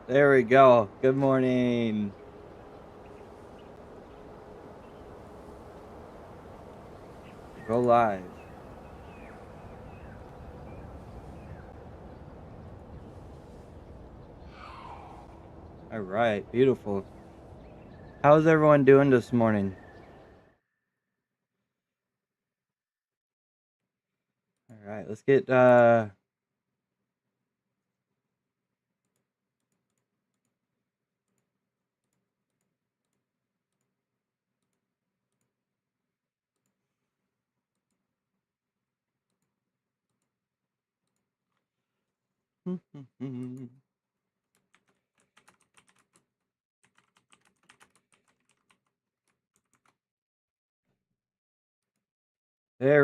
There we go. Good morning. Go live. All right. Beautiful. How's everyone doing this morning? All right. Let's get there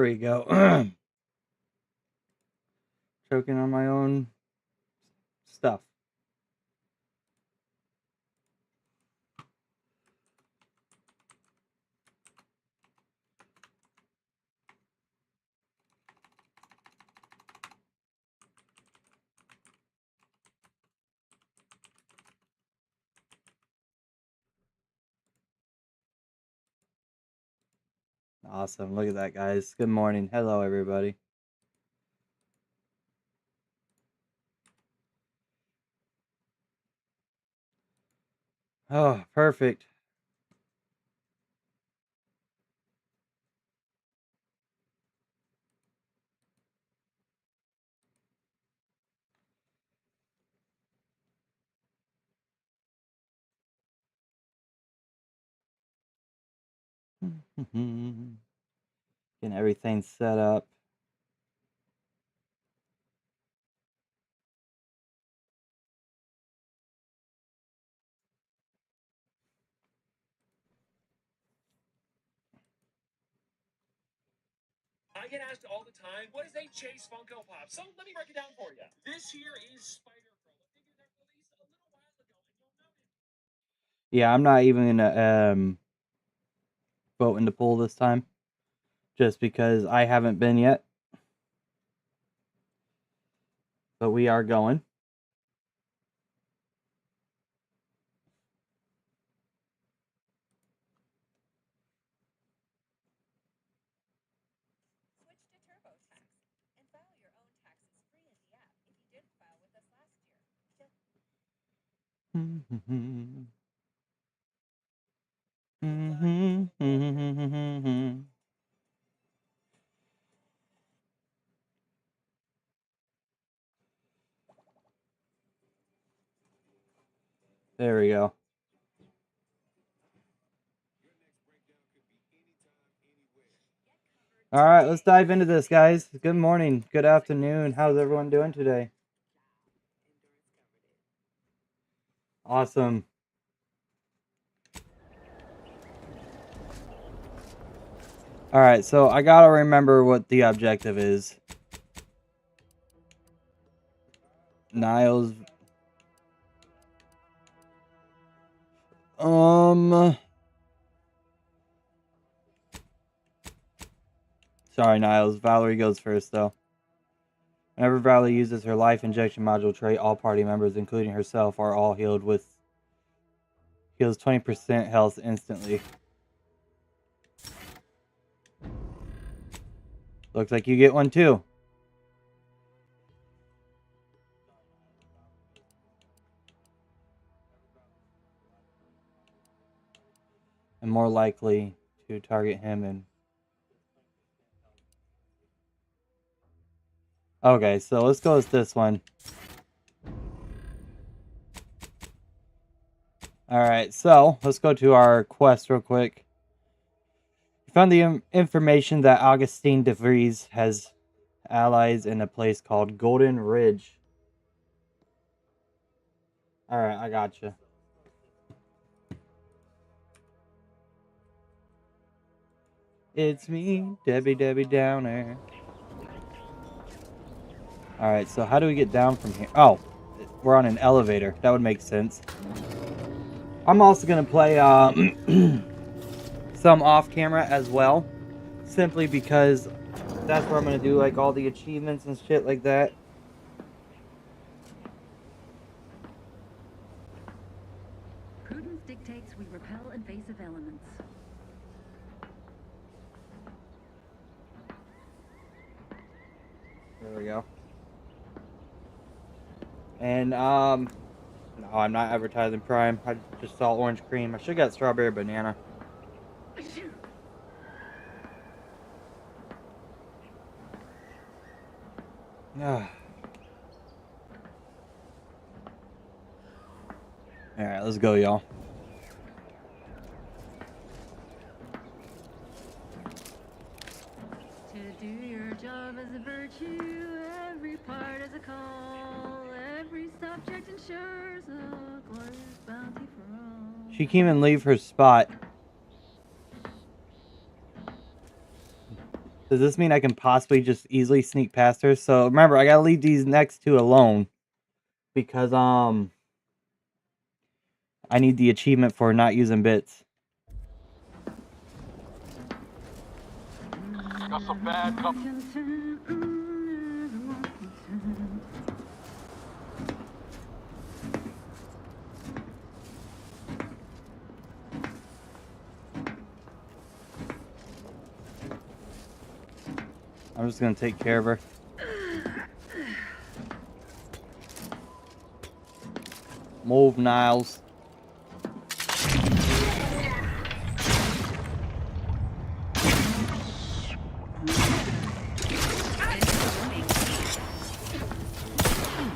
we go. Choking on my own stuff. Awesome. Look at that, guys. Good morning. Hello, everybody. Oh, perfect. Getting everything set up. I get asked all the time, what is a Chase Funko Pop? So let me break it down for you. This here is Spider-Girl, a figure that released a little while ago, and you'll notice. Yeah, I'm not even gonna vote in the poll this time, just because I haven't been yet. But we are going. There we go. All right, let's dive into this, guys. Good morning, good afternoon. How's everyone doing today? Awesome. All right, so I gotta remember what the objective is. Niles. Sorry, Niles. Valerie goes first, though. Whenever Valerie uses her life injection module trait, all party members, including herself, are all healed with heals 20% health instantly. Looks like you get one too. And more likely to target him and... Okay, so let's go with this one. Alright, so let's go to our quest real quick. We found the information that Augustine DeVries has allies in a place called Golden Ridge. Alright, I gotcha. It's me, Debbie Downer. Alright, so how do we get down from here? Oh, we're on an elevator. That would make sense. I'm also going to play some off camera as well. Simply because that's where I'm going to do like all the achievements and shit like that. Prudence dictates we repel invasive elements. There we go. And no, I'm not advertising Prime. I just saw orange cream. I should got strawberry banana. Alright, let's go, y'all. To do your job as a virtue, every part is a call, every subject ensures a glorious bounty for all. She can't even leave her spot. Does this mean I can possibly just easily sneak past her? So remember, I gotta leave these next two alone. Because, I need the achievement for not using bits. Got some bad company. I'm just gonna take care of her. Move, Niles.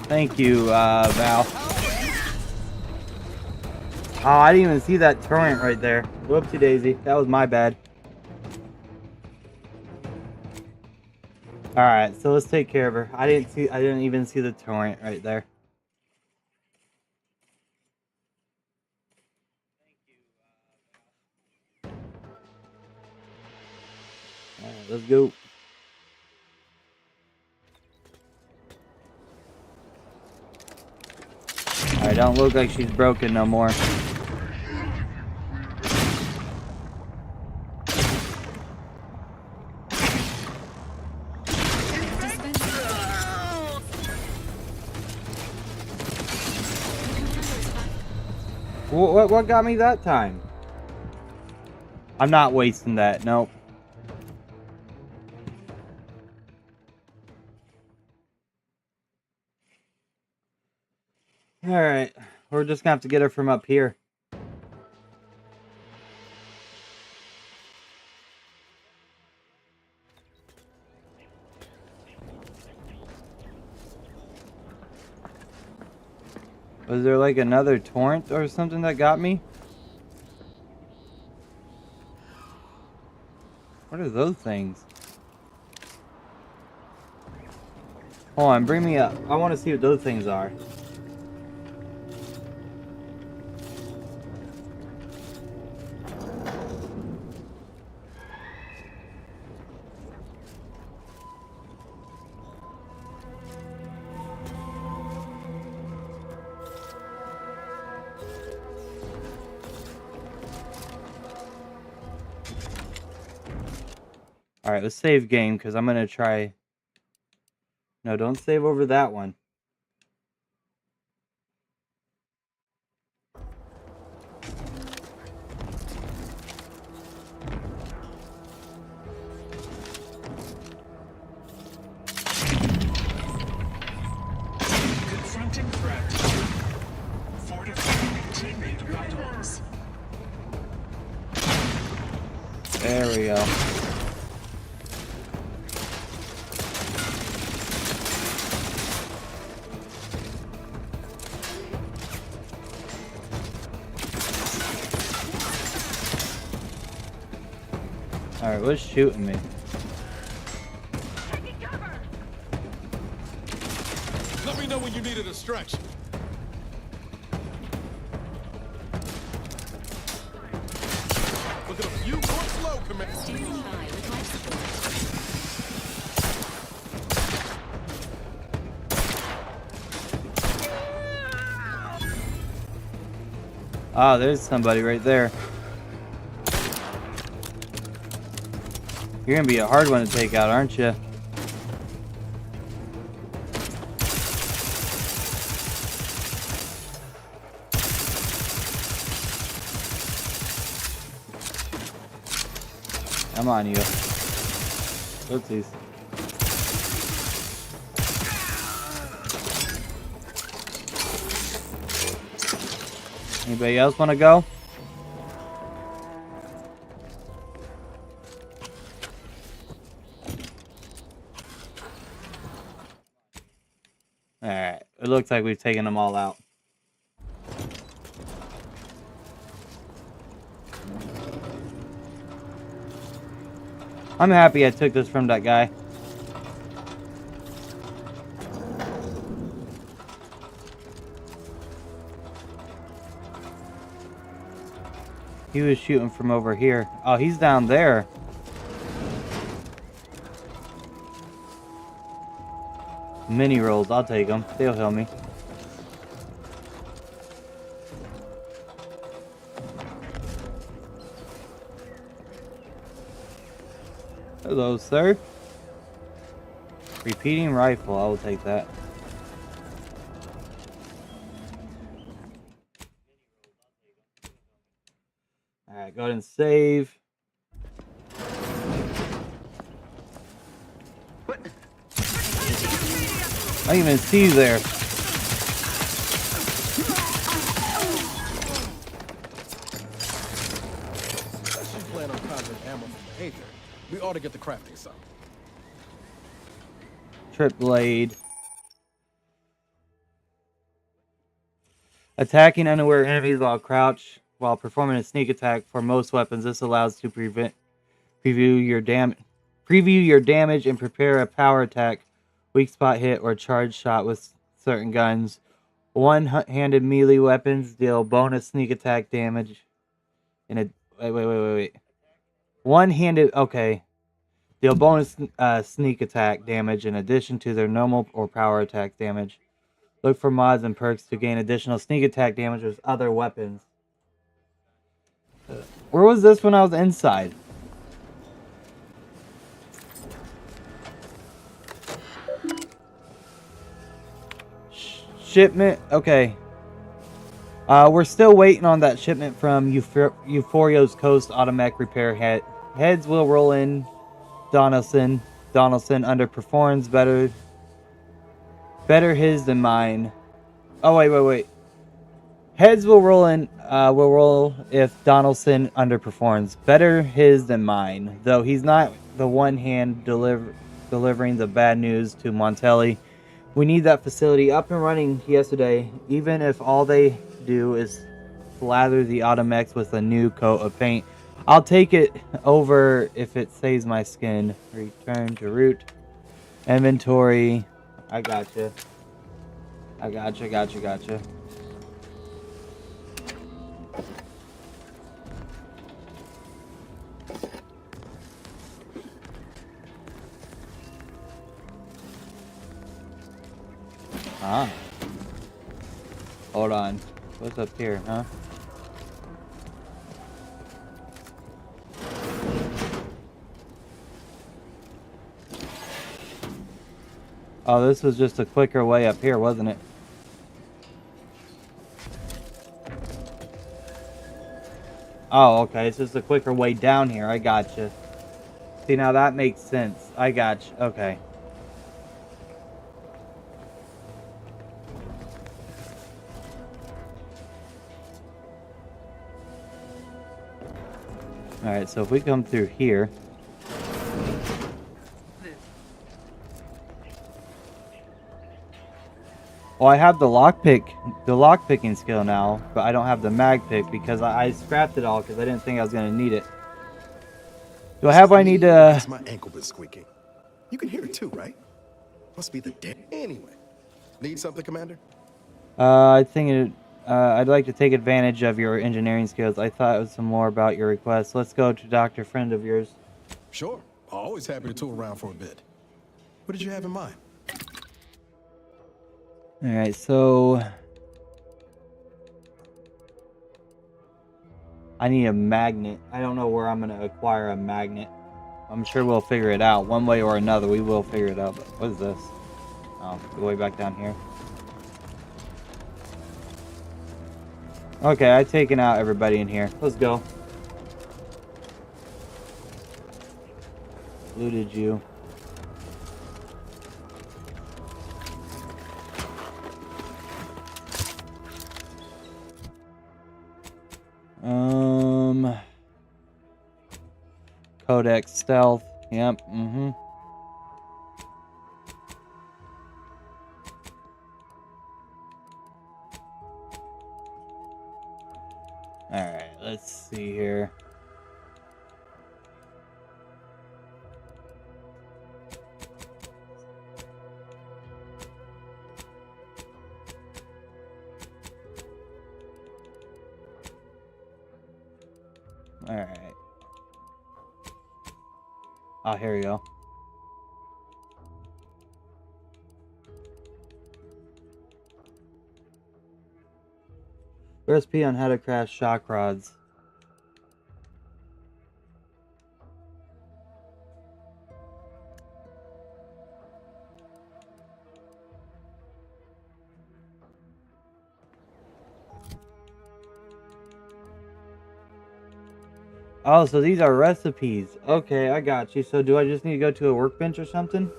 Thank you, Val. Oh, I didn't even see that torrent right there. Whoopsie daisy. That was my bad. Alright, so let's take care of her. I didn't even see the torrent right there. Alright, let's go. Alright, don't look like she's broken no more. What got me that time? I'm not wasting that, nope. Alright, we're just gonna have to get her from up here. Was there like another torrent or something that got me? What are those things? Hold on, bring me up. I want to see what those things are. Alright, let's save game, because I'm going to try... No, don't save over that one. Confronting threat. Fortifying teammate vitals. There we go. Alright, what's shooting me? Let me know when you need a distraction. Look at a few points low, command. Standing by with life support. Ah, there's somebody right there. You're gonna be a hard one to take out, aren't you? I'm on you. Oopsies. Anybody else want to go? Alright, it looks like we've taken them all out. I'm happy I took this from that guy. He was shooting from over here. Oh, he's down there. Mini rolls, I'll take them. They'll heal me. Hello, sir. Repeating rifle, I will take that. Alright, go ahead and save. I didn't even see you there. Unless you plan on conjuring ammo from behavior, we ought to get the crafting some. Trip blade. Attacking unaware enemies while crouched while performing a sneak attack. For most weapons, this allows to preview your damage and prepare a power attack, weak spot hit, or charge shot with certain guns. One-handed melee weapons deal bonus sneak attack damage. Wait. One-handed, okay. Deal bonus sneak attack damage in addition to their normal or power attack damage. Look for mods and perks to gain additional sneak attack damage with other weapons. Where was this when I was inside? Shipment, okay. We're still waiting on that shipment from Euphoria's Coast Automatic Repair Head. Heads will roll in. Donaldson underperforms better his than mine. Oh wait. Heads will roll in. Will roll if Donaldson underperforms. Better his than mine. Though he's not the one hand delivering the bad news to Montelli. We need that facility up and running yesterday, even if all they do is slather the Automex with a new coat of paint. I'll take it over if it saves my skin. Return to root. Inventory. I gotcha. Ah. Hold on. What's up here, huh? Oh, this was just a quicker way up here, wasn't it? Oh, okay. It's just a quicker way down here. I gotcha. See, now that makes sense. I gotcha. Okay. Alright, so if we come through here... Well, I have the lockpicking skill now, but I don't have the mag pick because I scrapped it all because I didn't think I was going to need it. Do I have what I need to... That's my ankle been squeaking. You can hear it too, right? Must be the dead. Anyway, need something, Commander? I think I'd like to take advantage of your engineering skills. I thought it was some more about your request. Let's go to Dr. Friend of yours. Sure. Always happy to tool around for a bit. What did you have in mind? Alright, so... I need a magnet. I don't know where I'm going to acquire a magnet. I'm sure we'll figure it out. One way or another, we will figure it out. But what is this? Oh, go way back down here. Okay, I've taken out everybody in here. Let's go. looted you. Codex stealth. Yep. Alright, let's see here. Alright. Oh, here we go. Recipe on how to craft shock rods. Oh, so these are recipes. Okay, I got you. So do I just need to go to a workbench or something?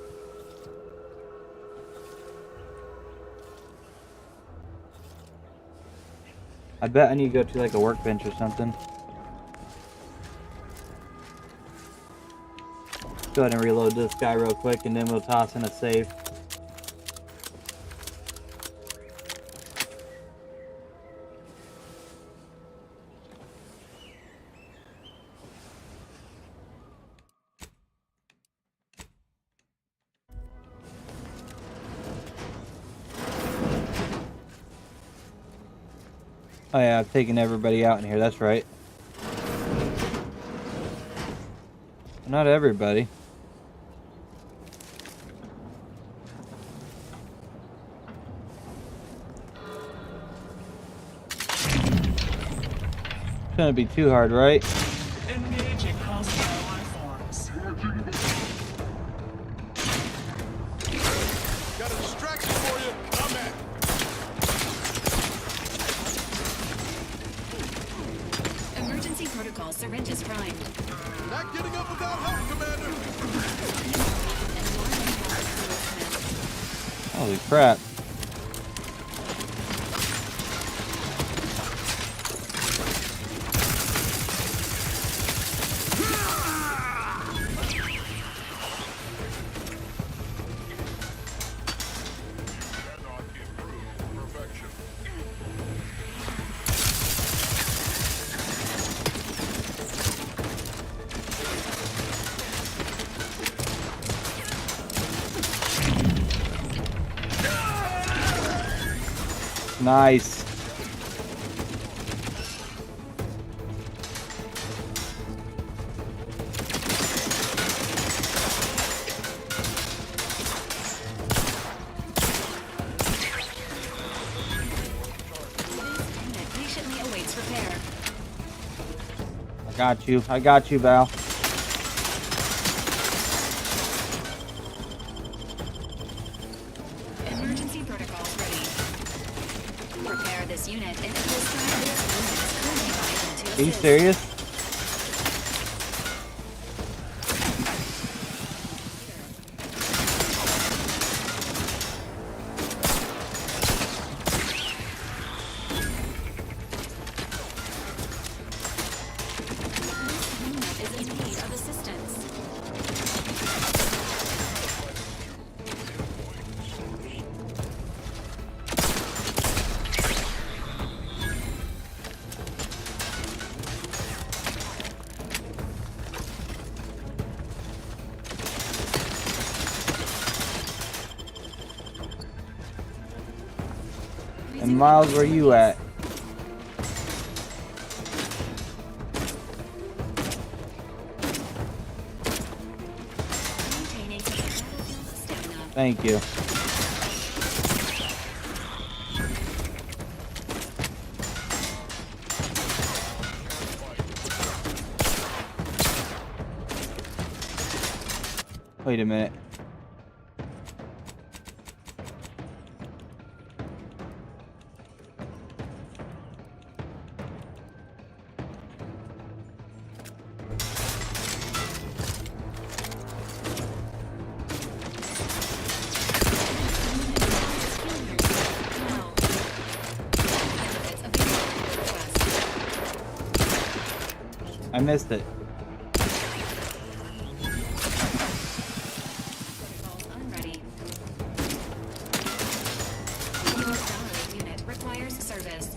I bet I need to go to like a workbench or something. Go ahead and reload this guy real quick and then we'll toss in a save. Oh yeah, I've taken everybody out in here, that's right. Not everybody. Shouldn't be too hard, right? Engaging hostile life forms. Got a distraction for you. I'm at. Emergency protocol syringes primed. Not getting up without help, Commander. Holy crap. Nice. Patiently awaits repair. I got you, Val. Emergency protocols ready. Prepare this unit and it will start this unit is currently vital to Are you assist. serious? This unit is in need of assistance. And Miles, where you at? Maintaining battlefield stamina. Thank you. Wait a minute. I missed it. Protocols unready. Your Valorant unit requires service.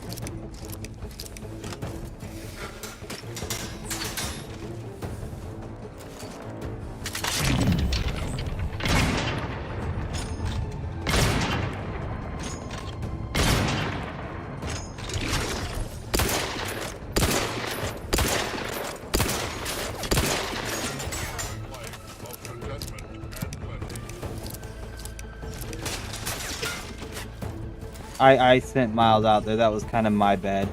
I sent Miles out there. That was kind of my bad.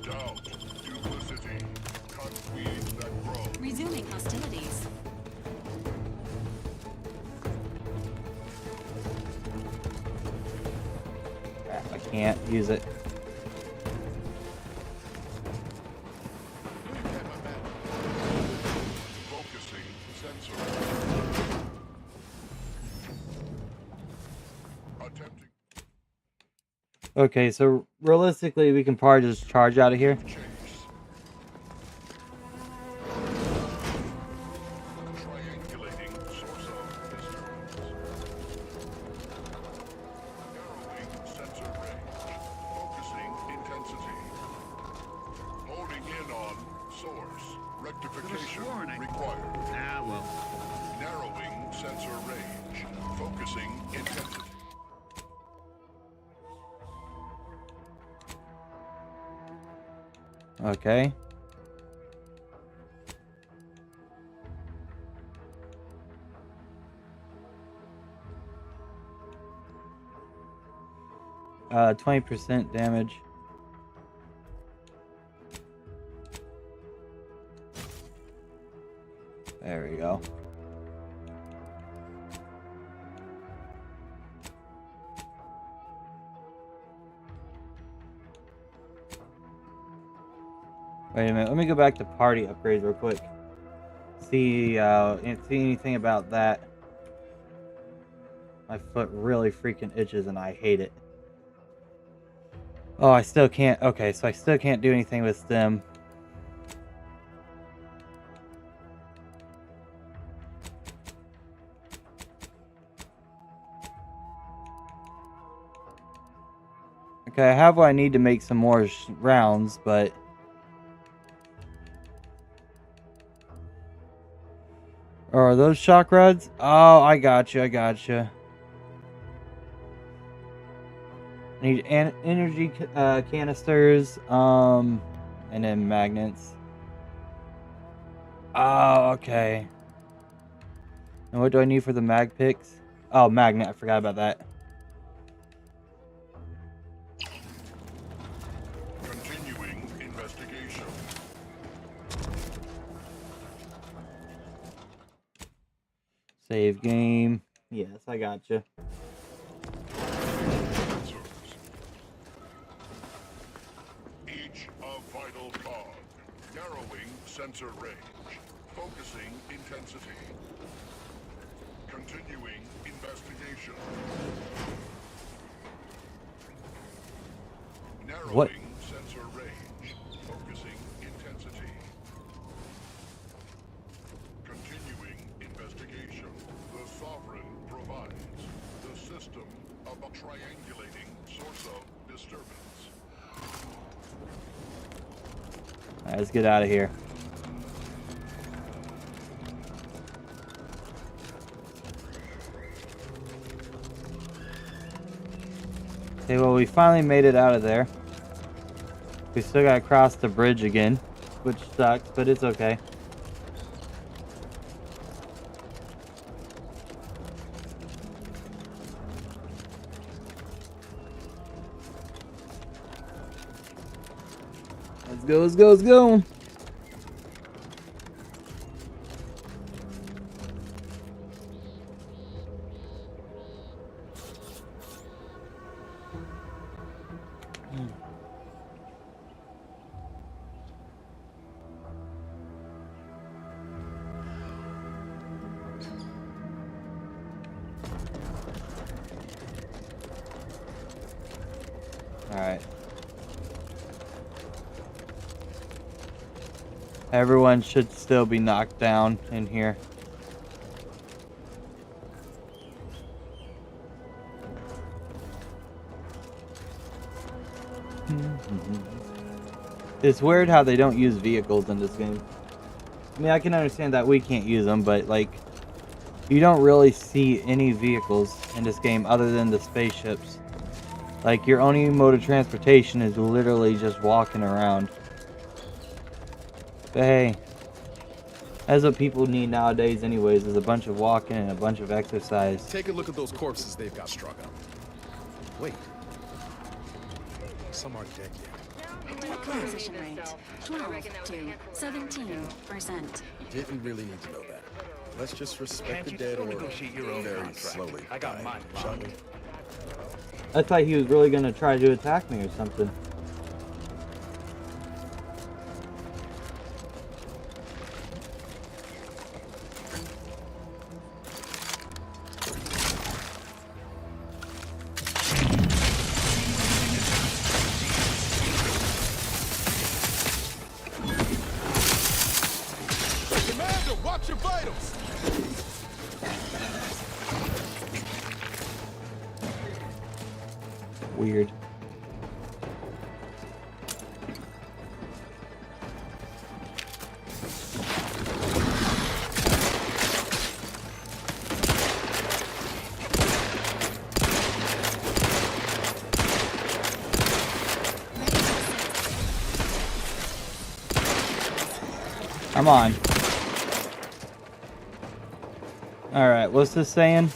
Doubt, duplicity, conquests that grow. Resuming hostilities. I can't use it. Focusing sensor. Attempting Okay, so realistically, we can probably just charge out of here. chase. Triangulating source of disturbance. Narrowing sensor range. Focusing intensity. Holding in on source. Rectification required. Ah, well. Narrowing sensor range. Focusing intensity. Okay. 20% damage. There we go. Wait a minute, let me go back to party upgrades real quick. See anything about that. My foot really freaking itches and I hate it. Oh, I still can't. Okay, so I still can't do anything with stem. Okay, I have what I need to make some more rounds, but... Oh, are those shock rods? Oh, I gotcha, I gotcha. I need energy canisters, and then magnets. Oh, okay. And what do I need for the mag picks? Oh, magnet, I forgot about that. Continuing investigation. Save game. Yes, I gotcha. Sensors. Each a vital cog. Narrowing sensor range. Focusing intensity. Continuing investigation. Narrowing What? sensor range. Focusing intensity. Continuing investigation. The Sovereign provides the system about triangulating source of disturbance. Alright, let's get out of here. Okay, well, we finally made it out of there. We still gotta cross the bridge again, which sucks, but it's okay. Let's go, let's go, let's go! Alright. Everyone should still be knocked down in here. It's weird how they don't use vehicles in this game. I mean, I can understand that we can't use them, but like, you don't really see any vehicles in this game other than the spaceships. Like, your only mode of transportation is literally just walking around. But hey, that's what people need nowadays anyways, is a bunch of walking and a bunch of exercise. Take a look at those corpses they've got strung up. Wait. Some aren't dead yet. Decomposition rate 12 to 17%. Didn't really need to know that. Let's just respect the dead or very slowly. I got mine. Shall we? I thought he was really gonna try to attack me or something. Commander, watch your vitals! Weird. Come on. Alright, what's this saying?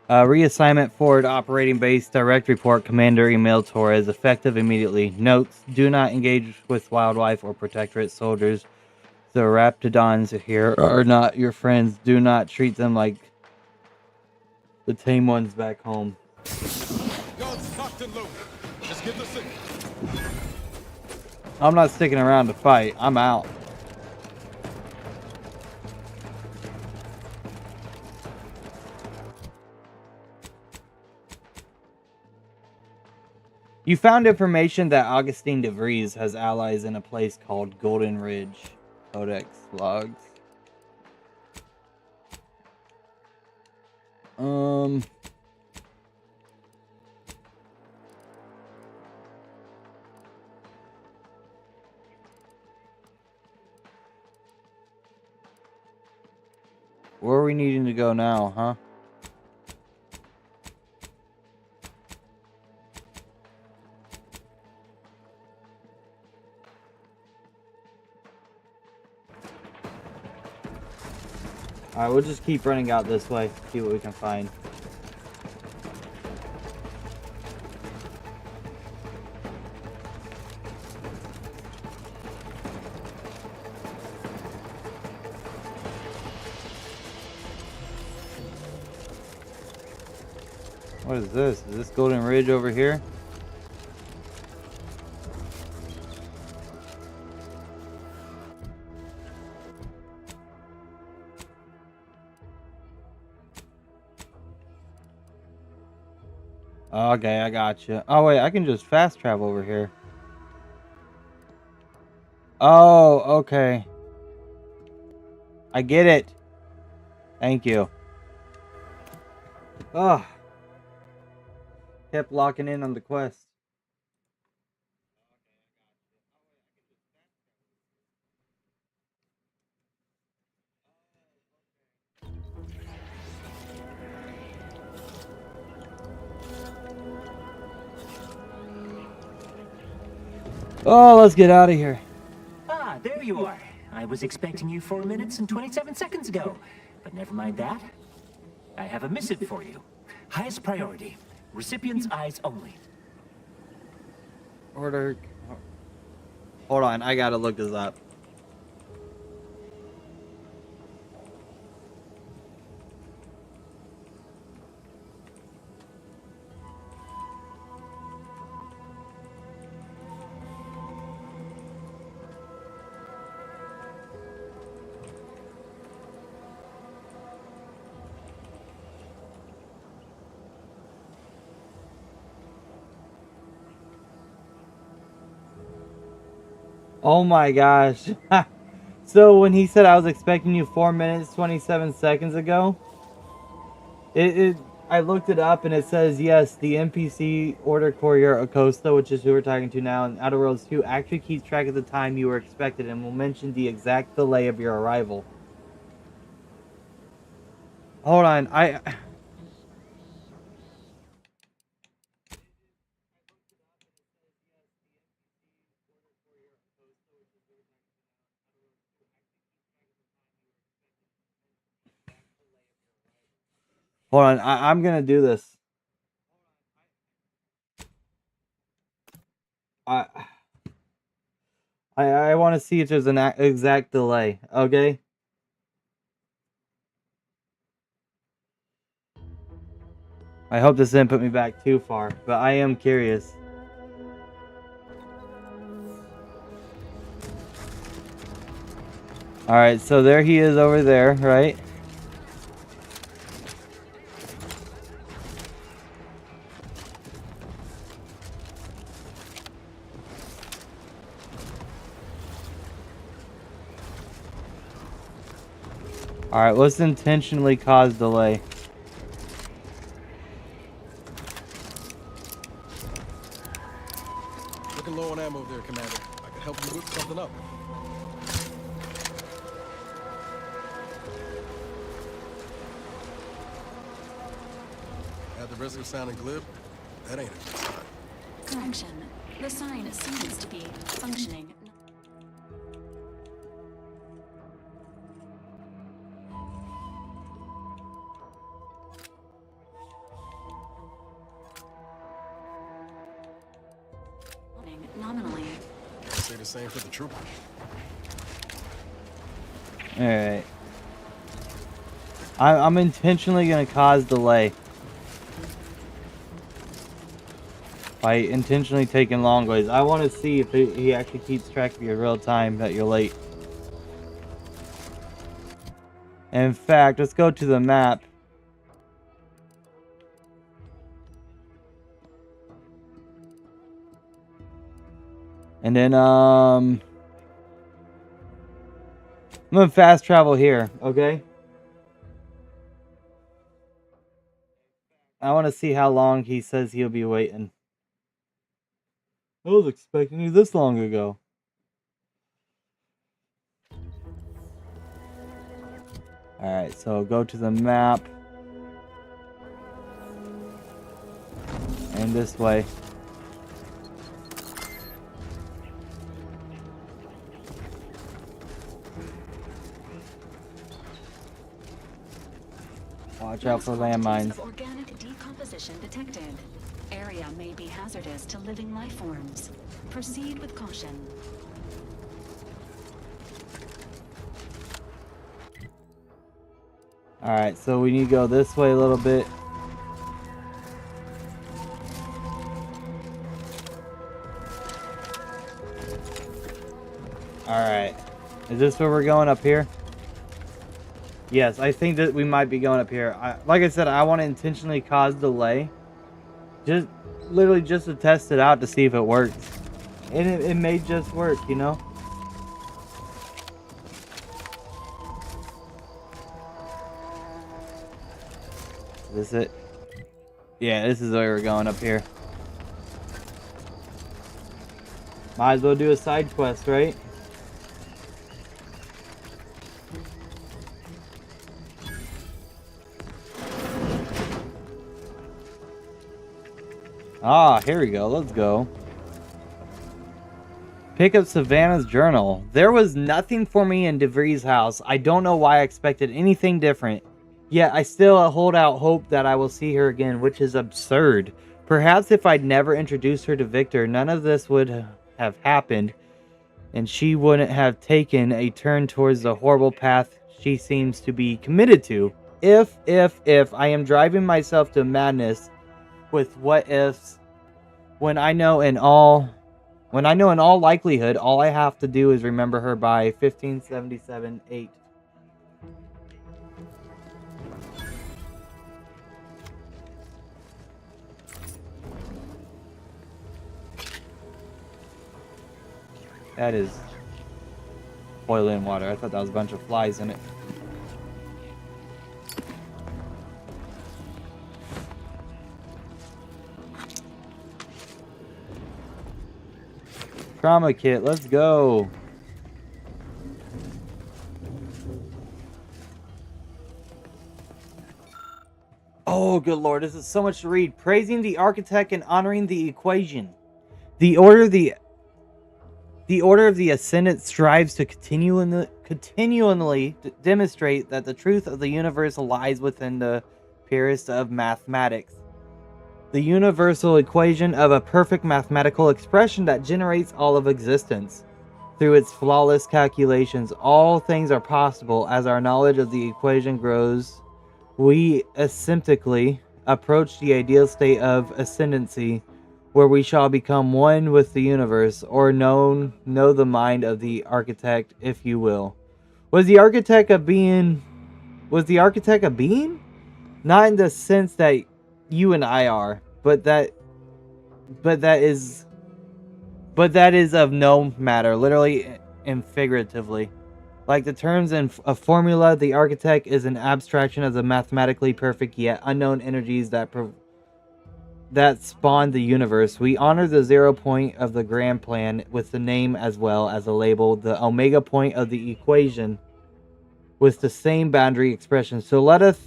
Reassignment forward operating base direct report commander email Torres effective immediately. Notes, do not engage with wildlife or protectorate soldiers. The Raptidons here are not your friends. Do not treat them like the tame ones back home. Guns cocked and loaded. Just give the signal. I'm not sticking around to fight. I'm out. You found information that Augustine DeVries has allies in a place called Golden Ridge. Codex logs. Where are we needing to go now, huh? Alright, we'll just keep running out this way, see what we can find. What is this? Is this Golden Ridge over here? Okay, I got you. Oh wait, I can just fast travel over here. Oh, okay. I get it. Thank you. Oh. Kept locking in on the quest. Oh, let's get out of here. Ah, there you are. I was expecting you 4 minutes and 27 seconds ago. But never mind that. I have a missive for you. Highest priority. Recipient's eyes only. Order. Hold on, I gotta look this up. Oh my gosh. So when he said I was expecting you 4 minutes 27 seconds ago, I looked it up and it says yes, the NPC order courier Acosta, which is who we're talking to now, in Outer Worlds 2 actually keeps track of the time you were expected and will mention the exact delay of your arrival. Hold on, hold on, I'm gonna do this. I want to see if there's an exact delay, okay? I hope this didn't put me back too far, but I am curious. Alright, so there he is over there, right? Alright, let's intentionally cause delay. Looking low on ammo there, Commander. I could help you whip something up. At the risk of sounding glib, that ain't a good sign. Correction. The sign seems to be functioning. Nominally. Say the same for the trooper. Alright. I'm intentionally going to cause delay. By intentionally taking long ways. I want to see if he actually keeps track of your real time that you're late. In fact, let's go to the map. And then, I'm gonna fast travel here, okay? I want to see how long he says he'll be waiting. I was expecting you this long ago. Alright, so go to the map. And this way. Watch out for landmines. Of organic decomposition detected. Area may be hazardous to living life forms. Proceed with caution. Alright, so we need to go this way a little bit. Alright. Is this where we're going, up here? Yes, I think that we might be going up here. Like I said, I want to intentionally cause delay. Just, literally just to test it out to see if it works. And it may just work, you know? Is this it? Yeah, this is where we're going, up here. Might as well do a side quest, right? Ah, here we go. Let's go. Pick up Savannah's journal. There was nothing for me in DeVries' house. I don't know why I expected anything different. Yet I still hold out hope that I will see her again, which is absurd. Perhaps if I'd never introduced her to Victor, none of this would have happened, and she wouldn't have taken a turn towards the horrible path she seems to be committed to. If I am driving myself to madness with what ifs, when I know in all likelihood all I have to do is remember her by 1577-8. That is boiling water. I thought that was a bunch of flies in it. Trauma kit, let's go. Oh, good lord, this is so much to read. Praising the architect and honoring the equation. The order of the Ascendant strives to continually demonstrate that the truth of the universe lies within the purest of mathematics. The universal equation of a perfect mathematical expression that generates all of existence. Through its flawless calculations, all things are possible. As our knowledge of the equation grows, we asymptotically approach the ideal state of ascendancy, where we shall become one with the universe, or know the mind of the architect, if you will. Was the architect a being? Not in the sense that you and I are, but that is of no matter, literally and figuratively. Like the terms in a formula, the architect is an abstraction of the mathematically perfect yet unknown energies that spawn the universe. We honor the 0 point of the grand plan with the name as well as a label, the omega point of the equation with the same boundary expression. So let us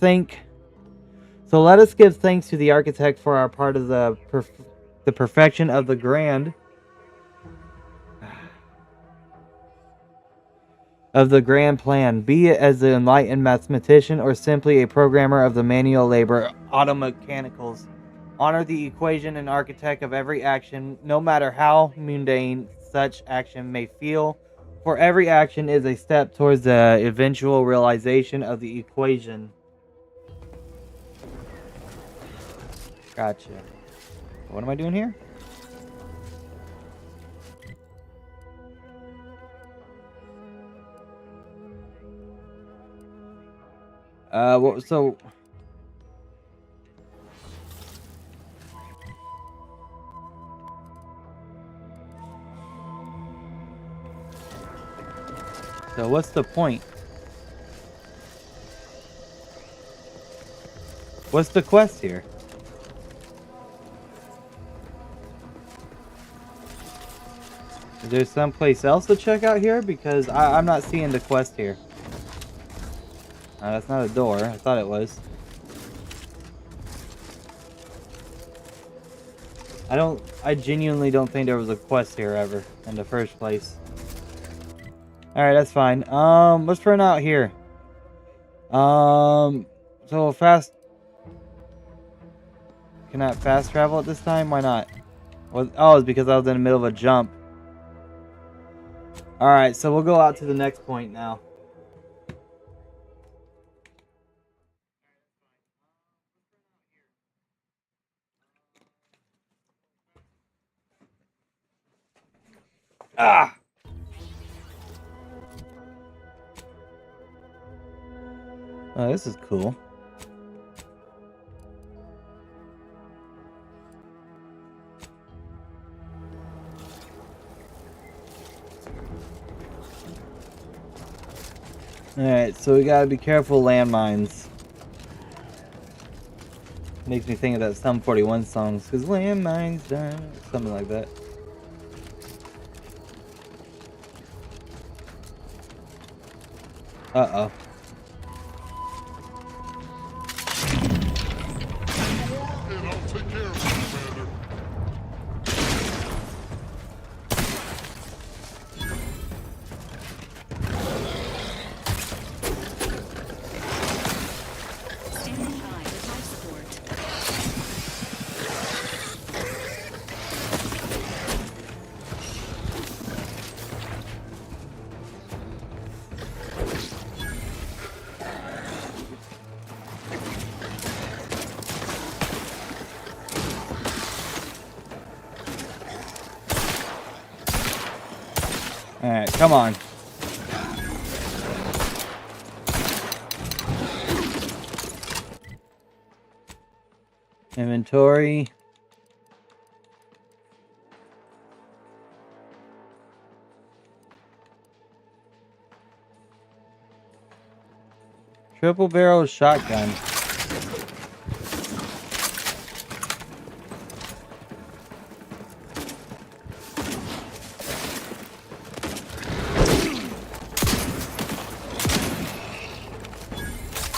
give thanks to the architect for our part of the perfection of the grand plan, be it as the enlightened mathematician or simply a programmer of the manual labor automechanicals. Honor the equation and architect of every action, no matter how mundane such action may feel, for every action is a step towards the eventual realization of the equation. Gotcha. What am I doing here? So what's the point? What's the quest here? Is there someplace else to check out here? Because I'm not seeing the quest here. That's not a door. I thought it was. I genuinely don't think there was a quest here ever in the first place. Alright, that's fine. Let's run out here. So fast. Can I fast travel at this time? Why not? Well, oh, it's because I was in the middle of a jump. Alright, so we'll go out to the next point now. Ah! Oh, this is cool. Alright, so we gotta be careful landmines. Makes me think of that Sum 41 songs, because landmines down, something like that. Uh-oh. And I'll take care of it, Commander. Standing by with life support. Alright, come on. Inventory. Triple barrel shotgun.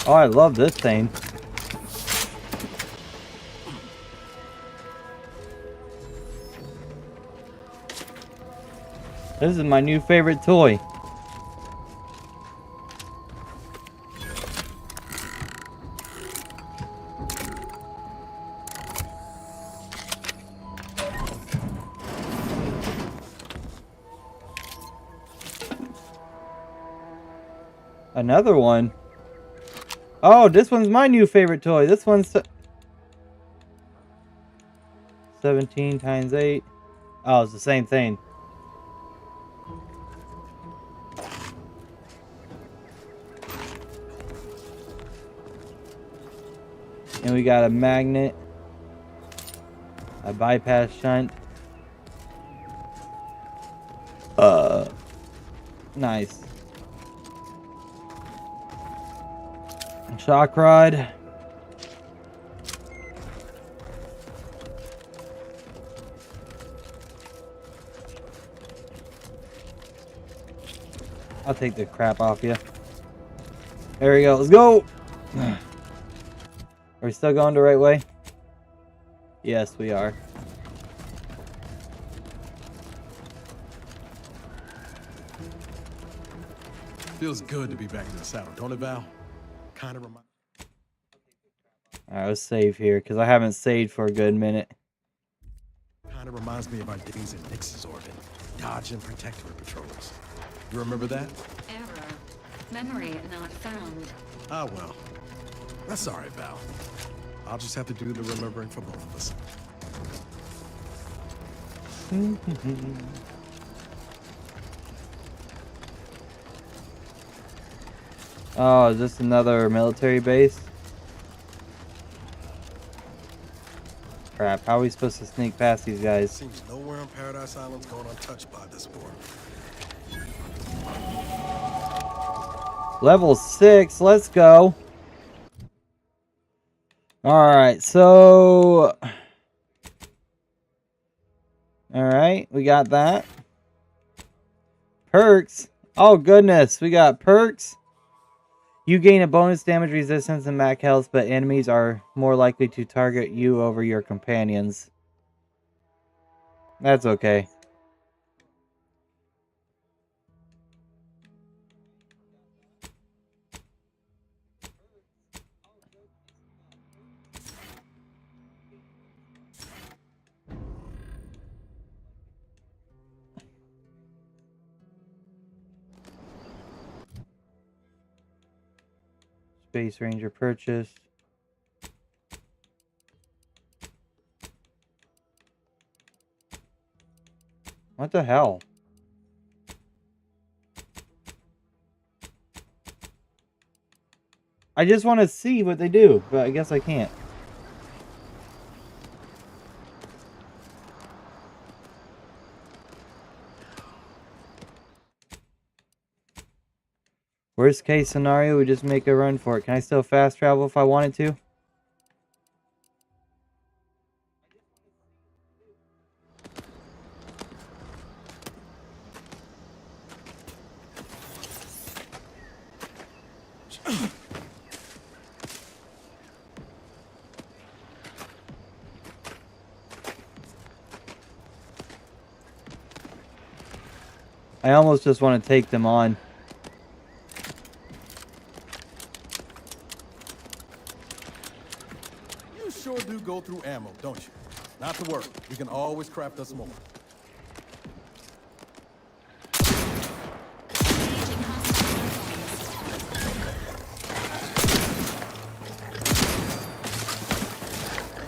Oh, I love this thing. This is my new favorite toy. Another one. Oh, this one's my new favorite toy. This one's 17 times 8. Oh, it's the same thing. And we got a magnet, a bypass shunt. Nice. Shock rod. I'll take the crap off you. There we go. Let's go. Are we still going the right way? Yes, we are. Feels good to be back in the saddle, don't it, Val? Kind of remind. Alright, let's save here, because I haven't saved for a good minute. Kind of reminds me of our days in Nix's orbit, dodging protectorate patrols. You remember that? Error. Memory not found. Ah, well. That's all right, Val. I'll just have to do the remembering for both of us. Oh, is this another military base? Crap, how are we supposed to sneak past these guys? Seems nowhere on Paradise Island's going untouched by this war. Level 6, let's go. Alright, so... Alright, we got that. Perks. Oh goodness, we got perks. You gain a bonus damage resistance and max health, but enemies are more likely to target you over your companions. That's okay. Space Ranger purchased. What the hell? I just want to see what they do, but I guess I can't. Worst case scenario, we just make a run for it. Can I still fast travel if I wanted to? I almost just want to take them on. You sure do go through ammo, don't you? Not to worry, we can always craft us more.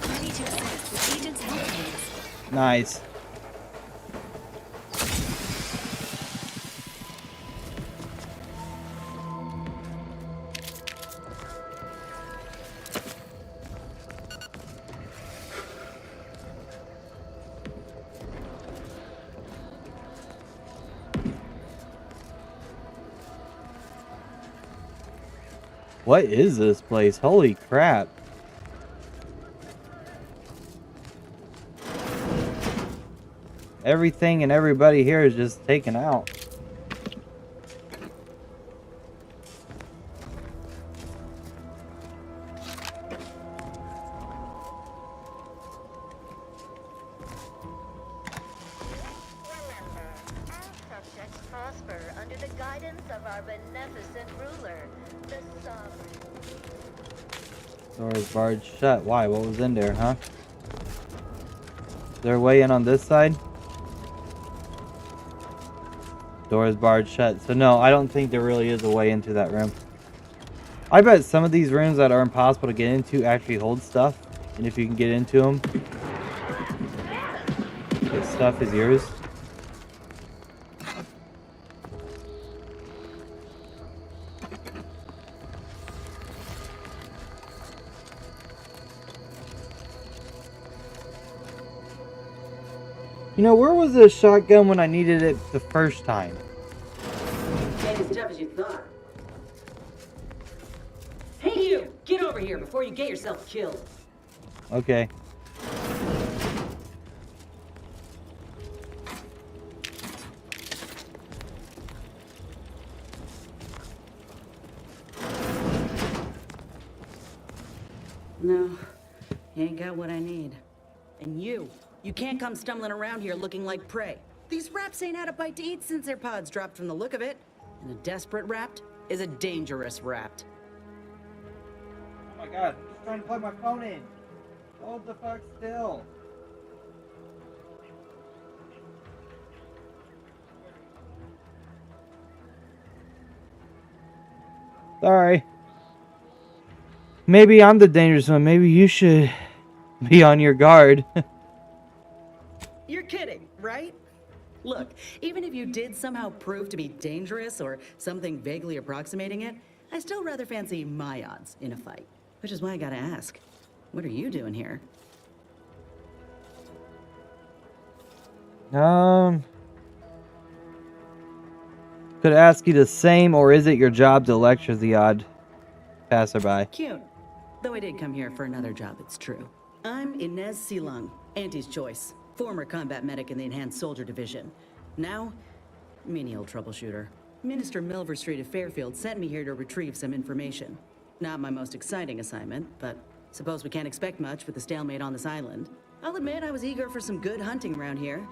Ready to assist with agent's health needs. Nice. What is this place? Holy crap. Everything and everybody here is just taken out. Subjects prosper under the guidance of our beneficent ruler, the sovereign. Doors barred shut. Why? What was in there, huh? Is there a way in on this side? Doors barred shut. So no, I don't think there really is a way into that room. I bet some of these rooms that are impossible to get into actually hold stuff. And if you can get into them, this stuff is yours. You know, where was this shotgun when I needed it the first time? Ain't as tough as you thought. Hey you! Get over here before you get yourself killed. Okay. No, you ain't got what I need. And you can't come stumbling around here looking like prey. These raps ain't had a bite to eat since their pods dropped from the look of it. And a desperate rapt is a dangerous rapt. Oh my god, I'm just trying to plug my phone in. Hold the fuck still. Sorry. Maybe I'm the dangerous one. Maybe you should be on your guard. You're kidding, right? Look, even if you did somehow prove to be dangerous or something vaguely approximating it, I still rather fancy my odds in a fight. Which is why I gotta ask, what are you doing here? Could ask you the same, or is it your job to lecture the odd passerby? Cute. Though I did come here for another job, it's true. I'm Inez Silung, Auntie's choice. Former combat medic in the Enhanced Soldier Division. Now, menial troubleshooter. Minister Milver Street of Fairfield sent me here to retrieve some information. Not my most exciting assignment, but suppose we can't expect much with the stalemate on this island. I'll admit I was eager for some good hunting around here.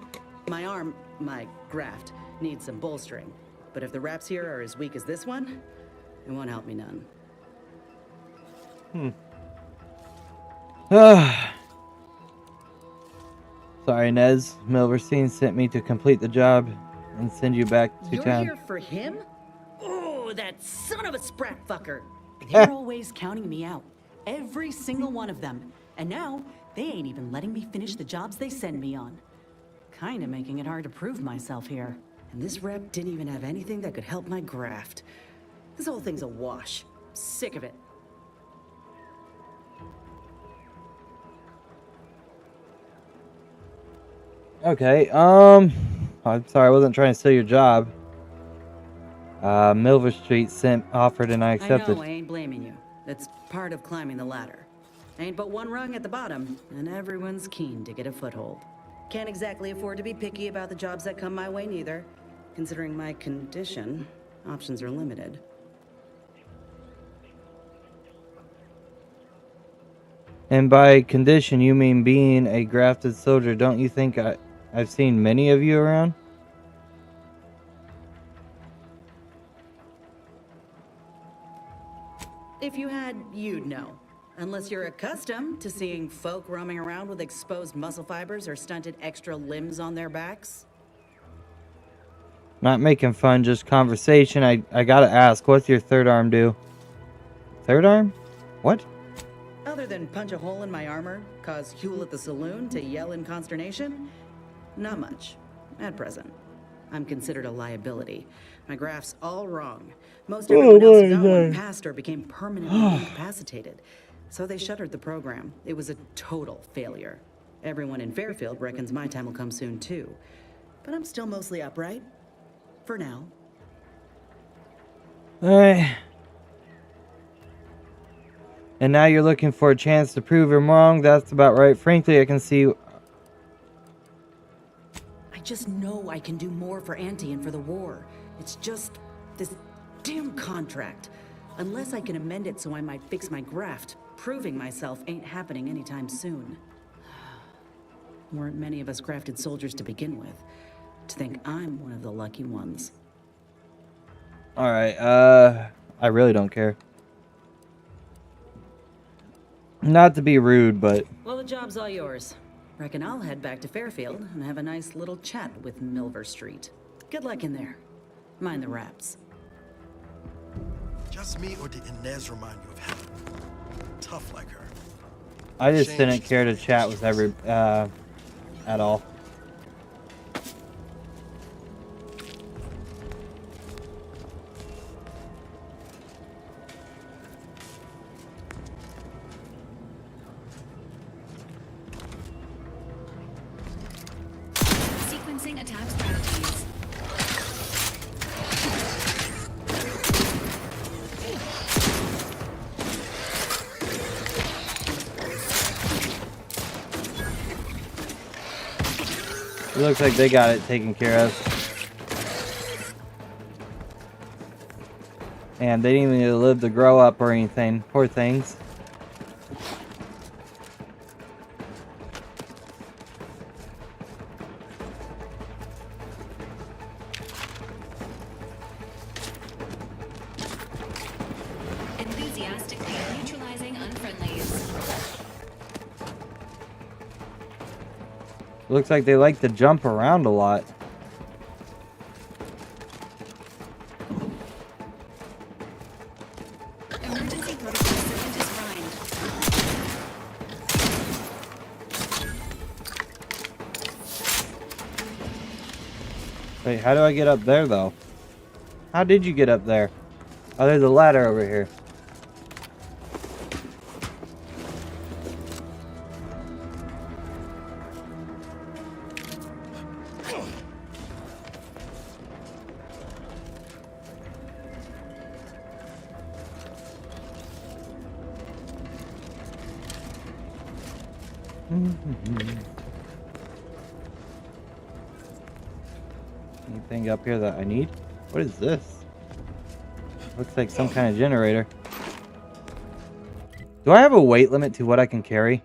My arm, my graft, needs some bolstering. But if the raps here are as weak as this one, it won't help me none. Sorry, Nez. Milverstein sent me to complete the job and send you back to You're town. here for him? Oh, that son of a sprat fucker. They're always counting me out. Every single one of them. And now, they ain't even letting me finish the jobs they send me on. Kinda making it hard to prove myself here. And this rep didn't even have anything that could help my graft. This whole thing's a wash. Sick of it. Okay, I'm sorry, I wasn't trying to steal your job. Milver Street offered and I accepted. I know, I ain't blaming you. That's part of climbing the ladder. Ain't but one rung at the bottom, and everyone's keen to get a foothold. Can't exactly afford to be picky about the jobs that come my way neither. Considering my condition, options are limited. And by condition, you mean being a grafted soldier. Don't you think I've seen many of you around? If you had, you'd know. Unless you're accustomed to seeing folk roaming around with exposed muscle fibers or stunted extra limbs on their backs. Not making fun, just conversation. I gotta ask, what's your third arm do? Third arm? What? Other than punch a hole in my armor, cause Huel at the saloon to yell in consternation, not much, at present. I'm considered a liability. My graph's all wrong. Most everyone else got one passed or became permanently incapacitated. So they shuttered the program. It was a total failure. Everyone in Fairfield reckons my time will come soon too. But I'm still mostly upright. For now. Alright. And now you're looking for a chance to prove him wrong? That's about right. Frankly, I can see... I just know I can do more for Auntie and for the war. It's just this damn contract. Unless I can amend it so I might fix my graft, proving myself ain't happening anytime soon. Weren't many of us grafted soldiers to begin with. To think I'm one of the lucky ones. Alright, I really don't care. Not to be rude, but... Well, the job's all yours. Reckon I'll head back to Fairfield and have a nice little chat with Milver Street. Good luck in there. Mind the wraps. Just me, or did Inez remind you of Helen? Tough like her. I just didn't care to chat with at all. Sequencing attack strategies. It looks like they got it taken care of. And they didn't even live to grow up or anything. Poor things. Enthusiastically neutralizing unfriendlies. Looks like they like to jump around a lot. Emergency protocol servant is primed. Wait, how do I get up there, though? How did you get up there? Oh, there's a ladder over here. Anything up here that I need? What is this? Looks like some kind of generator. Do I have a weight limit to what I can carry?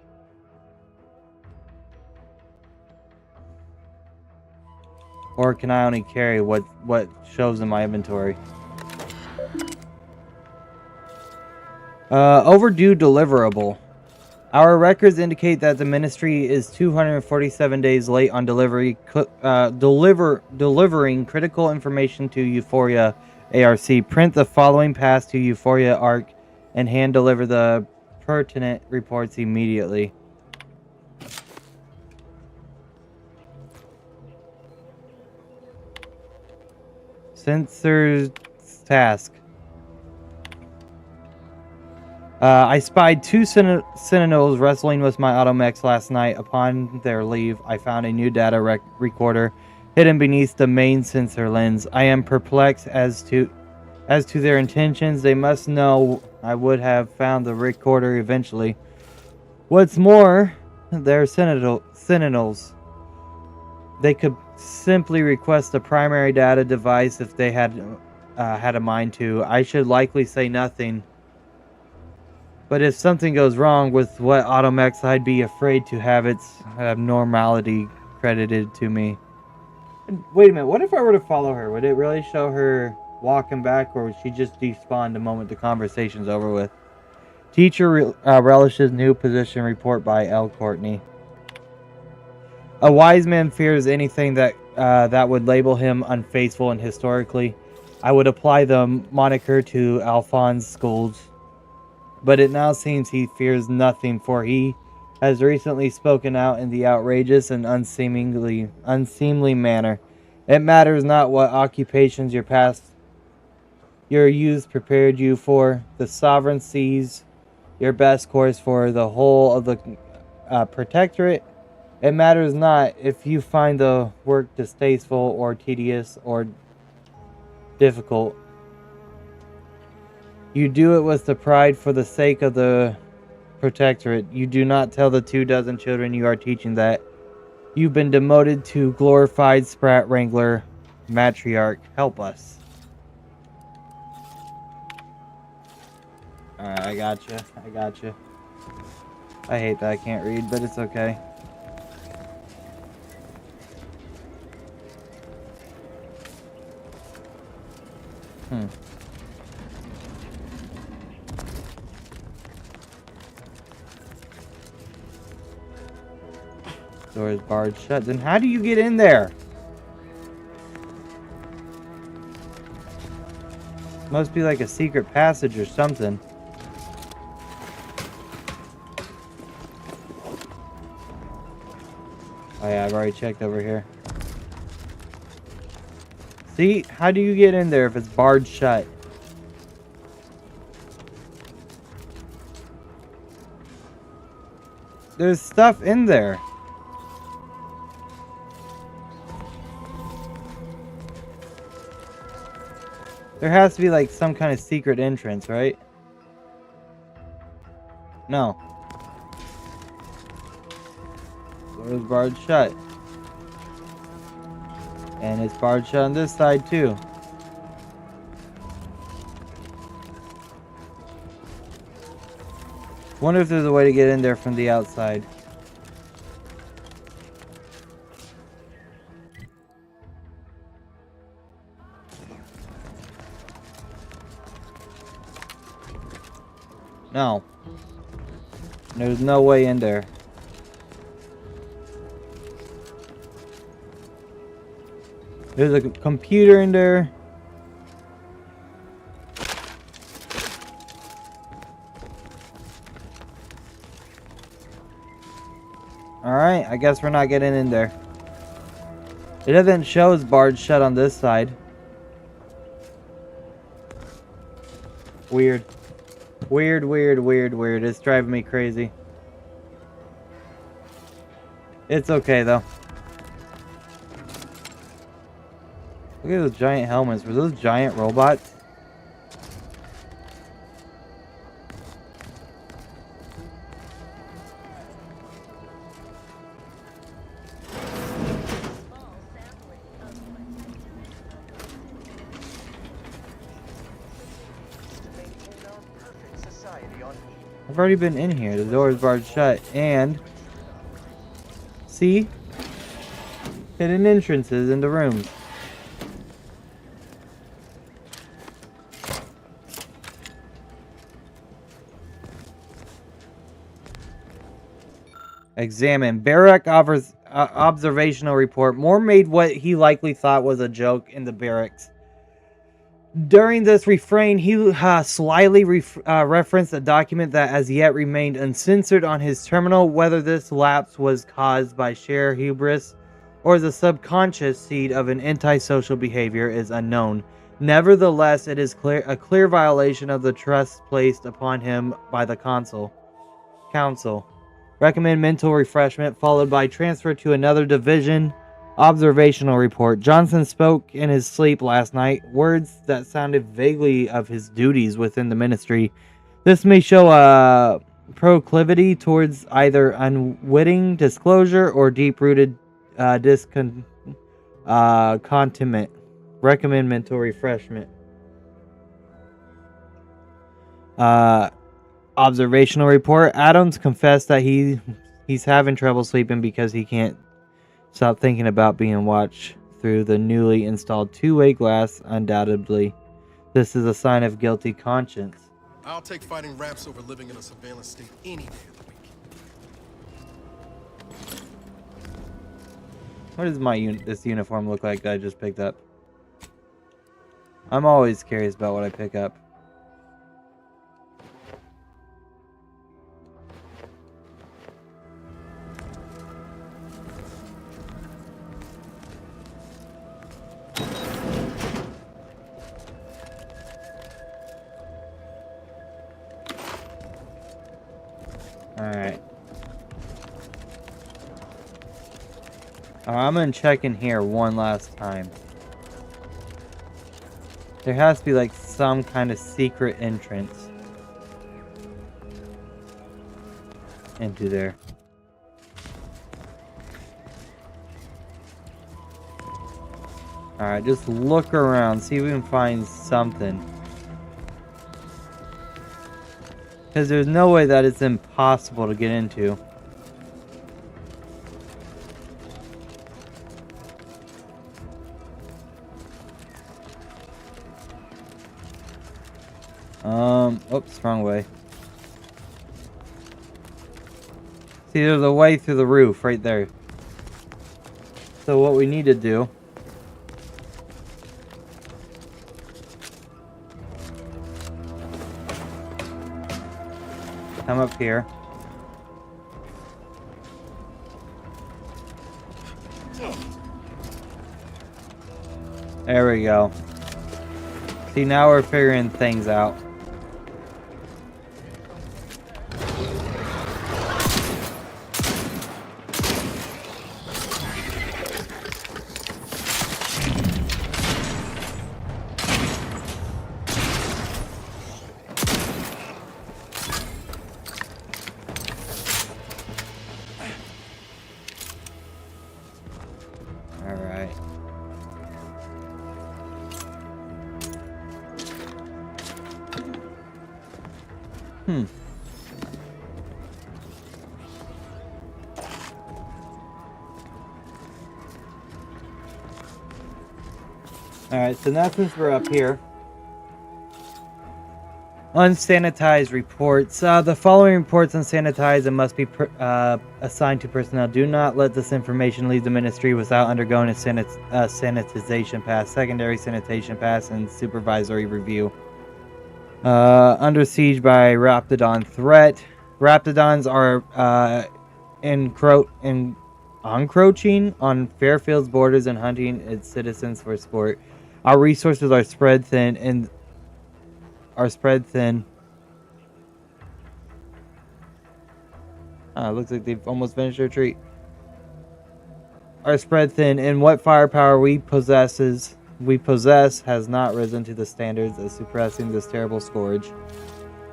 Or can I only carry what shows in my inventory? Overdue deliverable. Our records indicate that the ministry is 247 days late on delivering critical information to Euphoria ARC. Print the following pass to Euphoria ARC and hand deliver the pertinent reports immediately. Censor's task. I spied two Sentinels wrestling with my automechs last night. Upon their leave, I found a new data recorder hidden beneath the main sensor lens. I am perplexed as to their intentions. They must know I would have found the recorder eventually. What's more, they're Sentinels. They could simply request a primary data device if they had a mind to. I should likely say nothing. But if something goes wrong with what automechs, I'd be afraid to have its abnormality credited to me. And wait a minute, what if I were to follow her? Would it really show her walking back, or would she just despawn the moment the conversation's over with? Teacher relishes new position. Report by L. Courtney. A wise man fears anything that would label him unfaithful, and historically, I would apply the moniker to Alphonse Schools. But it now seems he fears nothing, for he has recently spoken out in the outrageous and unseemly manner. It matters not what occupations your youth prepared you for. The sovereign sees your best course for the whole of the protectorate. It matters not if you find the work distasteful or tedious or difficult. You do it with the pride for the sake of the Protectorate. You do not tell the 24 children you are teaching that you've been demoted to glorified Sprat Wrangler matriarch. Help us. Alright, I gotcha. I gotcha. I hate that I can't read, but it's okay. Door is barred shut. Then how do you get in there? Must be like a secret passage or something. Oh yeah, I've already checked over here. See? How do you get in there if it's barred shut? There's stuff in there. There has to be like some kind of secret entrance, right? No. Door is barred shut. And it's barred shut on this side too. Wonder if there's a way to get in there from the outside. No. There's no way in there. There's a computer in there. Alright, I guess we're not getting in there. It doesn't show it's barred shut on this side. Weird. Weird, weird, weird, weird. It's driving me crazy. It's okay, though. Look at those giant helmets. Were those giant robots? I've already been in here. The door is barred shut. And see? Hidden entrances into rooms. Examine. Barrack offers observational report. Moore made what he likely thought was a joke in the barracks. During this refrain, he slyly referenced a document that as yet remained uncensored on his terminal. Whether this lapse was caused by sheer hubris or the subconscious seed of an antisocial behavior is unknown. Nevertheless, it is a clear violation of the trust placed upon him by the council. Recommend mental refreshment followed by transfer to another division. Observational report. Johnson spoke in his sleep last night, words that sounded vaguely of his duties within the ministry. This may show a proclivity towards either unwitting disclosure or deep-rooted discontentment. Recommend mental refreshment. Observational report. Adams confessed that he's having trouble sleeping because he can't stop thinking about being watched through the newly installed two-way glass. Undoubtedly, this is a sign of guilty conscience. I'll take fighting raps over living in a surveillance state any day of the week. What does this uniform look like that I just picked up? I'm always curious about what I pick up. Alright. I'm gonna check in here one last time. There has to be like some kind of secret entrance. into there. Alright, just look around, see if we can find something. Because there's no way that it's impossible to get into. Oops, wrong way. See, there's a way through the roof right there. So what we need to do come up here. There we go. See, now we're figuring things out. Alright, so now since we're up here, unsanitized reports. The following reports unsanitized and must be assigned to personnel. Do not let this information leave the ministry without undergoing a sanitization pass, secondary sanitation pass, and supervisory review. Under siege by Raptidon threat. Raptidons are encroaching on Fairfield's borders and hunting its citizens for sport. Our resources are spread thin and looks like they've almost finished their retreat. Are spread thin, and what firepower we possess has not risen to the standards of suppressing this terrible scourge.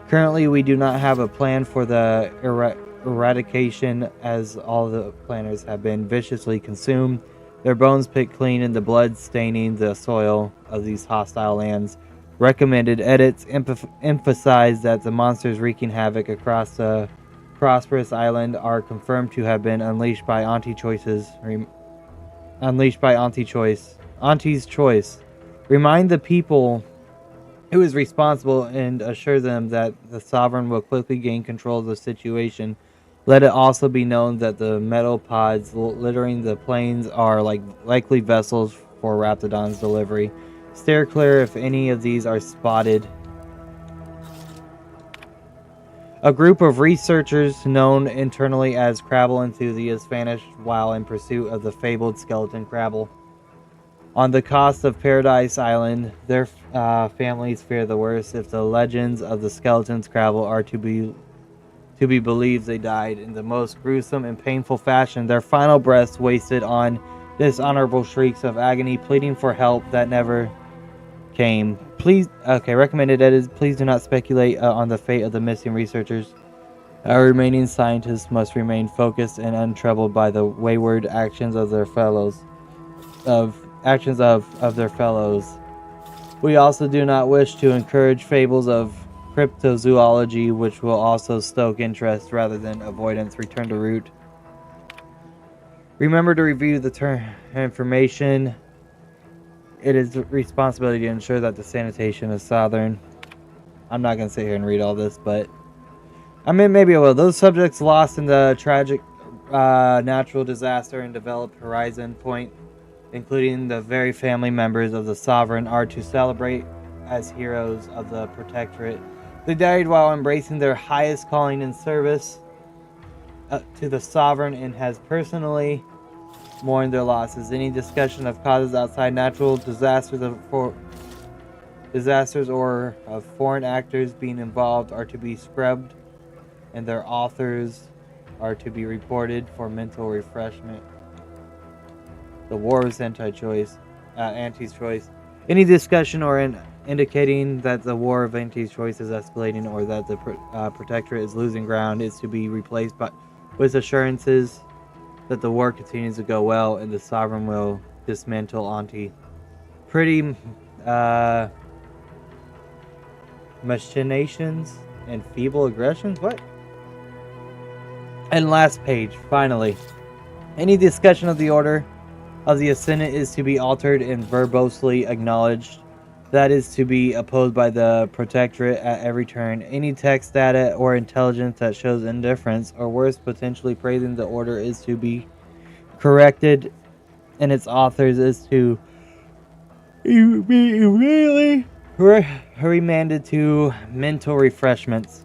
Currently, we do not have a plan for the eradication, as all the planners have been viciously consumed, their bones picked clean, and the blood staining the soil of these hostile lands. Recommended edits emphasize that the monsters wreaking havoc across the prosperous island are confirmed to have been unleashed by Auntie's choice. Remind the people who is responsible and assure them that the Sovereign will quickly gain control of the situation. Let it also be known that the metal pods littering the plains are likely vessels for Raptidon's delivery. Steer clear if any of these are spotted. A group of researchers known internally as Crabble enthusiasts vanished while in pursuit of the fabled skeleton Crabble. On the coast of Paradise Island, their families fear the worst. If the legends of the skeletons Crabble are to be believed, they died in the most gruesome and painful fashion, their final breaths wasted on dishonorable shrieks of agony, pleading for help that never came. Recommended edits. Please do not speculate on the fate of the missing researchers. Our remaining scientists must remain focused and untroubled by the wayward actions of their fellows. We also do not wish to encourage fables of cryptozoology, which will also stoke interest rather than avoidance. Return to route. Remember to review the information. It is responsibility to ensure that the sanitation is southern. I'm not going to sit here and read all this, but I mean, maybe I will. Those subjects lost in the tragic natural disaster in Developed Horizon Point, including the very family members of the Sovereign, are to celebrate as heroes of the Protectorate. They died while embracing their highest calling in service to the Sovereign, and has personally mourned their losses. Any discussion of causes outside natural disasters or of foreign actors being involved are to be scrubbed, and their authors are to be reported for mental refreshment. The war was Auntie's choice. Any discussion or indicating that the war of Anti's choice is escalating or that the Protectorate is losing ground is to be replaced with assurances that the war continues to go well and the Sovereign will dismantle Anti. Pretty machinations and feeble aggressions? What? And last page, finally. Any discussion of the order of the Ascendant is to be altered and verbosely acknowledged. That is to be opposed by the Protectorate at every turn. Any text data or intelligence that shows indifference, or worse, potentially praising the order is to be corrected, and its authors is to be immediately remanded to mental refreshments.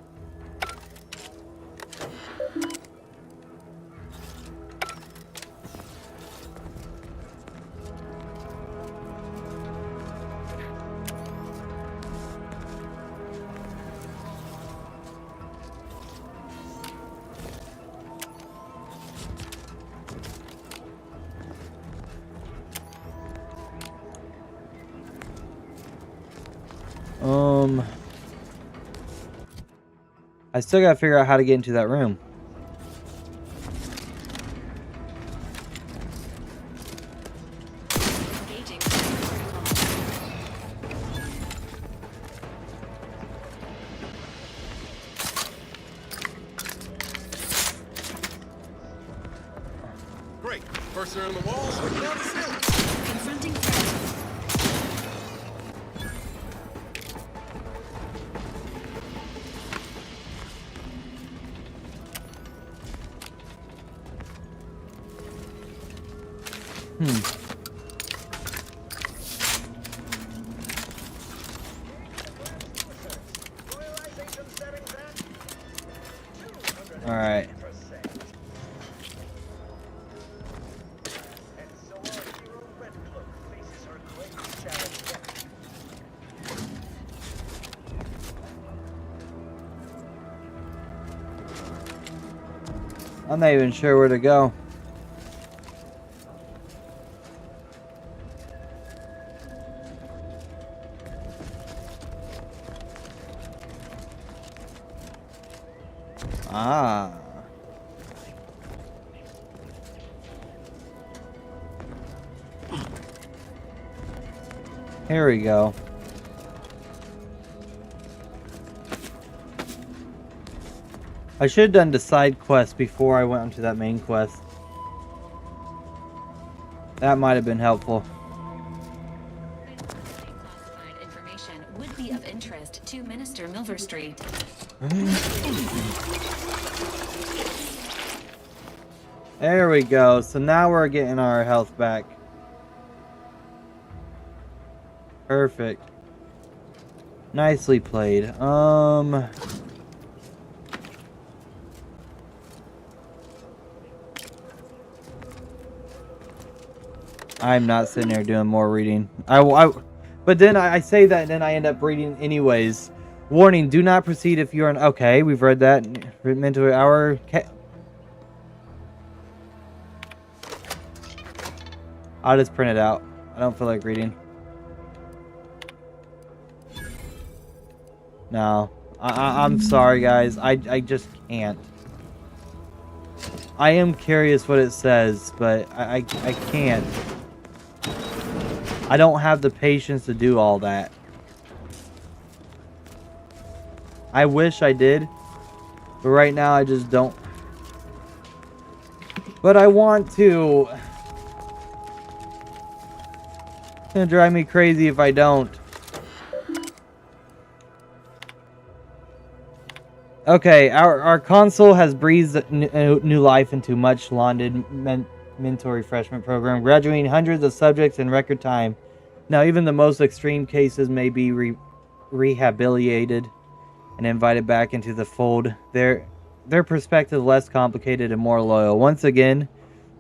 I still gotta figure out how to get into that room. Engaging. Great. First they're in the walls, looking down the ceiling. Confronting threat. All right. I'm not even sure where to go. Ah. Here we go. I should have done the side quest before I went onto that main quest. That might have been helpful. Classified information would be of interest to Minister Milverstreet. There we go. So now we're getting our health back. Perfect. Nicely played. I'm not sitting there doing more reading. But then I say that and then I end up reading anyways. Warning, do not proceed if you're okay, we've read that. Mental hour. I'll just print it out. I don't feel like reading. No. I'm sorry, guys. I just can't. I am curious what it says, but I can't. I don't have the patience to do all that. I wish I did, but right now I just don't. But I want to. It's gonna drive me crazy if I don't. Okay, our console has breathed new life into much lauded mental refreshment program, graduating hundreds of subjects in record time. Now, even the most extreme cases may be rehabilitated and invited back into the fold. Their perspective less complicated and more loyal. Once again,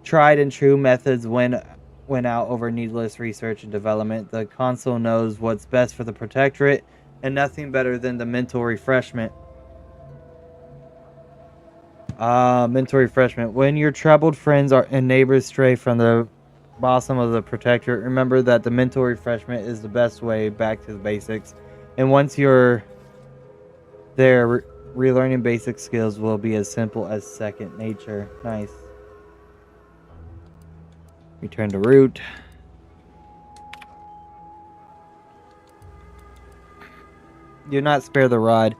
tried and true methods went out over needless research and development. The console knows what's best for the Protectorate, and nothing better than the mental refreshment. Mental refreshment. When your troubled friends and neighbors stray from the Bosom of the Protectorate, remember that the mental refreshment is the best way back to the basics. And once you're there, relearning basic skills will be as simple as second nature. Nice. Return to route. Do not spare the rod.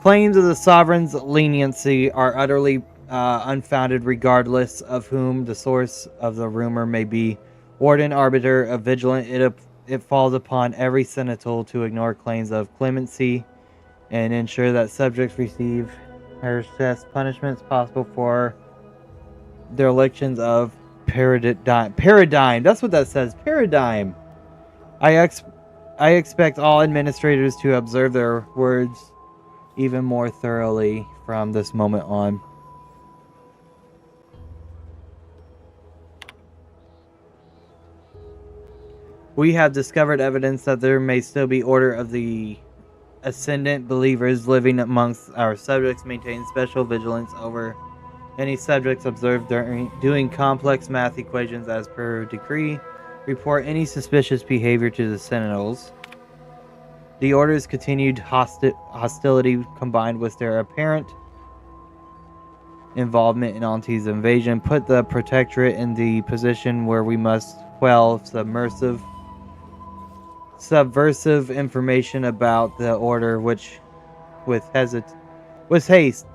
Claims of the sovereign's leniency are utterly unfounded regardless of whom the source of the rumor may be. Warden, arbiter of vigilant, it falls upon every senator to ignore claims of clemency and ensure that subjects receive harshest punishments possible for their elections of paradigm. That's what that says. Paradigm. I expect all administrators to observe their words even more thoroughly from this moment on. We have discovered evidence that there may still be Order of the Ascendant believers living amongst our subjects. Maintain special vigilance over any subjects observed doing complex math equations as per decree. Report any suspicious behavior to the Sentinels. The Order's continued hostility combined with their apparent involvement in Auntie's invasion put the Protectorate in the position where we must quell subversive information about the Order, which with haste.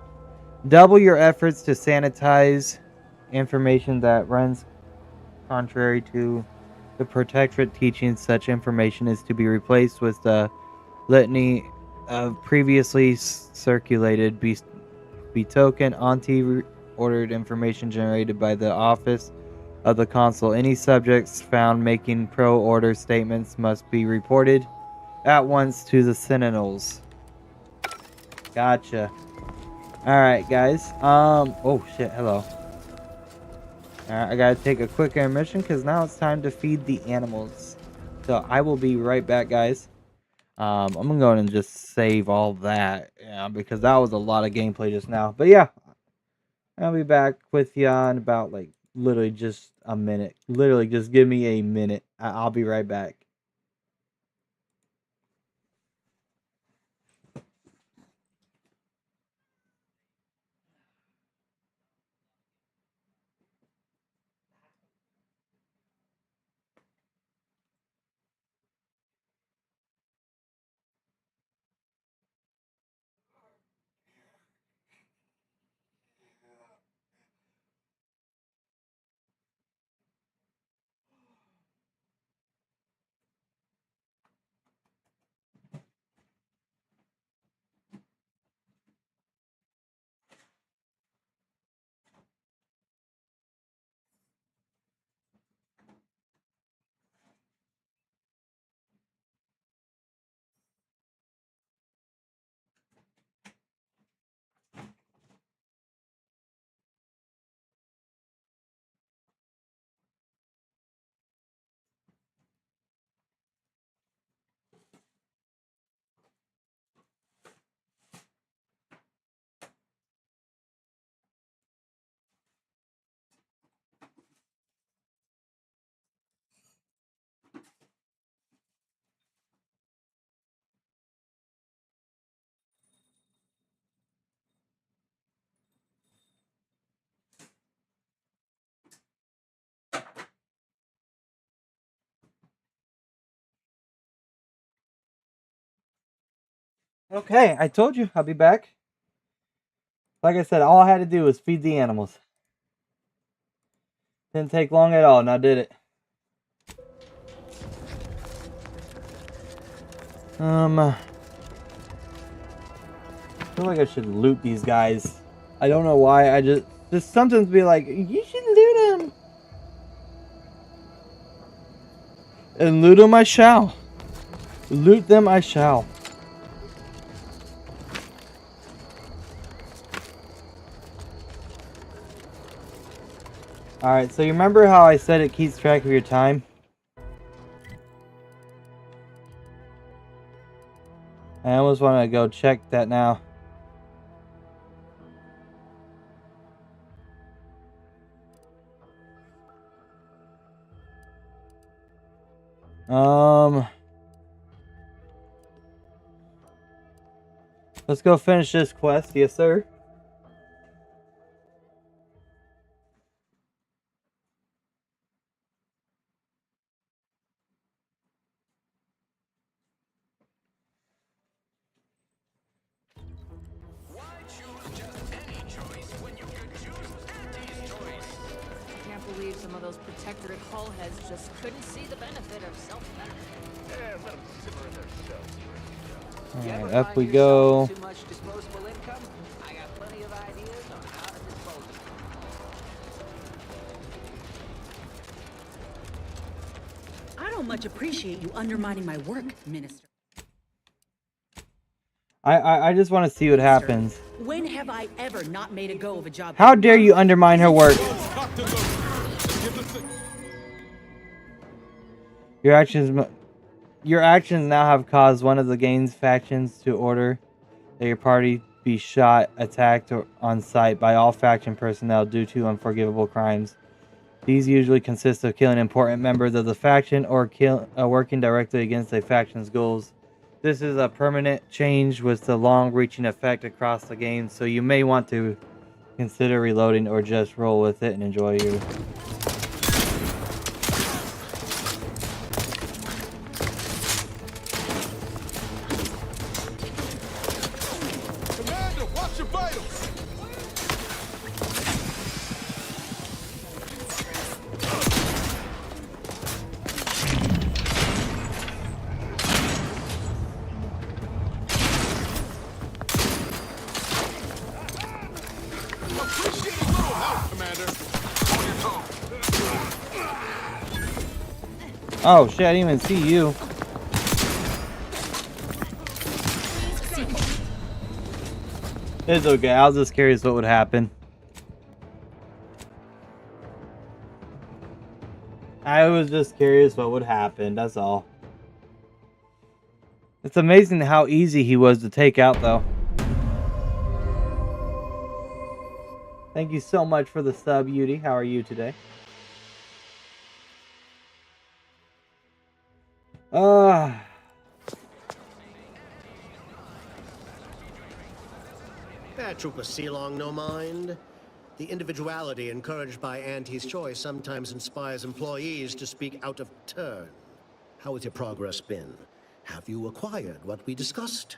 Double your efforts to sanitize information that runs contrary to the Protectorate teachings. Such information is to be replaced with the litany of previously circulated betoken anti-ordered information generated by the office of the consul. Any subjects found making pro-order statements must be reported at once to the Sentinels. Gotcha. Alright, guys. Oh shit, hello. Alright, I gotta take a quick intermission because now it's time to feed the animals. So I will be right back, guys. I'm gonna go and just save all that, because that was a lot of gameplay just now. But yeah, I'll be back with you in about like literally just a minute. Literally, just give me a minute. I'll be right back. Okay, I told you I'll be back. Like I said, all I had to do was feed the animals. Didn't take long at all, and I did it. I feel like I should loot these guys. I don't know why, I just sometimes be like, you should loot them. And loot them I shall. Loot them I shall. Alright, so you remember how I said it keeps track of your time? I almost want to go check that now. Let's go finish this quest, yes sir. I can't believe some of those protectorate hull heads just couldn't see the benefit of self-benefit. Let them simmer in their shells. Alright, up we go. Too much disposable income? I got plenty of ideas on how to dispose of it. I don't much appreciate you undermining my work, Minister. I just want to see what happens. When have I ever not made a go of a job? How dare you undermine her work? Your actions now have caused one of the game's factions to order that your party be shot, attacked, or on sight by all faction personnel due to unforgivable crimes. These usually consist of killing important members of the faction or working directly against a faction's goals. This is a permanent change with the long-reaching effect across the game, so you may want to consider reloading or just roll with it and enjoy you. Commander, watch your vitals! Appreciate a little help, Commander. On your toe. Oh shit, I didn't even see you. It's okay, I was just curious what would happen. I was just curious what would happen, that's all. It's amazing how easy he was to take out, though. Thank you so much for the sub, Yudi. How are you today? Trooper Sealong, no mind. The individuality encouraged by Auntie's choice sometimes inspires employees to speak out of turn. How has your progress been? Have you acquired what we discussed?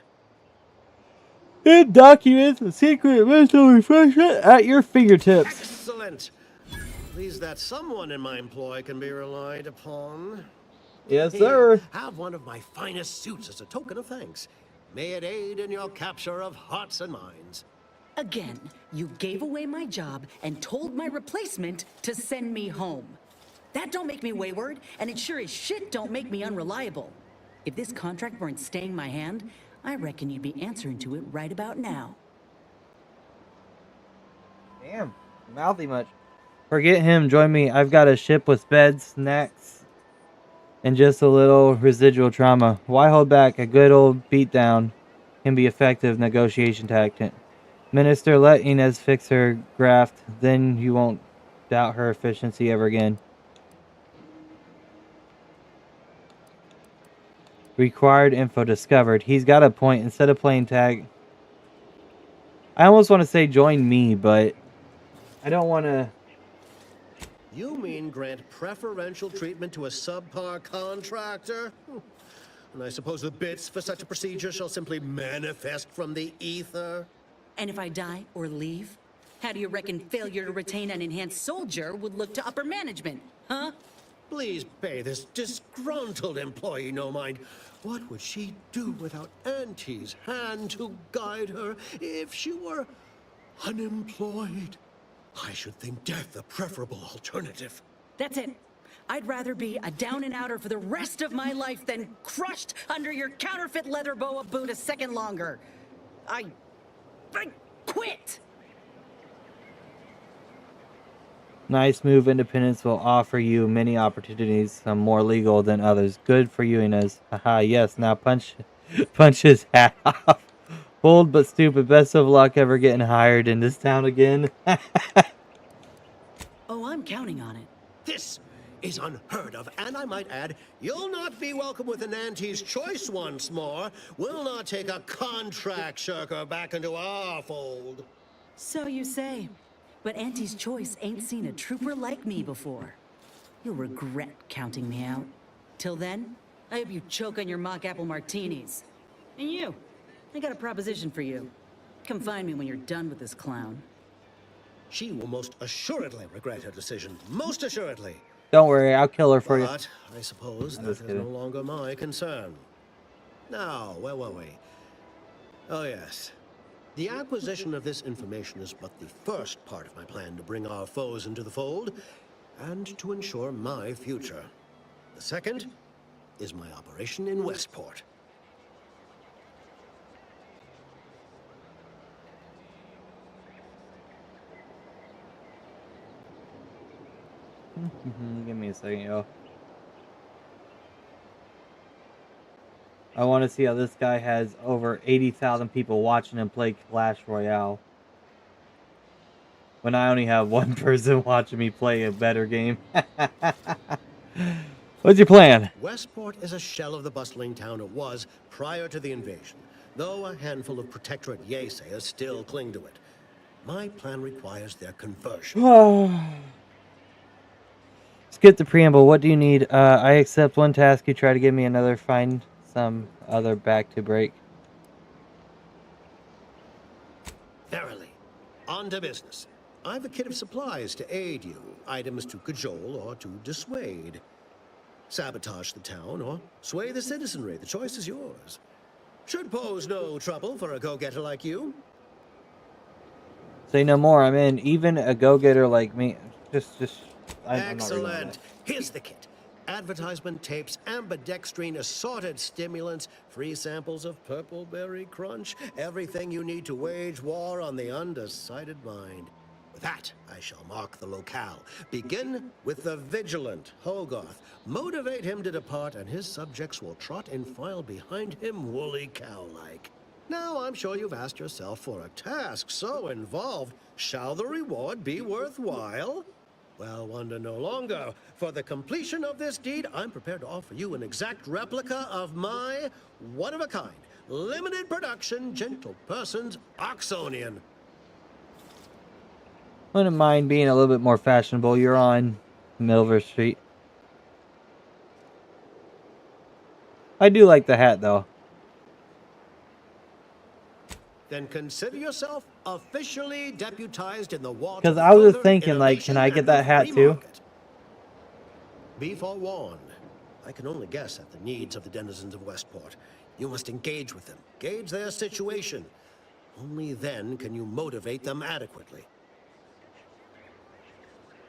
It documents a secret mental refreshment at your fingertips. Excellent. Pleased that someone in my employ can be relied upon. Yes, Here, sir. have one of my finest suits as a token of thanks. May it aid in your capture of hearts and minds. Again, you gave away my job and told my replacement to send me home. That don't make me wayward, and it sure as shit don't make me unreliable. If this contract weren't staying my hand, I reckon you'd be answering to it right about now. Damn, mouthy much. Forget him, join me. I've got a ship with beds, snacks, and just a little residual trauma. Why hold back? A good old beatdown can be effective negotiation tactic. Minister, let Inez fix her graft, then you won't doubt her efficiency ever again. Required info discovered. He's got a point. Instead of playing tag, I almost want to say join me, but I don't want to. You mean grant preferential treatment to a subpar contractor? And I suppose the bits for such a procedure shall simply manifest from the ether? And if I die or leave, how do you reckon failure to retain an enhanced soldier would look to upper management, huh? Please pay this disgruntled employee no mind. What would she do without Auntie's hand to guide her if she were unemployed? I should think death a preferable alternative. That's it. I'd rather be a down-and-outer for the rest of my life than crushed under your counterfeit leather boa boot a second longer. I quit! Nice move. Independence will offer you many opportunities, some more legal than others. Good for you, Inez. Haha, yes, now punch his hat off. Bold but stupid. Best of luck ever getting hired in this town again. Oh, I'm counting on it. This is unheard of, and I might add, you'll not be welcome with an Auntie's Choice once more. We'll not take a contract shirker back into our fold. So you say. But Auntie's Choice ain't seen a trooper like me before. You'll regret counting me out. Till then, I hope you choke on your mock apple martinis. And you, I got a proposition for you. Come find me when you're done with this clown. She will most assuredly regret her decision. Most assuredly. Don't worry, I'll kill her for you. But I suppose I'm that just is no kidding. longer my concern. Now, where were we? Oh, yes. The acquisition of this information is but the first part of my plan to bring our foes into the fold and to ensure my future. The second is my operation in Westport. Give me a second, yo. I want to see how this guy has over 80,000 people watching him play Clash Royale. When I only have one person watching me play a better game. What's your plan? Westport is a shell of the bustling town it was prior to the invasion, though a handful of Protectorate Yeasayers still cling to it. My plan requires their conversion. Skip the preamble. What do you need? I accept one task. You try to give me another. Find some other back to break. Verily. On to business. I've a kit of supplies to aid you. Items to cajole or to dissuade. Sabotage the town or sway the citizenry. The choice is yours. Should pose no trouble for a go-getter like you. Say no more. I'm in. Even a go-getter like me. I'm not reading all Excellent. that. Here's the kit. Advertisement tapes, ambidextrine, assorted stimulants, free samples of Purple Berry Crunch, everything you need to wage war on the undecided mind. With that, I shall mark the locale. Begin with the vigilant Hogarth. Motivate him to depart, and his subjects will trot in file behind him, woolly cow-like. Now, I'm sure you've asked yourself, for a task so involved, shall the reward be worthwhile? Well, wonder no longer. For the completion of this deed, I'm prepared to offer you an exact replica of my one-of-a-kind, limited production, gentle person's Oxonian. Wouldn't mind being a little bit more fashionable. You're on Milver Street. I do like the hat, though. Then consider yourself officially deputized in the water. Because I was just thinking, like, can I get that hat too? Be forewarned. I can only guess at the needs of the denizens of Westport. You must engage with them, gauge their situation. Only then can you motivate them adequately.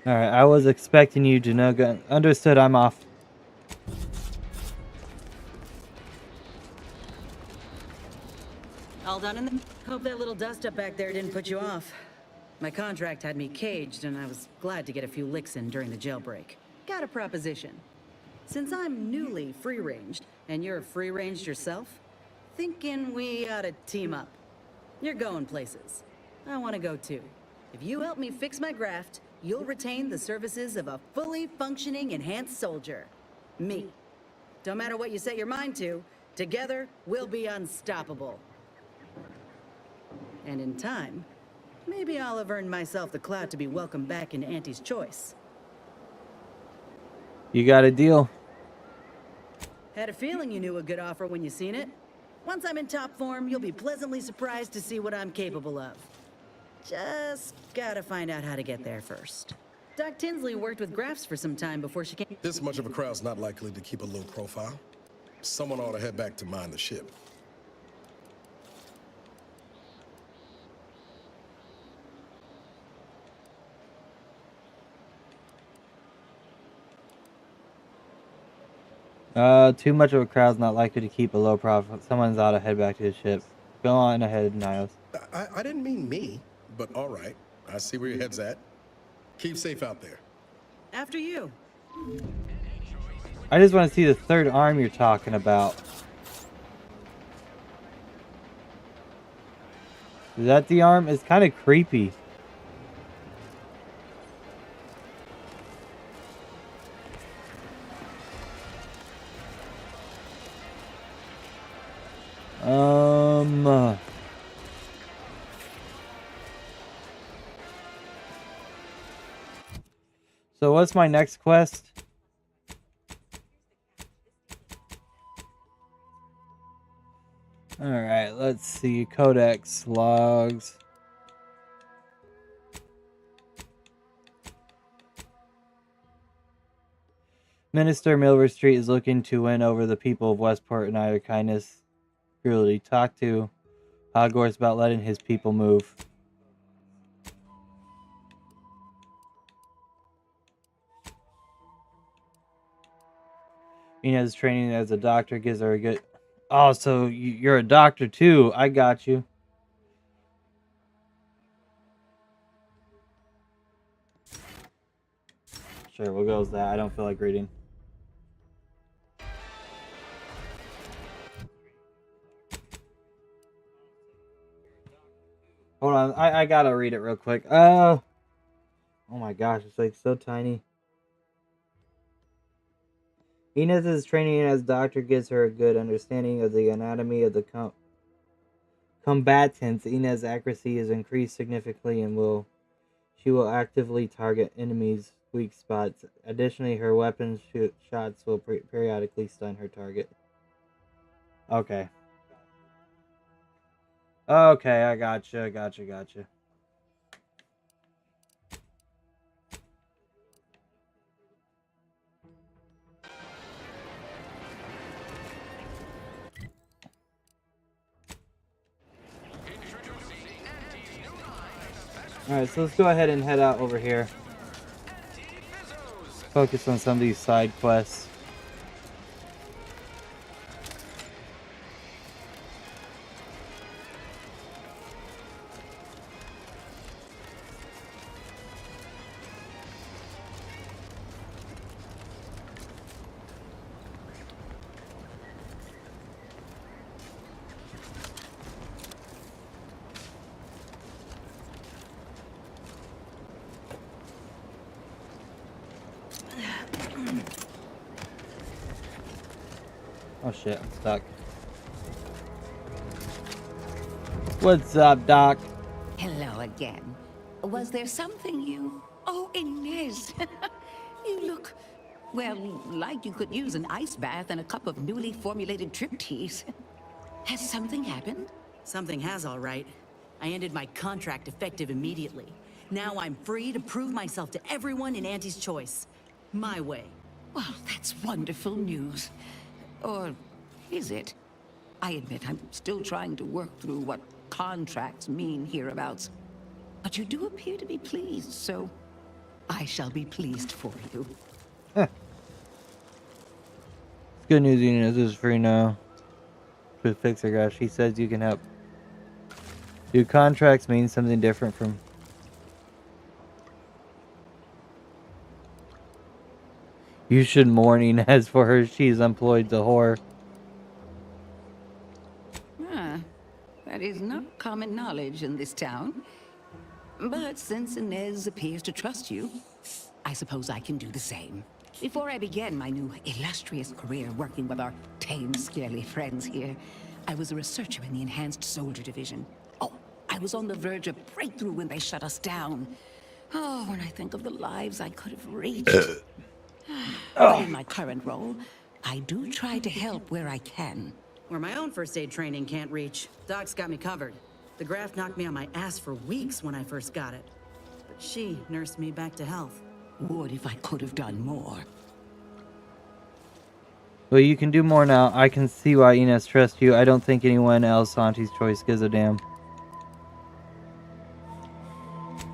Alright, I was expecting you to know. Understood, I'm off. All done in the... Hope that little dust up back there didn't put you off. My contract had me caged, and I was glad to get a few licks in during the jailbreak. Got a proposition. Since I'm newly free-ranged, and you're free-ranged yourself, thinking we ought to team up. You're going places. I want to go too. If you help me fix my graft, you'll retain the services of a fully functioning enhanced soldier. Me. Don't matter what you set your mind to, together we'll be unstoppable. And in time, maybe I'll have earned myself the clout to be welcomed back into Auntie's Choice. You got a deal. Had a feeling you knew a good offer when you seen it. Once I'm in top form, you'll be pleasantly surprised to see what I'm capable of. Just gotta find out how to get there first. Doc Tinsley worked with Grafts for some time before she came. This much of a crowd's not likely to keep a low profile. Someone ought to head back to mind the ship. Too much of a crowd's not likely to keep a low profile. Someone's ought to head back to the ship. Go on ahead, Niles. I didn't mean me, but all right. I see where your head's at. Keep safe out there. After you. I just want to see the third arm you're talking about. Is that the arm? It's kind of creepy. So what's my next quest? Alright, let's see. Codex logs. Minister Milver Street is looking to win over the people of Westport and either kindness, cruelty. Talk to Hogwarts about letting his people move. Ina's training as a doctor gives her a good... Oh, so you're a doctor too. I got you. Sure, we'll go with that. I don't feel like reading. Hold on, I gotta read it real quick. Oh my gosh, it's like so tiny. Inez's training as doctor gives her a good understanding of the anatomy of the combatants. Inez's accuracy is increased significantly and she will actively target enemies' weak spots. Additionally, her weapon shots will periodically stun her target. Okay. Okay, I gotcha. Alright, so let's go ahead and head out over here. Focus on some of these side quests. Oh shit, I'm stuck. What's up, Doc? Hello again. Was there something you... Oh, Inez. You look, well, like you could use an ice bath and a cup of newly formulated trip teas. Has something happened? Something has, all right. I ended my contract effective immediately. Now I'm free to prove myself to everyone in Auntie's Choice. My way. Well, that's wonderful news. Or is it? I admit I'm still trying to work through what contracts mean hereabouts. But you do appear to be pleased, so I shall be pleased for you. It's good news, Inez is free now. With Fixer Guy, she says you can help. Do contracts mean something different from... You should mourn Inez for her. She's employed the whore. That is not common knowledge in this town. But since Inez appears to trust you, I suppose I can do the same. Before I began my new illustrious career working with our tame, scaly friends here, I was a researcher in the Enhanced Soldier Division. Oh, I was on the verge of breakthrough when they shut us down. Oh, when I think of the lives I could have reached. But in my current role, I do try to help where I can. Where my own first aid training can't reach, Doc's got me covered. The graft knocked me on my ass for weeks when I first got it. But she nursed me back to health. Would if I could have done more. Well, you can do more now. I can see why Inez trusts you. I don't think anyone else on Auntie's Choice gives a damn.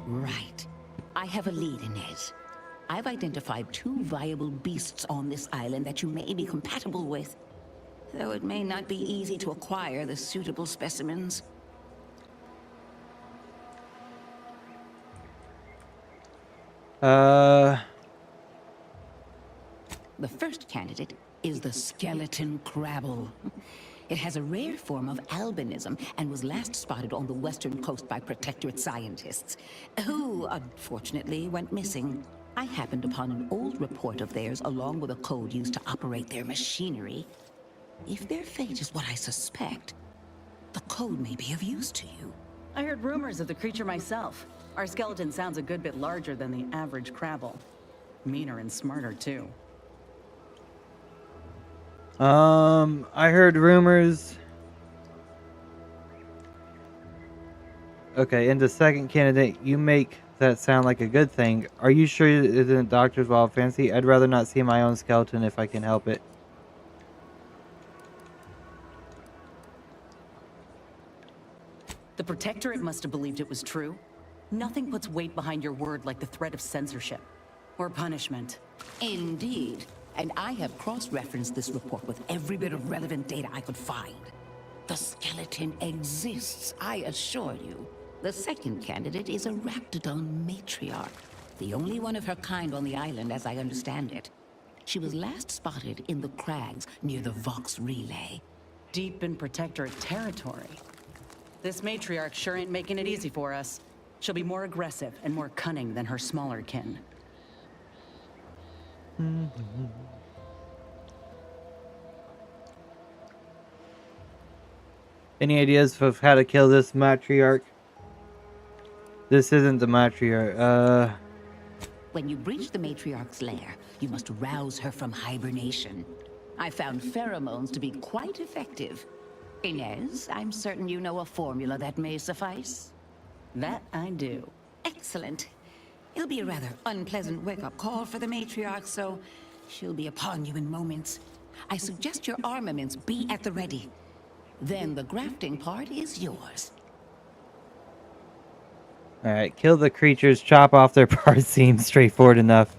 Right. I have a lead, Inez. I've identified 2 viable beasts on this island that you may be compatible with. Though it may not be easy to acquire the suitable specimens. The first candidate is the skeleton crabble. It has a rare form of albinism and was last spotted on the western coast by Protectorate scientists, who unfortunately went missing. I happened upon an old report of theirs along with a code used to operate their machinery. If their fate is what I suspect, The code may be of use to you. I heard rumors of the creature myself. Our skeleton sounds a good bit larger than the average Crabble. Meaner and smarter, too. I heard rumors. Okay, and the second candidate, you make that sound like a good thing. Are you sure it isn't Doctor's Wild Fancy? I'd rather not see my own skeleton if I can help it. The Protectorate must have believed it was true. Nothing puts weight behind your word like the threat of censorship. Or punishment. Indeed. And I have cross-referenced this report with every bit of relevant data I could find. The skeleton exists, I assure you. The second candidate is a Raptidon matriarch, the only one of her kind on the island as I understand it. She was last spotted in the crags near the Vox Relay. Deep in Protectorate territory. This matriarch sure ain't making it easy for us. She'll be more aggressive and more cunning than her smaller kin. Any ideas of how to kill this matriarch? This isn't the matriarch. When you breach the matriarch's lair, you must rouse her from hibernation. I found pheromones to be quite effective. Inez, I'm certain you know a formula that may suffice. That I do. Excellent. It'll be a rather unpleasant wake-up call for the matriarch, so she'll be upon you in moments. I suggest your armaments be at the ready. Then the grafting part is yours. Alright, kill the creatures, chop off their parts seems straightforward enough.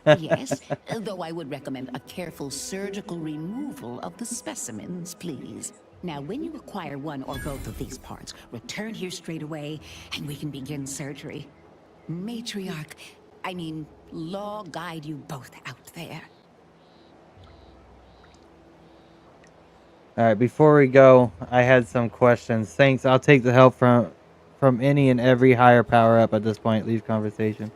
Yes, though I would recommend a careful surgical removal of the specimens, please. Now, when you acquire one or both of these parts, return here straight away, and we can begin surgery. Matriarch, Law guide you both out there. Alright, before we go, I had some questions. Thanks, I'll take the help from any and every higher power up at this point. Leave conversation.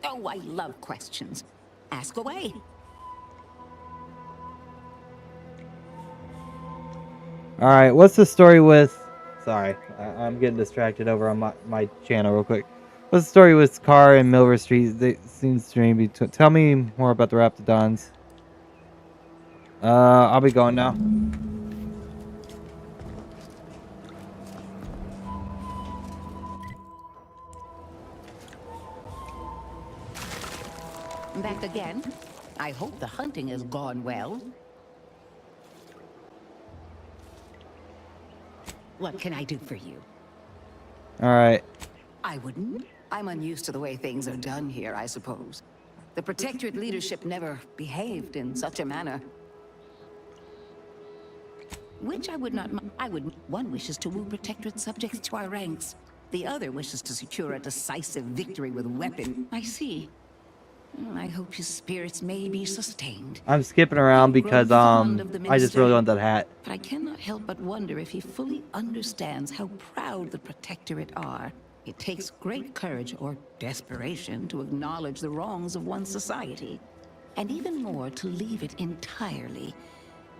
Oh, I love questions. Ask away. Alright, what's the story with... Sorry, I'm getting distracted over on my channel real quick. What's the story with Carr and Milver Street? They seem strange. Tell me more about the Raptidons. I'll be going now. Back again. I hope the hunting has gone well. What can I do for you? Alright. I wouldn't. I'm unused to the way things are done here, I suppose. The Protectorate leadership never behaved in such a manner. Which I would not one wishes to woo Protectorate subjects to our ranks. The other wishes to secure a decisive victory with a weapon. I see. Well, I hope his spirits may be sustained. I'm skipping around because I just really want that hat. But I cannot help but wonder if he fully understands how proud the Protectorate are. It takes great courage or desperation to acknowledge the wrongs of one's society, and even more to leave it entirely.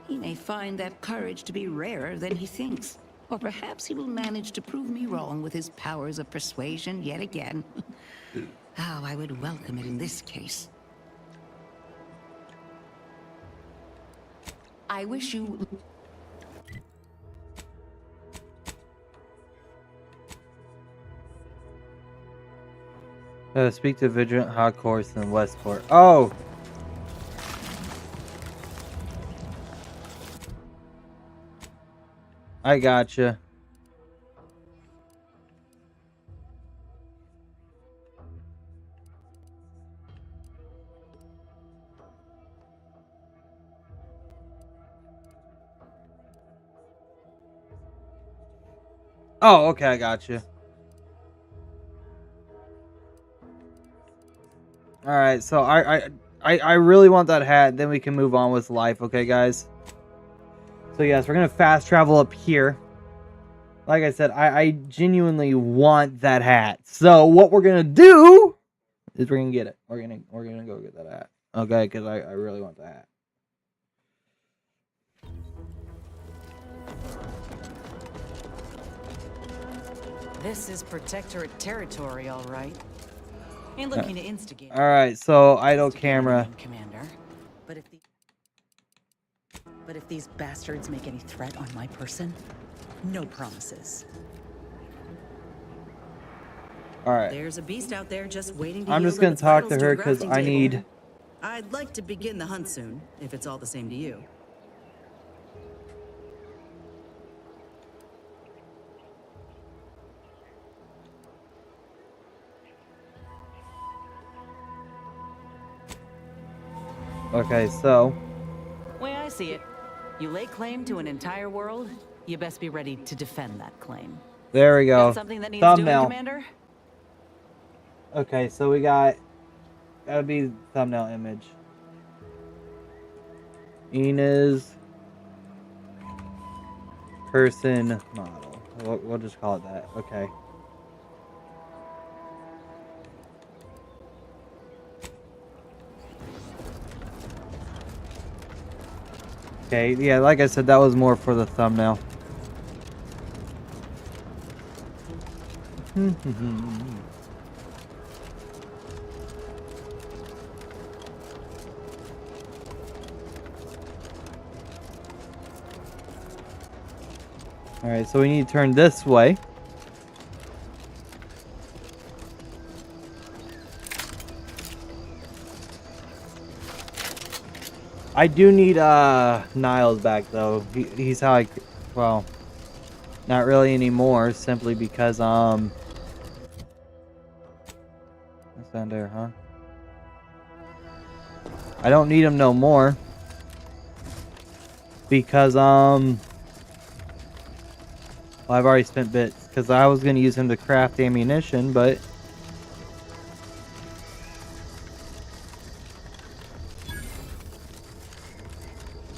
He may find that courage to be rarer than he thinks, or perhaps he will manage to prove me wrong with his powers of persuasion yet again. How I would welcome it in this case. I wish you... Speak to Vigilant Hawk Horse in Westport. Oh! I gotcha. Oh, okay, I gotcha. Alright, so I really want that hat, then we can move on with life, okay guys? So yes, we're gonna fast travel up here. Like I said, I genuinely want that hat. So what we're gonna do is we're gonna get it. We're gonna go get that hat. Okay, because I really want the hat. This is Protectorate territory, all right. Ain't looking to instigate. All right, so idle camera. Commander. But if these bastards make any threat on my person, no promises. All right. There's a beast out there just waiting to I'm yield just gonna its talk to vitals her a because grafting I table. need. I'd like to begin the hunt soon, if it's all the same to you. Okay, so Way I see it, you lay claim to an entire world, you best be ready to defend that claim. there we go. Got something that needs Thumbnail. doing, Commander? Okay, so we got. That'll be thumbnail image. Ina's person model. We'll just call it that. Okay. Okay, yeah, like I said, that was more for the thumbnail. Alright, so we need to turn this way. I do need Niles back though. He's how I, well, not really anymore, simply because that's down there, huh? I don't need him no more because well, I've already spent bits because I was gonna use him to craft ammunition, but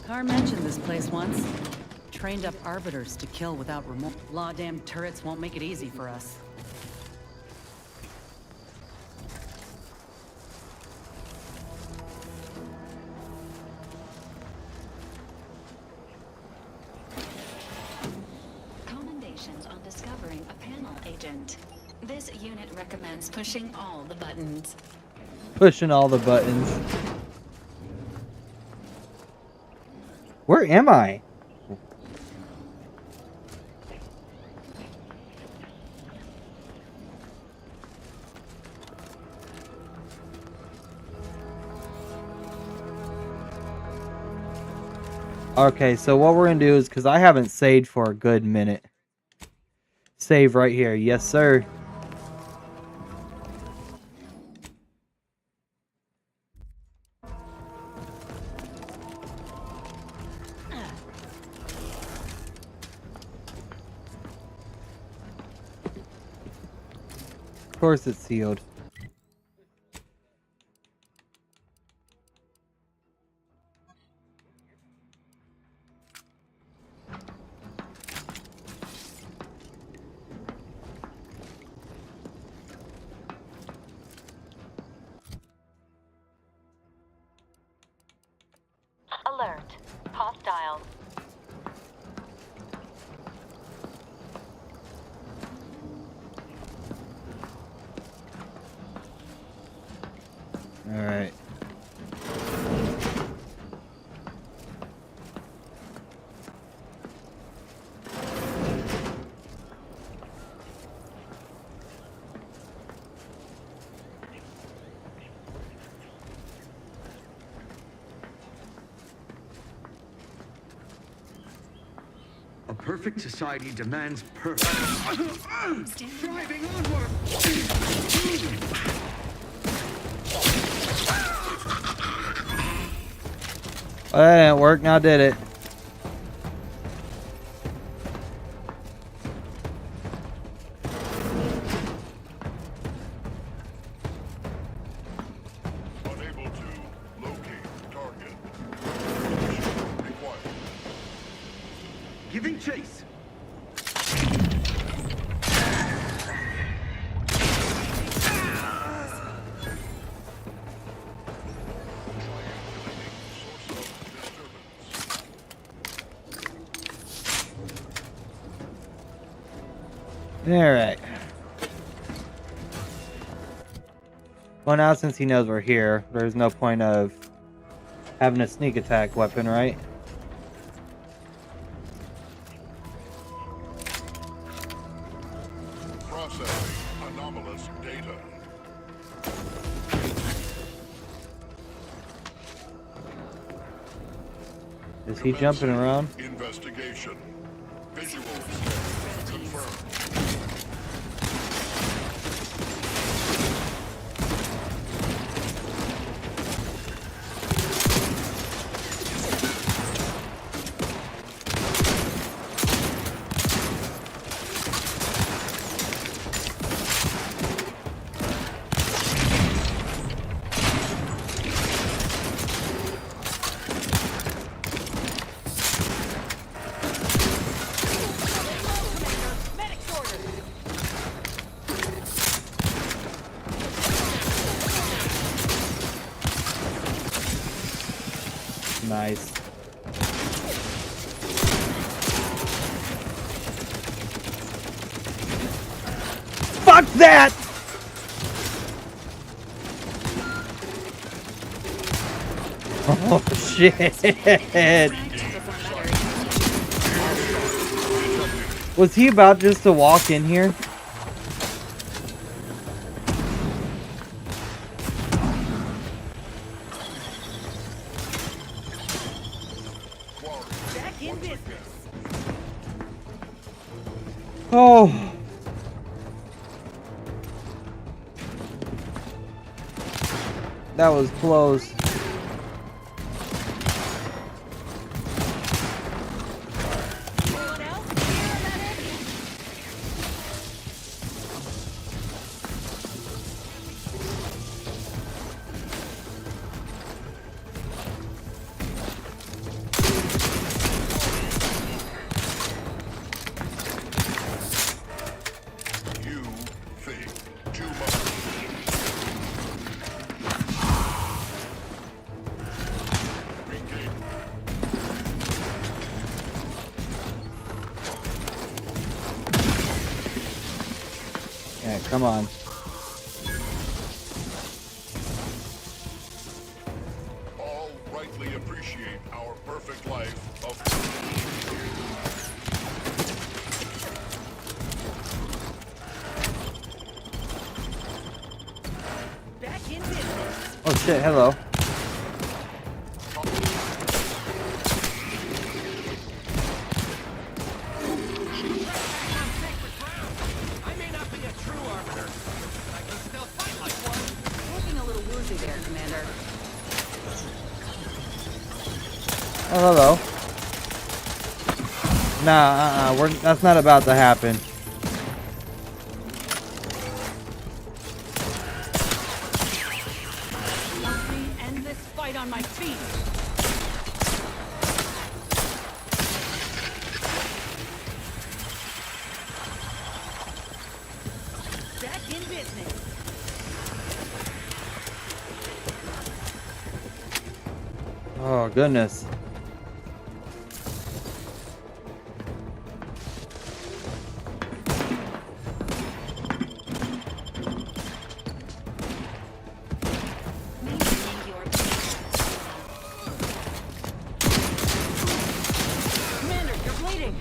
Carr mentioned this place once. Trained up arbiters to kill without remorse. Law-damn turrets won't make it easy for us. Commendations on discovering a panel agent. This unit recommends pushing all the buttons. pushing all the buttons. Where am I? Okay, so what we're gonna do is, because I haven't saved for a good minute. Save right here. Yes, sir. Of course it's sealed. Alert. Hostile. All right. A perfect society demands perfect. Driving onward. Well, that didn't work. Now did it? Unable to locate target. Position required. Giving chase. All right. Well, now since he knows we're here, there's no point of having a sneak attack weapon, right? Processing anomalous data. Is he jumping around? Investigation. Visuals confirmed. Nice. Fuck that! Oh shit! Was he about just to walk in here? Oh. That was close. Yeah, come on. All rightly appreciate our perfect life of. Oh shit, hello. Oh, hello. Nah, that's not about to happen. End this fight on my feet. Back in business. Oh, goodness. Commander, you're bleeding.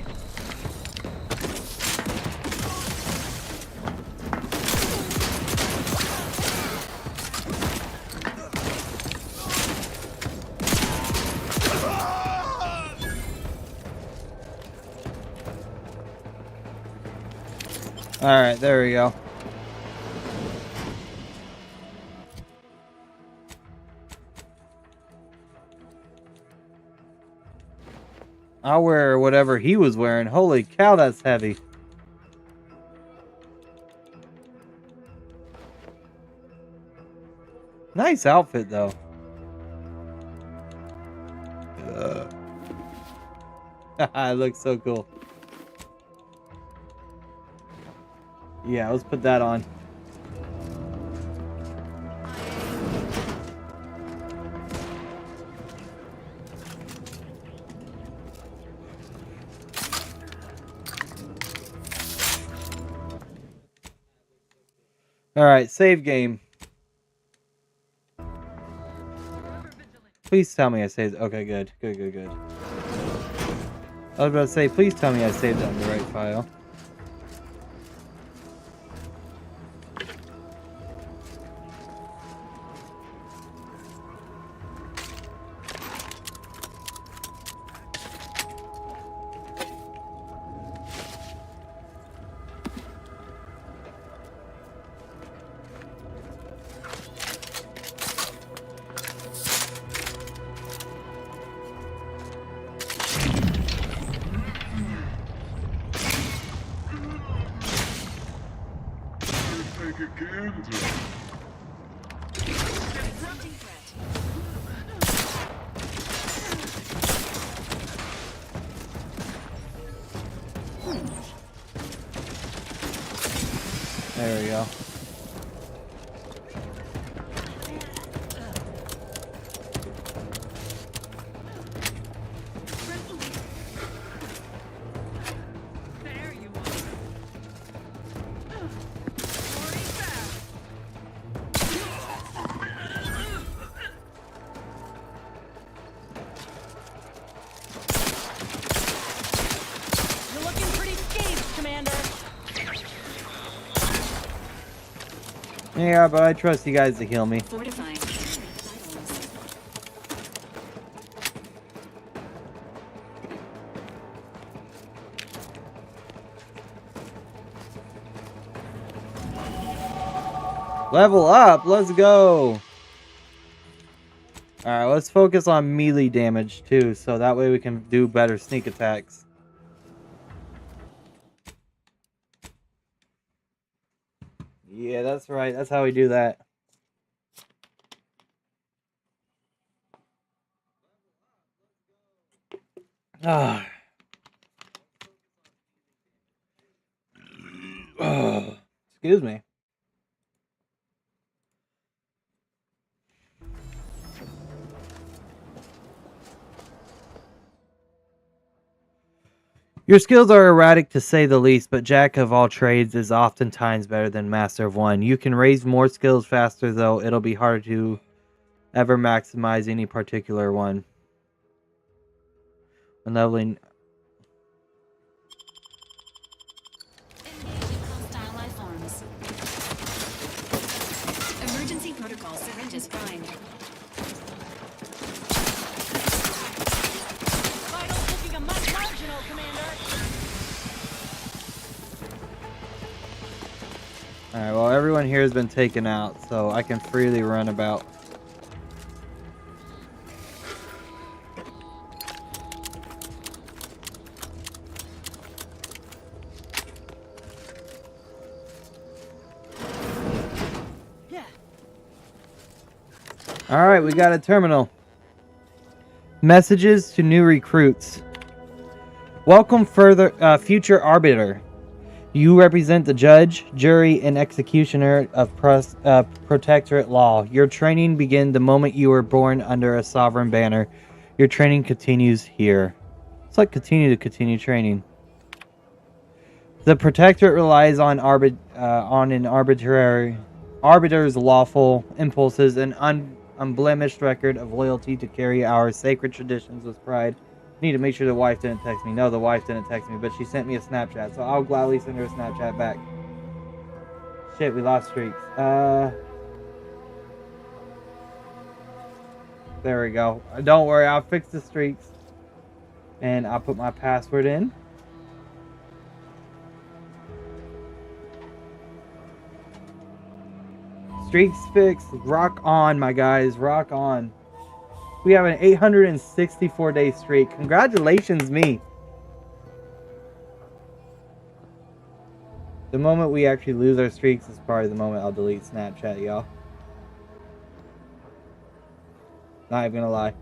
Alright, there we go. I'll wear whatever he was wearing. Holy cow, that's heavy. Nice outfit, though. It looks so cool. Yeah, let's put that on. All right, save game. Please tell me I saved. Okay, good. Good, good, good. I was about to say, please tell me I saved it on the right file. There we go. You're looking pretty scathed, Commander. Yeah, but I trust you guys to heal me. Fortifying. Level up, let's go. Alright, let's focus on melee damage too, so that way we can do better sneak attacks. Yeah, that's right, that's how we do that. Ah. Oh, excuse me. Your skills are erratic to say the least, but Jack of all trades is oftentimes better than Master of one. You can raise more skills faster, though it'll be hard to ever maximize any particular one. When leveling... Hostile life forms. Emergency protocol syringes primed. Vitals looking a much marginal, Commander. Alright, well, everyone here has been taken out, so I can freely run about. Yeah. Alright, we got a terminal. Messages to new recruits. Welcome future arbiter. You represent the judge, jury, and executioner of protectorate law. Your training began the moment you were born under a sovereign banner. Your training continues here. It's like continue training. The protectorate relies on an arbiter's lawful impulses and unblemished record of loyalty to carry our sacred traditions with pride. Need to make sure the wife didn't text me. No, the wife didn't text me, but she sent me a Snapchat, so I'll gladly send her a Snapchat back. Shit, we lost streaks. There we go. Don't worry, I'll fix the streaks. And I'll put my password in. Streaks fixed. Rock on, my guys. Rock on. We have an 864-day streak. Congratulations, me. The moment we actually lose our streaks is probably the moment I'll delete Snapchat, y'all. Not even gonna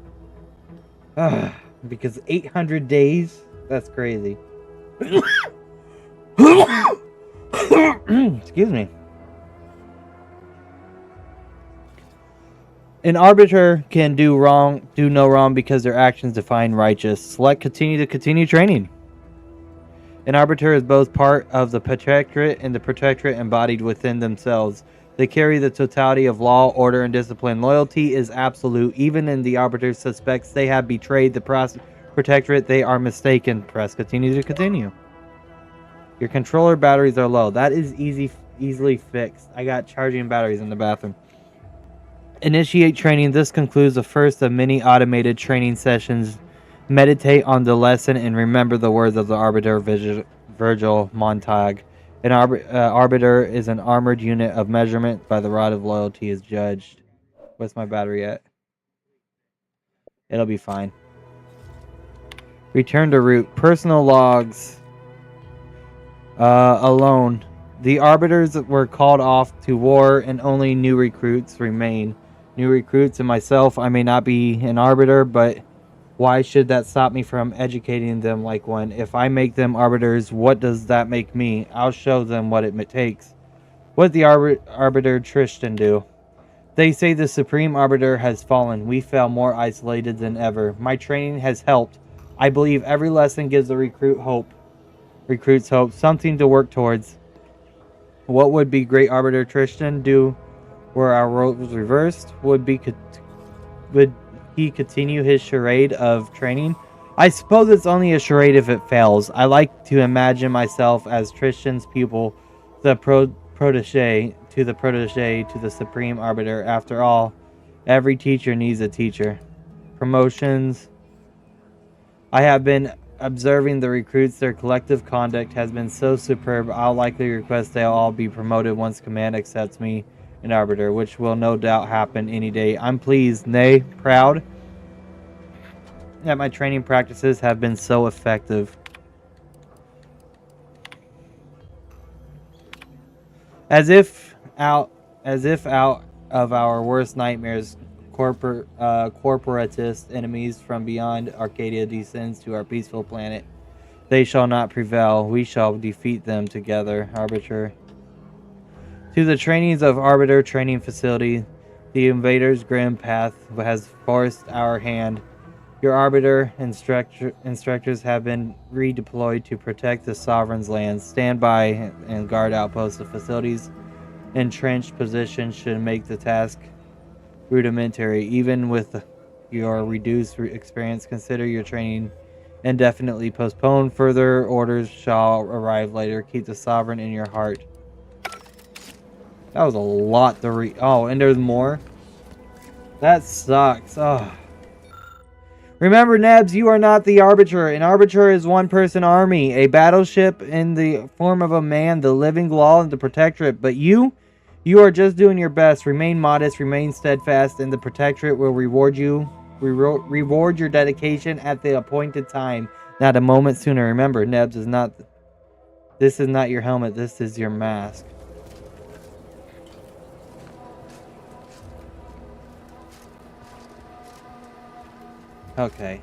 lie. Because 800 days? That's crazy. Excuse me. An arbiter can do no wrong because their actions define righteous. Select continue to continue training. An arbiter is both part of the protectorate and the protectorate embodied within themselves. They carry the totality of law, order, and discipline. Loyalty is absolute. Even in the Arbiter suspects they have betrayed the Protectorate, they are mistaken. Press continue to continue. Your controller batteries are low. That is easily fixed. I got charging batteries in the bathroom. Initiate training. This concludes the first of many automated training sessions. Meditate on the lesson and remember the words of the Arbiter, Virgil Montag. An Arbiter is an armored unit of measurement. By the rod of loyalty is judged. What's my battery at? It'll be fine. Return to route. Personal logs. Alone. The Arbiters were called off to war and only new recruits remain. New recruits and myself. I may not be an Arbiter, but why should that stop me from educating them like one? If I make them Arbiters, what does that make me? I'll show them what it takes. What did the Arbiter Tristan do? They say the Supreme Arbiter has fallen. We fell more isolated than ever. My training has helped. I believe every lesson gives the recruits hope, something to work towards. What would be Great Arbiter Tristan do were our roles reversed? Would he continue his charade of training? I suppose it's only a charade if it fails. I like to imagine myself as Tristan's pupil, the protege to the Supreme Arbiter. After all, every teacher needs a teacher. Promotions. I have been observing the recruits. Their collective conduct has been so superb. I'll likely request they'll all be promoted once command accepts me an Arbiter, which will no doubt happen any day. I'm pleased, nay, proud, that my training practices have been so effective. As if out of our worst nightmares, corporatist enemies from beyond Arcadia descends to our peaceful planet. They shall not prevail. We shall defeat them together. Arbiter. To the trainees of Arbiter Training Facility, the invader's grim path has forced our hand. Your Arbiter instructors have been redeployed to protect the Sovereign's lands. Stand by and guard outposts. The facility's entrenched position should make the task rudimentary. Even with your reduced experience, consider your training indefinitely postponed. Further orders shall arrive later. Keep the Sovereign in your heart. That was a lot to read. Oh, and there's more? That sucks. Oh. Remember, Nebs, you are not the Arbiter. An Arbiter is one-person army. A battleship in the form of a man, the living law, and the Protectorate. But you are just doing your best. Remain modest, remain steadfast, and the Protectorate will reward you. Reward your dedication at the appointed time. Not a moment sooner. Remember, Nebs is not... This is not your helmet. This is your mask. Okay.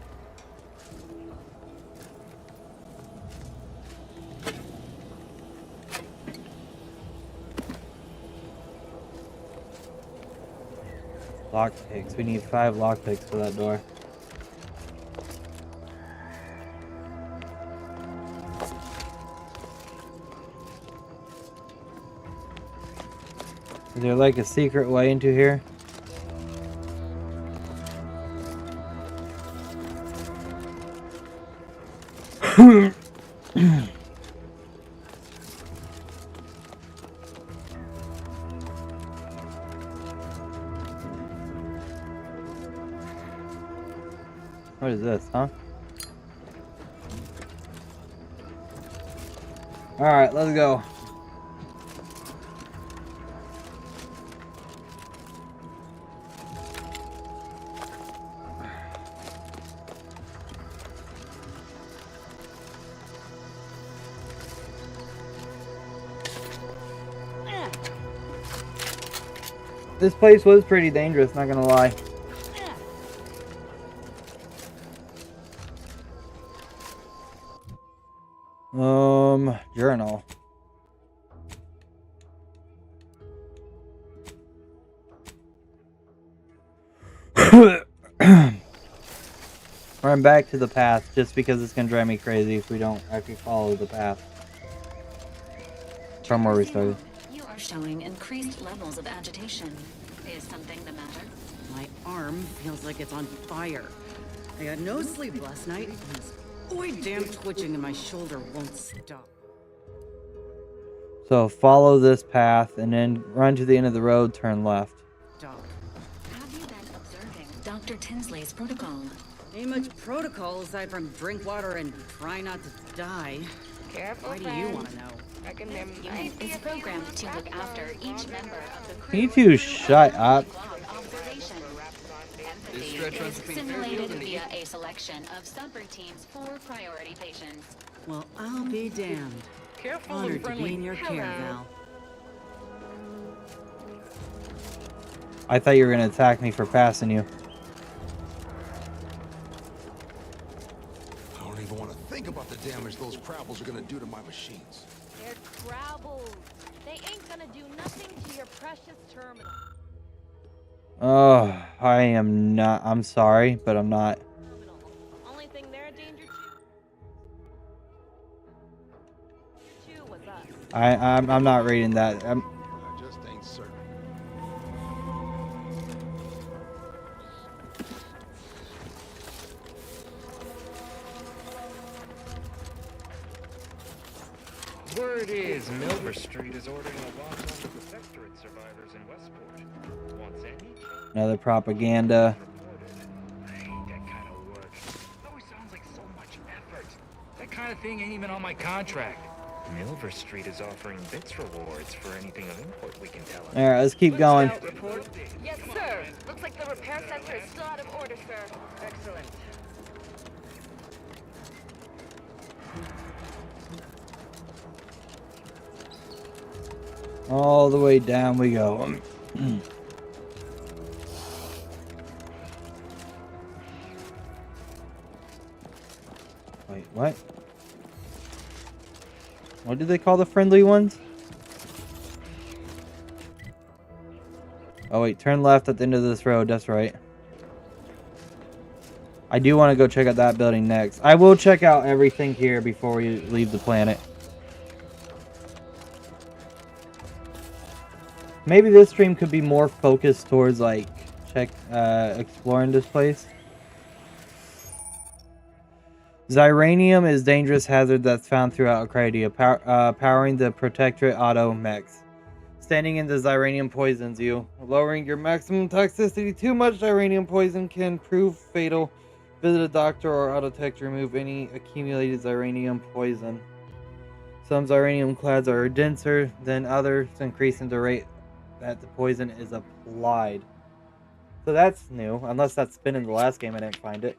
Lockpicks. We need 5 lockpicks for that door. Is there like a secret way into here? What is this, huh? Alright, let's go. This place was pretty dangerous, not gonna lie. Journal. Run back to the path just because it's gonna drive me crazy if we don't actually follow the path from where we started. You are are showing increased levels of agitation. Is something the matter? My arm feels like it's on fire. I got no sleep last night, and this damn twitching in my shoulder won't stop. So follow this path and then run to the end of the road, turn left. Doc. Have you been observing Dr. Tinsley's protocol? Ain't much protocol aside from drink water and try not to die. Careful, Why do you want to know? This unit is programmed to look after each member of the crew. Can you two shut up? Observation. Empathy is simulated via a selection of subroutines for priority patients. Well, I'll be damned. Careful Honored and to friendly. be in your care, Val. I thought you were going to attack me for passing you. I don't even want to think about the damage those Crabbles are gonna do to my machines. They're Crabbles. They ain't gonna do nothing to your precious terminal. Oh, I am not. I'm sorry, but I'm not. Only thing they're a danger to was us. I'm not reading that. I just ain't certain. Word is Milver Street is ordering a watch on the protectorate survivors in Westport. Wants any? Another propaganda. I hate that kind of work. It always sounds like so much effort. That kind of thing ain't even on my contract. Milver Street is offering bits rewards for anything of import we can tell them. All right, let's keep going. Yes, sir. Looks like the repair center is still out of order, sir. Excellent. All the way down we go. Wait, what? What do they call the friendly ones? Oh wait, turn left at the end of this road, that's right. I do want to go check out that building next. I will check out everything here before we leave the planet. Maybe this stream could be more focused towards like exploring this place. Xyranium is a dangerous hazard that's found throughout Arcadia, powering the Protectorate auto mechs. Standing in the xyranium poisons you, lowering your maximum toxicity. Too much xyranium poison can prove fatal. Visit a doctor or autotech to remove any accumulated xyranium poison. Some xyranium clads are denser than others, increasing the rate that the poison is applied. So that's new, unless that's been in the last game. I didn't find it.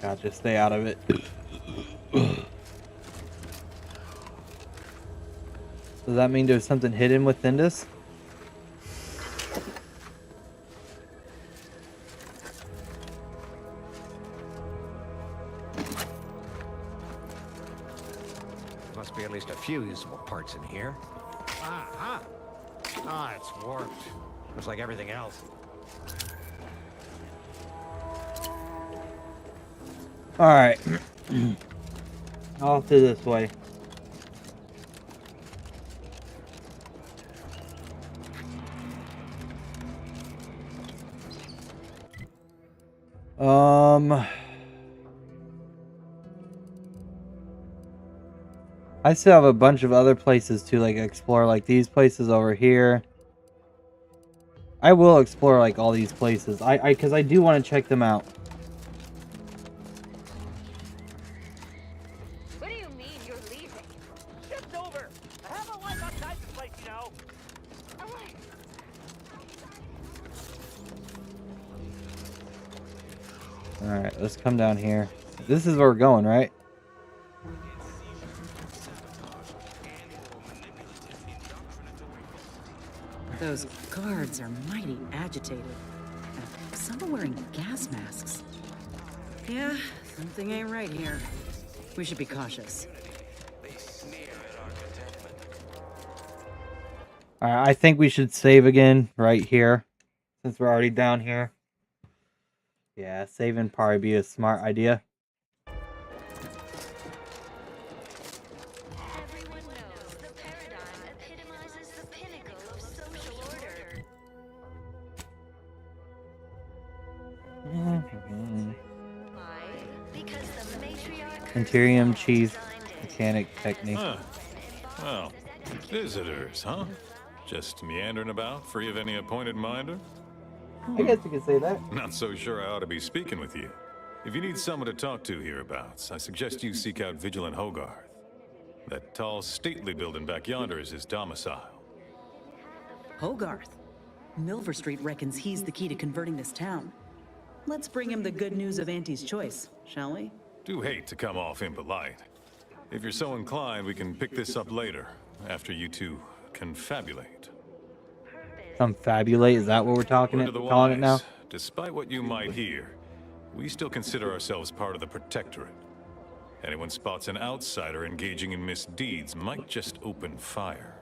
God, just stay out of it. Does that mean there's something hidden within this? Must be at least a few usable parts in here. Ah, it's warped. Looks like everything else. Alright. Off to this way. I still have a bunch of other places to like explore, like these places over here. I will explore like all these places. Because I do want to check them out. What do you mean you're leaving? Shift's over. I have a life outside this place, you know. Alright, let's come down here. This is where we're going, right? Those guards are mighty agitated. Some are wearing gas masks. Yeah, something ain't right here. We should be cautious. Alright, I think we should save again right here, since we're already down here. Yeah, saving probably be a smart idea. Everyone knows the paradigm epitomizes the pinnacle of social order. Why? Because the matriarch Interium Chief Mechanic Technique. Huh. Well, visitors, huh? Just meandering about, free of any appointed minder? I guess you could say that. Not so sure I ought to be speaking with you. If you need someone to talk to hereabouts, I suggest you seek out Vigilant Hogarth. That tall, stately building back yonder is his domicile. Hogarth. Milver Street reckons he's the key to converting this town. Let's bring him the good news of Auntie's choice, shall we? Do hate to come off impolite. If you're so inclined, we can pick this up later, after you two confabulate. Confabulate, is that what we're calling it now? Despite what you might hear, we still consider ourselves part of the Protectorate. Anyone spots an outsider engaging in misdeeds might just open fire.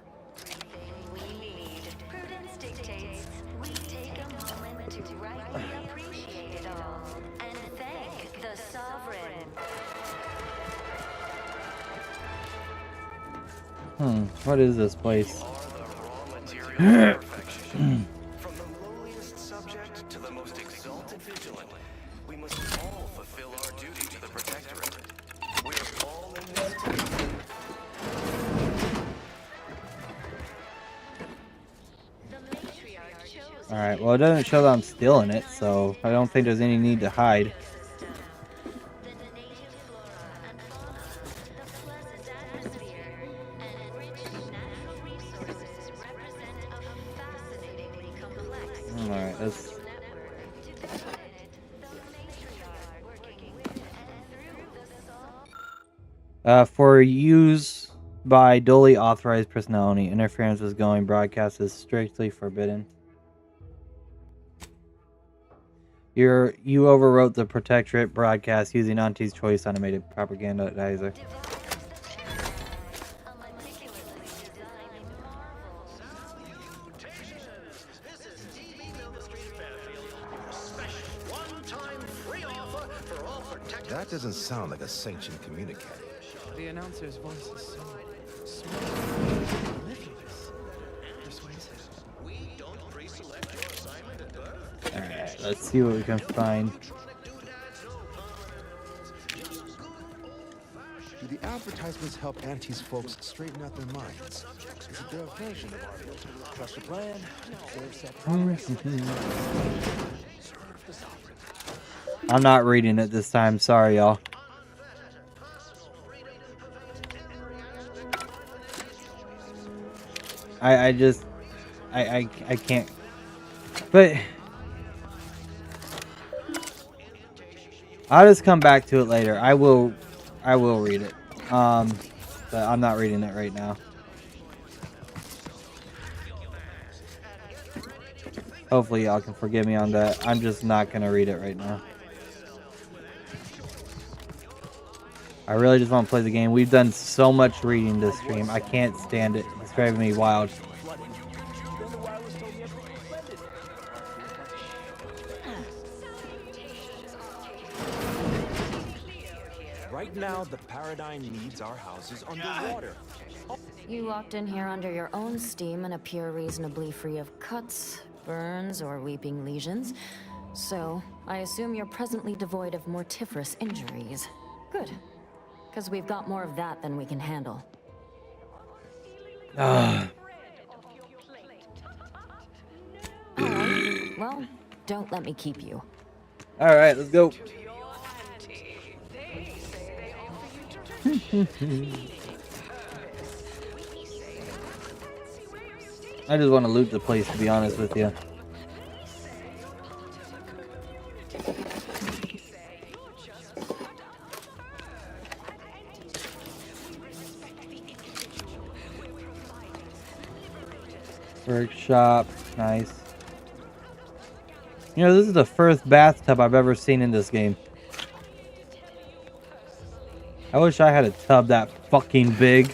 Prudence dictates we take a moment to rightly appreciate it all and thank the sovereign. What is this place? From the lowliest subject to the most exalted vigilant, we must all fulfill our duty to the Protectorate. We're all in this together. Alright, well it doesn't show that I'm still in it, so I don't think there's any need to hide. Alright, let's... for use by duly authorized personnel only, interference with going broadcast is strictly forbidden. You overwrote the Protectorate broadcast using Auntie's Choice animated propagandizer. That doesn't sound like a sanctioned communique. The announcer's voice is so smooth, mellifluous, persuasive. We don't pre-select your assignment at birth. Alright, let's see what we can find. Do the advertisements help Auntie's folks straighten out their minds? Is it their version of our trust the plan? I'm not reading it this time, sorry y'all. I can't. But I'll just come back to it later. I will read it. But I'm not reading it right now. Hopefully y'all can forgive me on that. I'm just not gonna read it right now. I really just want to play the game. We've done so much reading this stream. I can't stand it. It's driving me wild. Right now, the paradigm needs our houses underwater. You walked in here under your own steam and appear reasonably free of cuts, burns, or weeping lesions. So, I assume you're presently devoid of mortiferous injuries. Good. Because we've got more of that than we can handle. Alright, well, don't let me keep you. Alright, let's go. I just want to loot the place, to be honest with you. Workshop, nice. You know, this is the first bathtub I've ever seen in this game. I wish I had a tub that fucking big.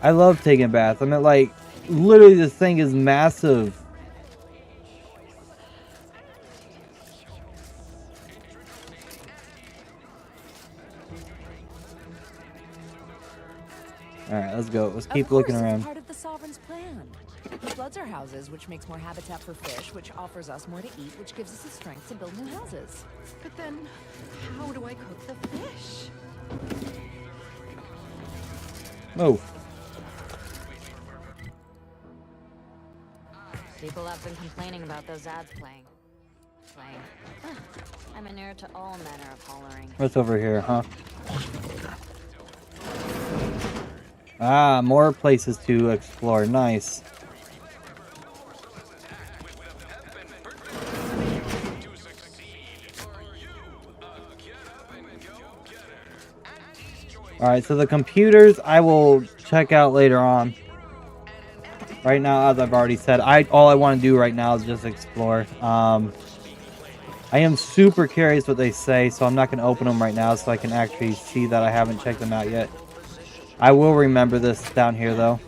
I love taking baths. I mean, like, literally this thing is massive. Alright, let's go. Let's Of keep course, looking it's around. part of the Sovereign's plan. He floods our houses, which makes more habitat for fish, which offers us more to eat, which gives us the strength to build new houses. But then, how do I cook the fish? Move. People have been complaining about those ads playing. I'm inured to all manner of hollering. What's over here, huh? Ah, more places to explore. Nice. Alright, so the computers I will check out later on. Right now, as I've already said, all I want to do right now is just explore. I am super curious what they say, so I'm not going to open them right now so I can actually see that I haven't checked them out yet. I will remember this down here, though.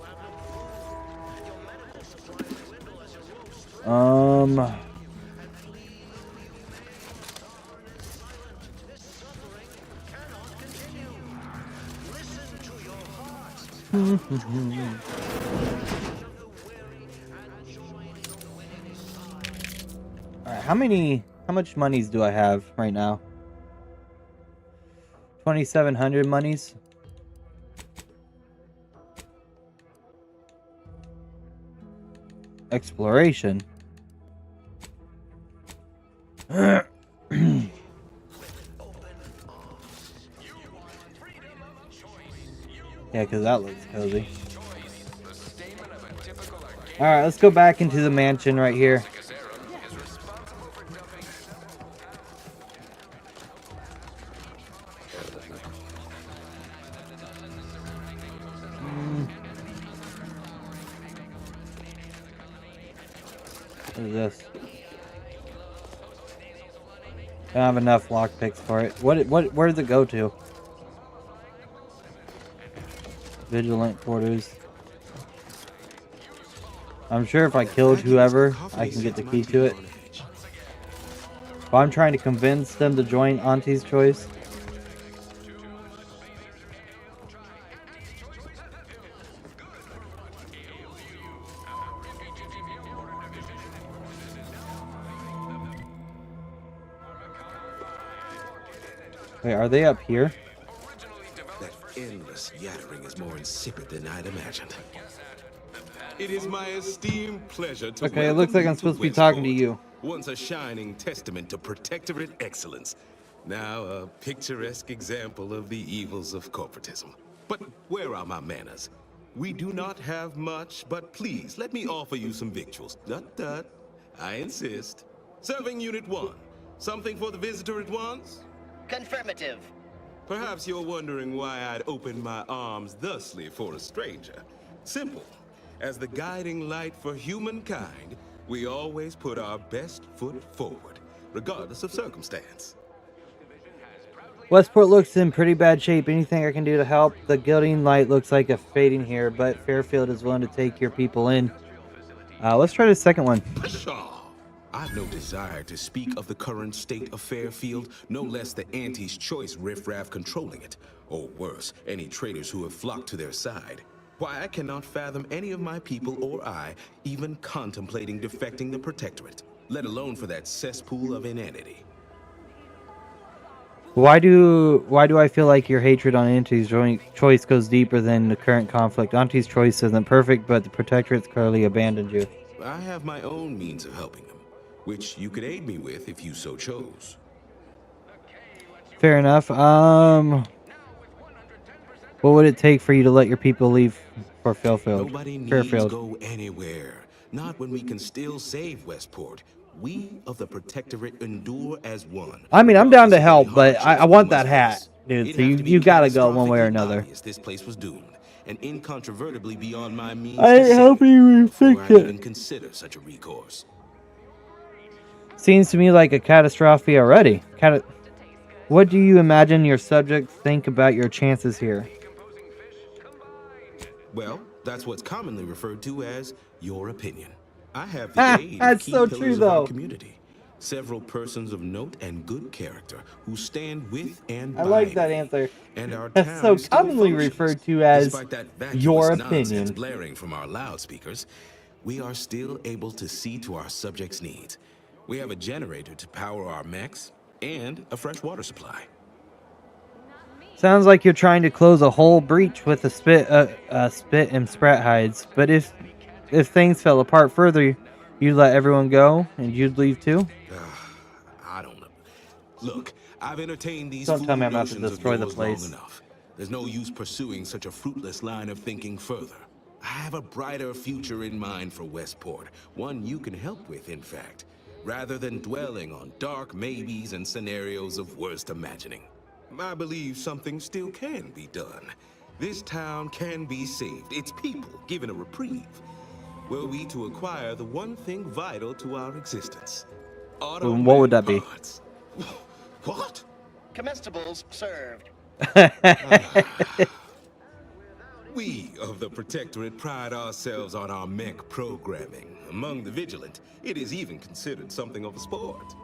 Alright, how much monies do I have right now? 2,700 monies. Exploration. Yeah, because that looks cozy. Alright, let's go back into the mansion right here. What is this? I don't have enough lockpicks for it. Where does it go to? Vigilant quarters. I'm sure if I killed whoever, I can get the key to it. But I'm trying to convince them to join Auntie's Choice. Wait, are they up here? That endless yattering is more insipid than I'd imagined. It is my esteemed pleasure to Okay, it looks like I'm supposed to be talking to you. Once a shining testament to protectorate excellence. Now a picturesque example of the evils of corporatism. But where are my manners? We do not have much, but please let me offer you some victuals. Tut. I insist. Serving Unit 1. Something for the visitor at once? Confirmative. Perhaps you're wondering why I'd open my arms thusly for a stranger. Simple. As the guiding light for humankind, we always put our best foot forward, regardless of circumstance. Westport looks in pretty bad shape. Anything I can do to help? The guiding light looks like a fading here, but Fairfield is willing to take your people in. Let's try the second one. Pshaw! I've no desire to speak of the current state of Fairfield, no less the Auntie's Choice riffraff controlling it, or worse, any traitors who have flocked to their side. Why, I cannot fathom any of my people or I even contemplating defecting the Protectorate, let alone for that cesspool of inanity. Why do I feel like your hatred on Auntie's Choice goes deeper than the current conflict? Auntie's Choice isn't perfect, but the Protectorate's clearly abandoned you. I have my own means of helping them, which you could aid me with if you so chose. Fair enough. What would it take for you to let your people leave for Fairfield? Nobody needs go anywhere. Not when we can still save Westport. We of the Protectorate endure as one. I mean, I'm down to help, but I want that hat, dude. So you gotta go one way or another. This place was doomed, and incontrovertibly beyond my means. I ain't helping you fix I even it. consider such a recourse. Seems to me like a catastrophe already. What do you imagine your subjects think about your chances here? Well, that's what's commonly referred to as your opinion. I have the aid of That's key so pillars true, of our though. community. Several persons of note and good character who stand with and I by like that me. answer. And our That's so town still commonly functions. referred to as Despite that vacuous your nonsense opinion. blaring from our loudspeakers, we are still able to see to our subjects' needs. We have a generator to power our mechs and a fresh water supply. Sounds like you're trying to close a whole breach with a spit and sprat hides. But if things fell apart further, you'd let everyone go and you'd leave too? I don't know. Look, I've entertained these Don't tell me I'm about to notions of destroy the yours place. long enough. There's no use pursuing such a fruitless line of thinking further. I have a brighter future in mind for Westport, one you can help with, in fact, rather than dwelling on dark maybes and scenarios of worst imagining. I believe something still can be done. This town can be saved, its people given a reprieve. Were we to acquire the one thing vital to our existence. What would that be? Parts. What? Comestibles served. We of the Protectorate pride ourselves on our mech programming. Among the vigilant, it is even considered something of a sport.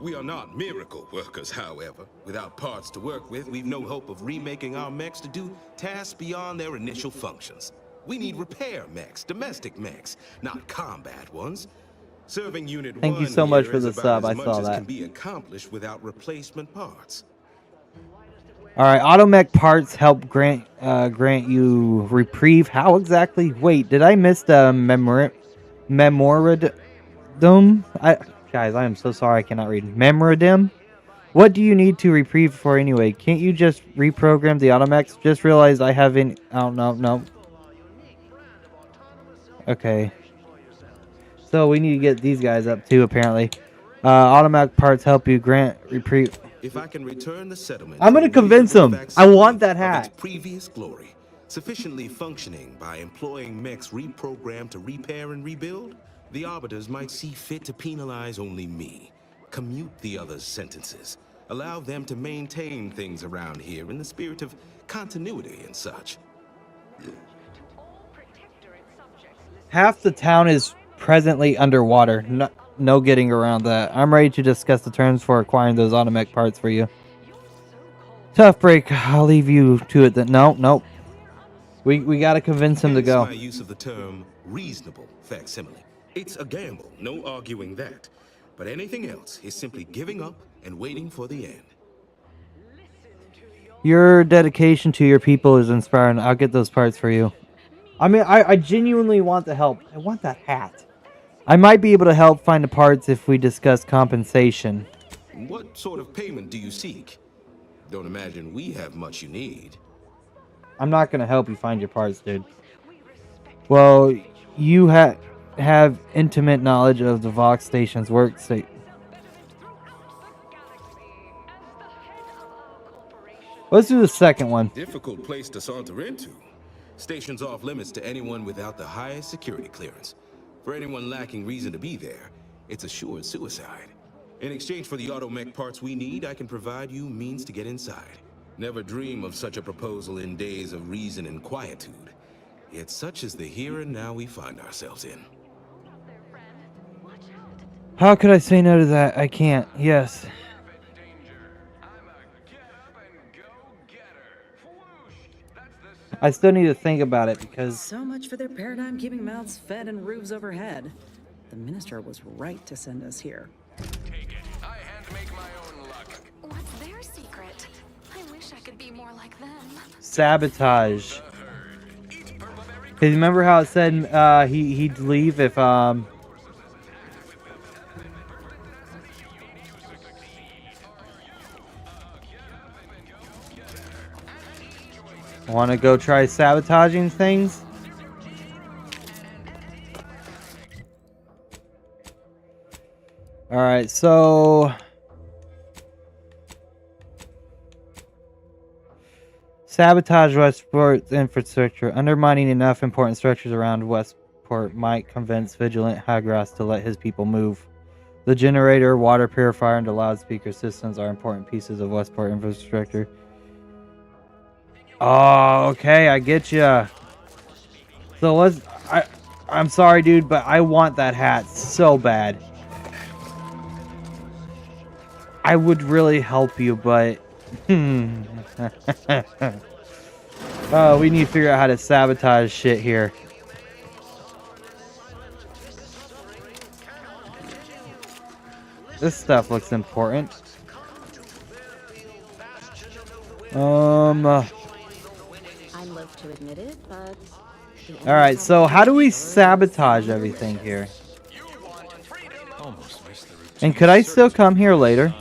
We are not miracle workers, however. Without parts to work with, we've no hope of remaking our mechs to do tasks beyond their initial functions. We need repair mechs, domestic mechs, not combat ones. Serving Unit 1 Thank you so much here for is the about sub, as I much saw as that. can be accomplished without replacement parts. Alright, automech parts help grant you reprieve. How exactly? Wait, did I miss the memorandum? Guys, I am so sorry I cannot read. Memorandum? What do you need to reprieve for anyway? Can't you just reprogram the automechs? Just realized I haven't... Oh, no. Okay. So we need to get these guys up too, apparently. Automech parts help you grant reprieve. If I can return the settlement, I'm gonna convince him. I want that hat. Its previous glory, sufficiently functioning by employing mechs reprogrammed to repair and rebuild, the arbiters might see fit to penalize only me, commute the others' sentences, allow them to maintain things around here in the spirit of continuity and such. Half the town is presently underwater. No getting around that. I'm ready to discuss the terms for acquiring those automech parts for you. Tough break. I'll leave you to it then. No. We gotta convince him to go. My use of the term reasonable facsimile. It's a gamble, no arguing that. But anything else is simply giving up and waiting for the end. Your dedication to your people is inspiring. I'll get those parts for you. I mean, I genuinely want the help. I want that hat. I might be able to help find the parts if we discuss compensation. What sort of payment do you seek? Don't imagine we have much you need. I'm not going to help you find your parts, dude. Well, you have intimate knowledge of the Vox Station's work state. Let's do the second one. Difficult place to saunter into. Station's off limits to anyone without the highest security clearance. For anyone lacking reason to be there, it's assured suicide. In exchange for the automech parts we need, I can provide you means to get inside. Never dream of such a proposal in days of reason and quietude. Yet such is the here and now we find ourselves in. How could I say no to that? I can't. Yes. I still need to think about it because... So much for their paradigm keeping mouths fed and roofs overhead. The minister was right to send us here. What's their secret? I wish I could be more like them. Sabotage. Cause remember how it said he'd leave if want to go try sabotaging things? Alright, so... Sabotage Westport's infrastructure. Undermining enough important structures around Westport might convince vigilant Hagras to let his people move. The generator, water purifier, and the loudspeaker systems are important pieces of Westport infrastructure. Oh, okay, I get ya. So I'm sorry, dude, but I want that hat so bad. I would really help you, but oh, we need to figure out how to sabotage shit here. This stuff looks important. I'm loath to admit it, but all right, so how do we sabotage everything here? And could I still come here later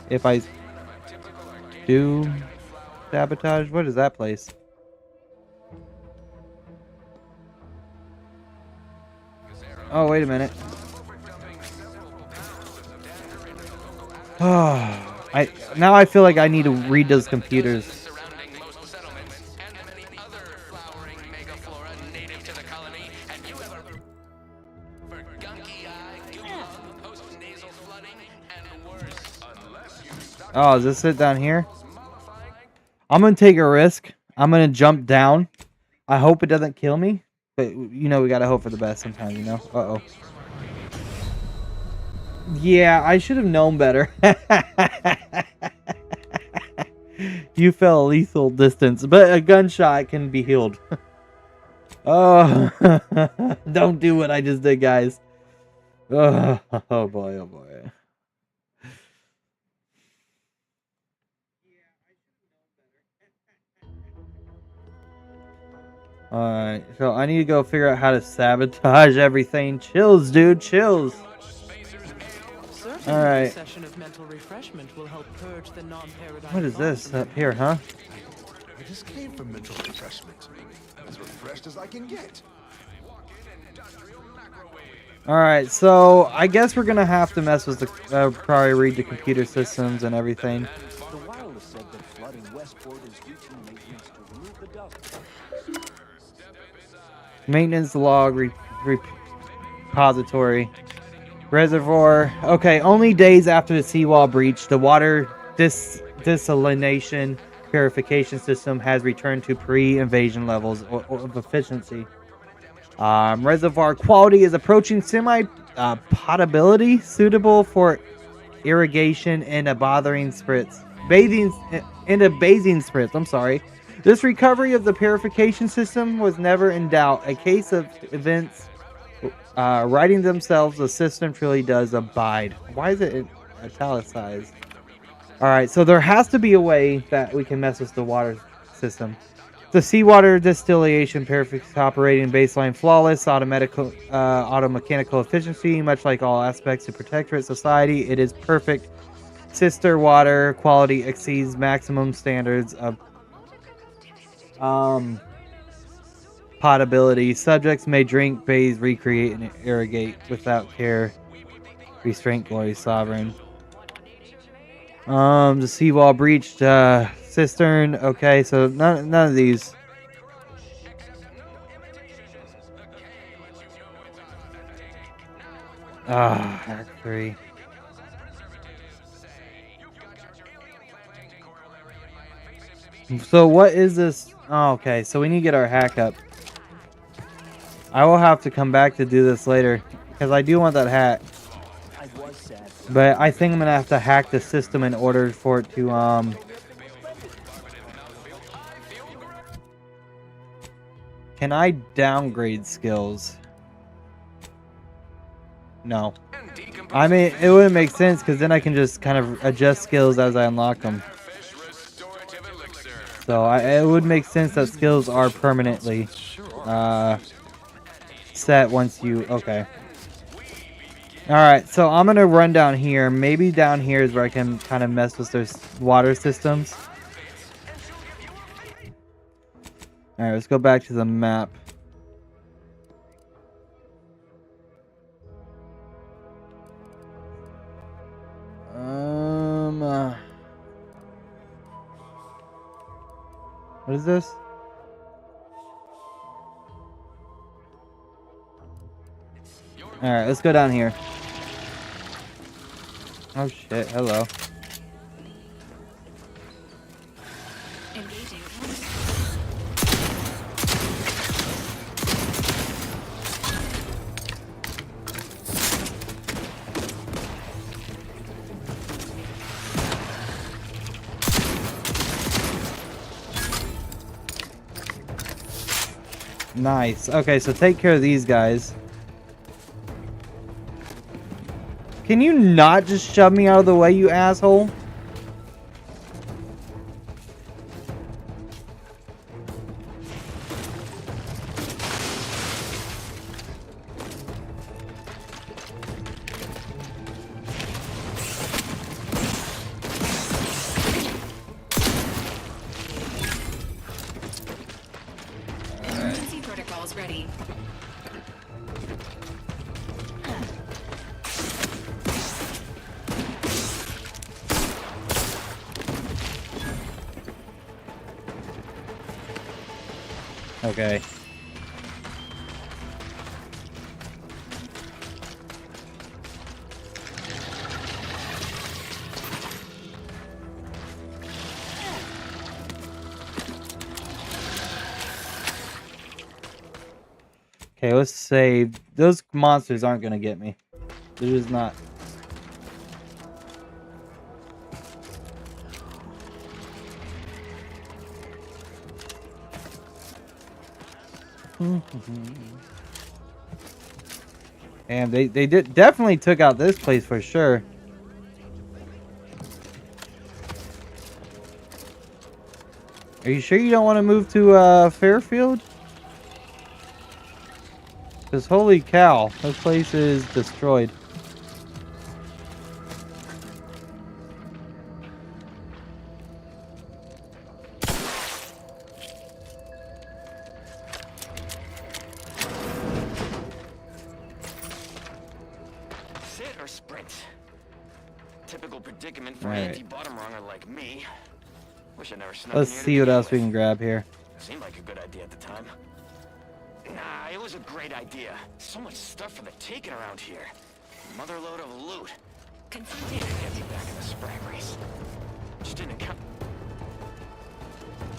if I do sabotage? What is that place? Oh, wait a minute. Oh, now I feel like I need to read those computers. Oh, is this it down here? I'm gonna take a risk. I'm gonna jump down. I hope it doesn't kill me, but you know we gotta hope for the best sometimes, you know. Uh-oh. Yeah, I should have known better. You fell a lethal distance, but a gunshot can be healed. Oh, don't do what I just did, guys. Oh boy, oh boy. Alright, so I need to go figure out how to sabotage everything. Chills, dude, chills. Alright. What is this up here, huh? I just came for mental refreshment. As refreshed as I can get. Alright, so I guess we're gonna have to mess with the probably read the computer systems and everything. The wireless said that flooding Westport is due to maintenance to remove the dust. Maintenance log repository. Reservoir. Okay, only days after the seawall breach, the water desalination purification system has returned to pre-invasion levels of efficiency. Reservoir quality is approaching semi-potability, suitable for irrigation and a bathing spritz. I'm sorry. This recovery of the purification system was never in doubt. A case of events writing themselves, the system truly does abide. Why is it italicized? Alright, so there has to be a way that we can mess with the water system. The seawater distillation purification operating baseline flawless, automechanical efficiency, much like all aspects of Protectorate society. It is perfect. Sister water quality exceeds maximum standards of potability. Subjects may drink, bathe, recreate, and irrigate without care. Restraint, glory, sovereign. The seawall breached. Cistern. Okay, so none of these. Act 3. So what is this? Oh, okay, so we need to get our hack up. I will have to come back to do this later because I do want that hack. But I think I'm gonna have to hack the system in order for it to Can I downgrade skills? No. I mean, it wouldn't make sense because then I can just kind of adjust skills as I unlock them. So it would make sense that skills are permanently set once you... Okay. Alright, so I'm going to run down here. Maybe down here is where I can kind of mess with those water systems. Alright, let's go back to the map. What is this? Alright, let's go down here. Oh shit, hello. Nice. Okay, so take care of these guys. Can you not just shove me out of the way, you asshole? Emergency protocols ready. Okay. Okay, let's save. Those monsters aren't gonna get me. They're just not. And they did definitely took out this place for sure. Are you sure you don't want to move to Fairfield? Because holy cow, this place is destroyed. Sit or sprint? Typical predicament for Alright. an anti-bottom runger like me. Wish I never snuck Let's in here see to what begin else we with. can grab here. Seemed like a good idea at the time. Nah, it was a great idea. So much stuff for the taking around here. Motherload of loot. Confronted. Get me back in the sprag race. Just didn't count.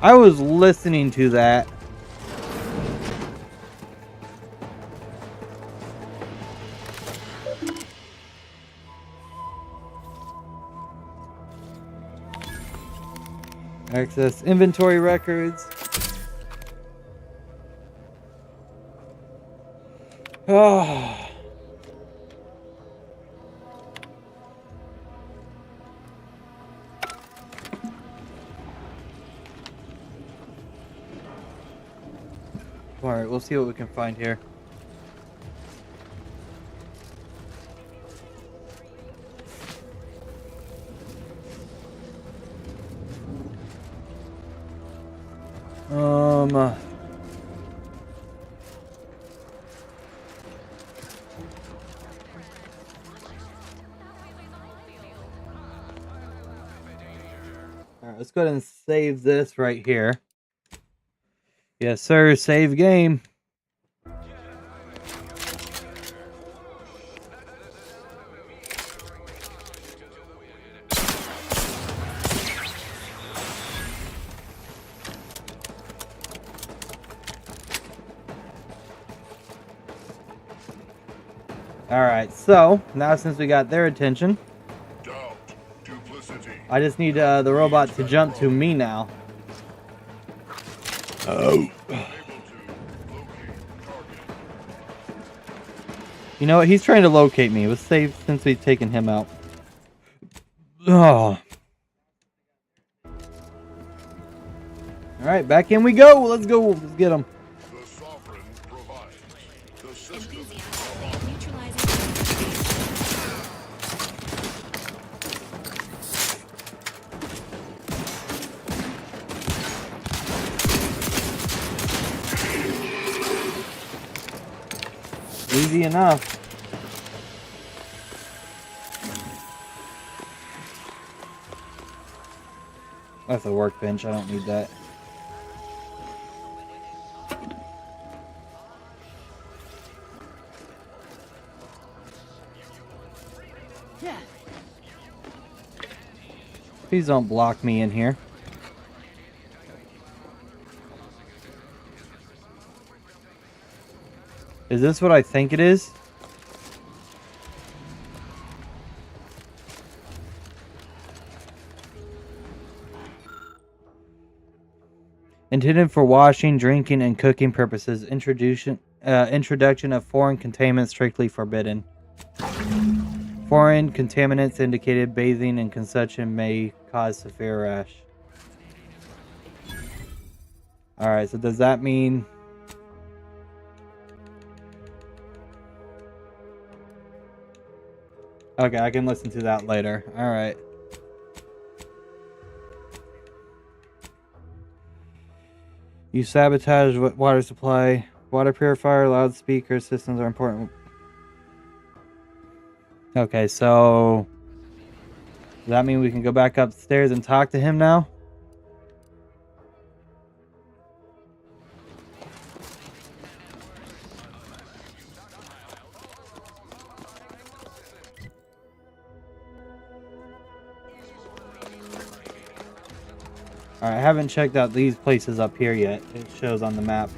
I was listening to that. Access inventory records. Oh. Alright, we'll see what we can find here. Alright, let's go ahead and save this right here. Yes, sir, save game. Alright, so now since we got their attention, I just need the robot to jump to me now. Oh. You know what? He's trying to locate me. Let's save since we've taken him out. Oh. Alright, back in we go. Let's go. Let's get him. Easy enough. That's a workbench. I don't need that. Please don't block me in here. Is this what I think it is? Intended for washing, drinking, and cooking purposes. Introduction of foreign contaminants strictly forbidden. Foreign contaminants indicated bathing and consumption may cause severe rash. Alright, so does that mean... Okay, I can listen to that later. Alright. You sabotage water supply. Water purifier, loudspeaker systems are important. Okay, so... Does that mean we can go back upstairs and talk to him now? Alright, I haven't checked out these places up here yet. It shows on the map.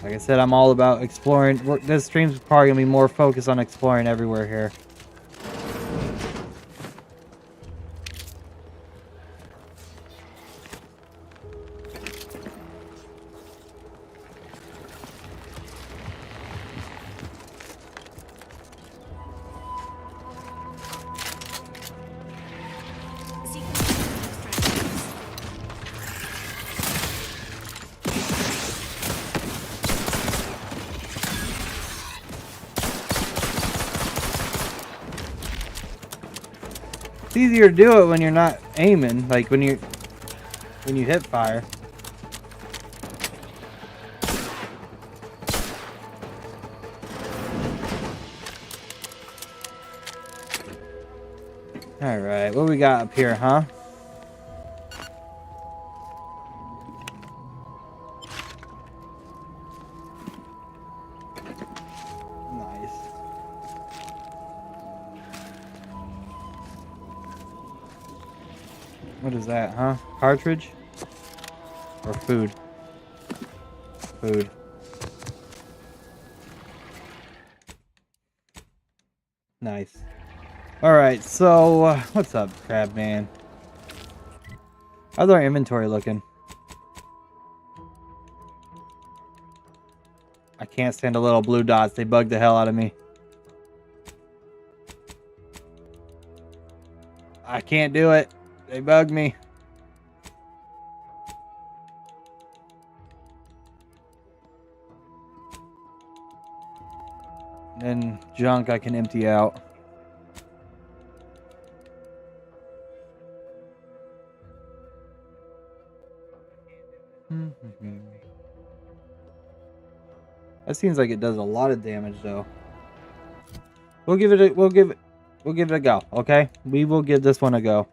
Like I said, I'm all about exploring. This stream's probably going to be more focused on exploring everywhere here. It's easier to do it when you're not aiming, like when you hit fire. Alright, what we got up here, huh? What is that, huh? Cartridge? Or food? Food. Nice. Alright, so, what's up, Crab Man? How's our inventory looking? I can't stand the little blue dots. They bug the hell out of me. I can't do it. They bug me. And junk I can empty out. That seems like it does a lot of damage though. We'll give it a go, okay? We will give this one a go.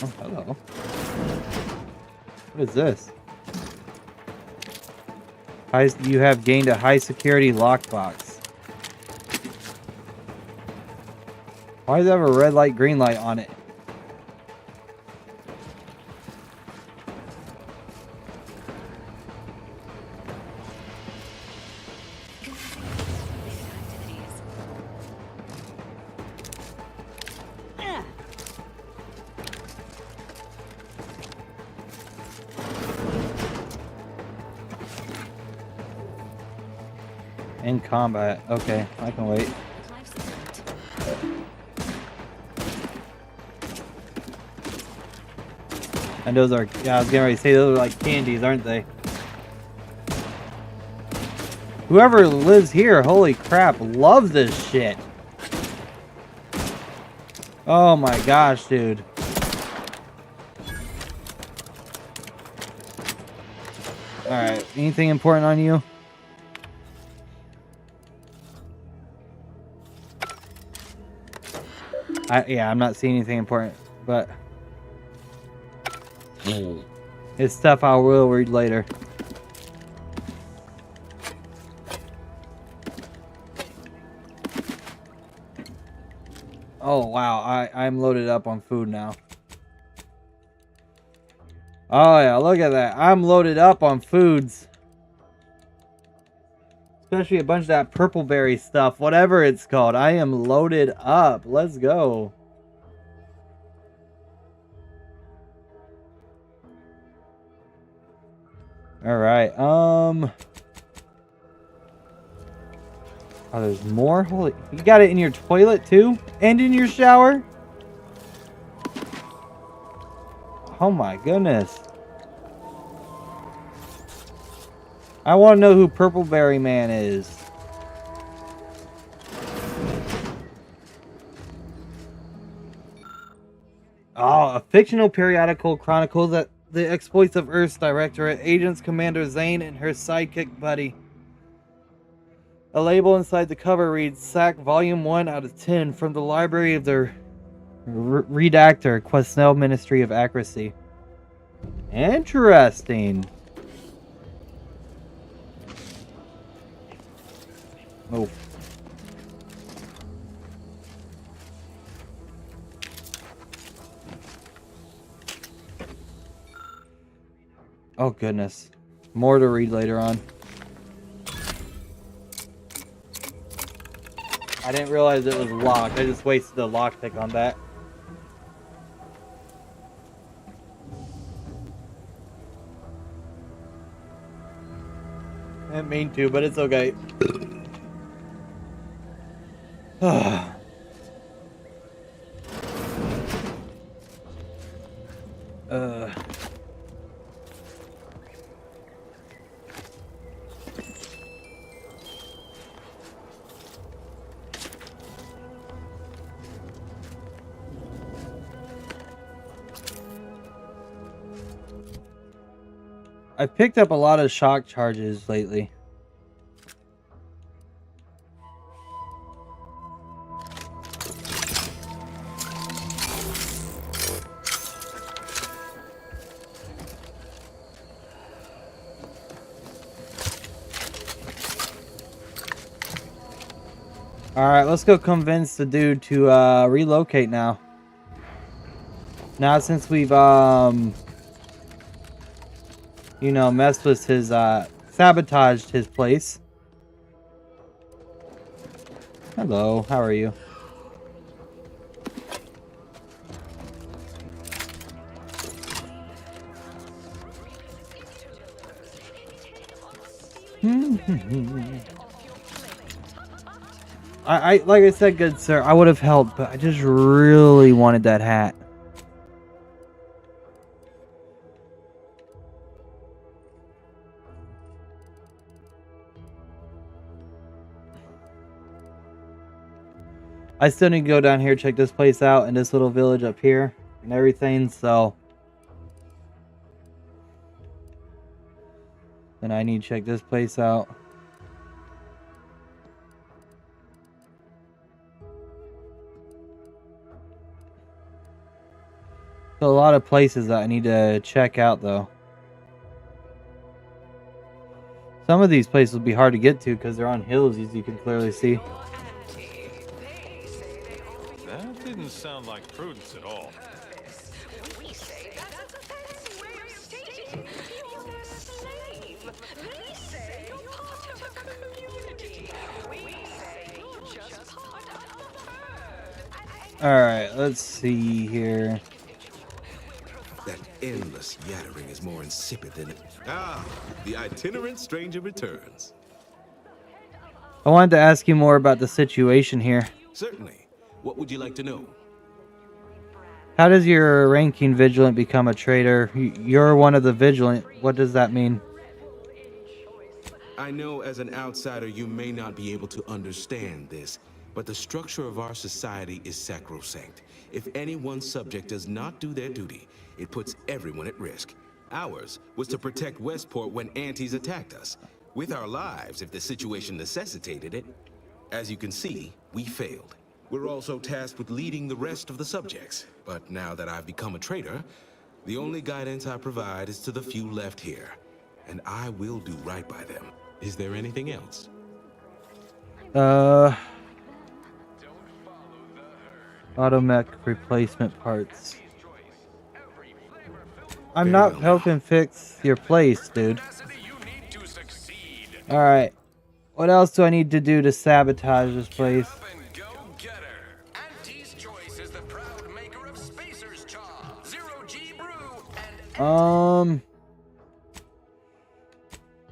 Oh, hello. What is this? You have gained a high security lockbox. Why does it have a red light, green light on it? In combat. Okay, I can wait. And those are, yeah, I was getting ready to say those are like candies, aren't they? Whoever lives here, holy crap, loves this shit. Oh my gosh, dude. Alright, anything important on you? Yeah, I'm not seeing anything important, but it's stuff I will read later. Oh, wow. I'm loaded up on food now. Oh, yeah. Look at that. I'm loaded up on foods. Especially a bunch of that purple berry stuff. Whatever it's called. I am loaded up. Let's go. All right. Oh, there's more? Holy, you got it in your toilet too? And in your shower? Oh my goodness. I want to know who Purpleberry Man is. Oh, a fictional periodical chronicles that the exploits of Earth's Directorate, Agents Commander Zane and her sidekick buddy. A label inside the cover reads, SAC Volume 1 out of 10 from the library of the redactor, Quesnel Ministry of Accuracy. Interesting. Oh. Oh goodness. More to read later on. I didn't realize it was locked. I just wasted a lockpick on that. I didn't mean to, but it's okay. I picked up a lot of shock charges lately. Alright, let's go convince the dude to relocate now. Now since we've you know, messed with his sabotaged his place. Hello, how are you? I like I said, good sir, I would have helped, but I just really wanted that hat. I still need to go down here, check this place out, and this little village up here, and everything, so. Then I need to check this place out. So a lot of places that I need to check out, though. Some of these places will be hard to get to because they're on hills, as you can clearly see. That didn't sound like prudence at all. Alright, let's see here. That endless yattering is more insipid than it. Ah, the itinerant stranger returns. I wanted to ask you more about the situation here. Certainly. What would you like to know? How does your ranking vigilant become a traitor? You're one of the vigilant. What does that mean? I know as an outsider you may not be able to understand this, but the structure of our society is sacrosanct. If any one subject does not do their duty, it puts everyone at risk. Ours was to protect Westport when antis attacked us, with our lives if the situation necessitated it. As you can see, we failed. We're also tasked with leading the rest of the subjects. But now that I've become a traitor, the only guidance I provide is to the few left here. And I will do right by them. Is there anything else? Automech replacement parts. I'm not helping fix your place, dude. Alright. What else do I need to do to sabotage this place?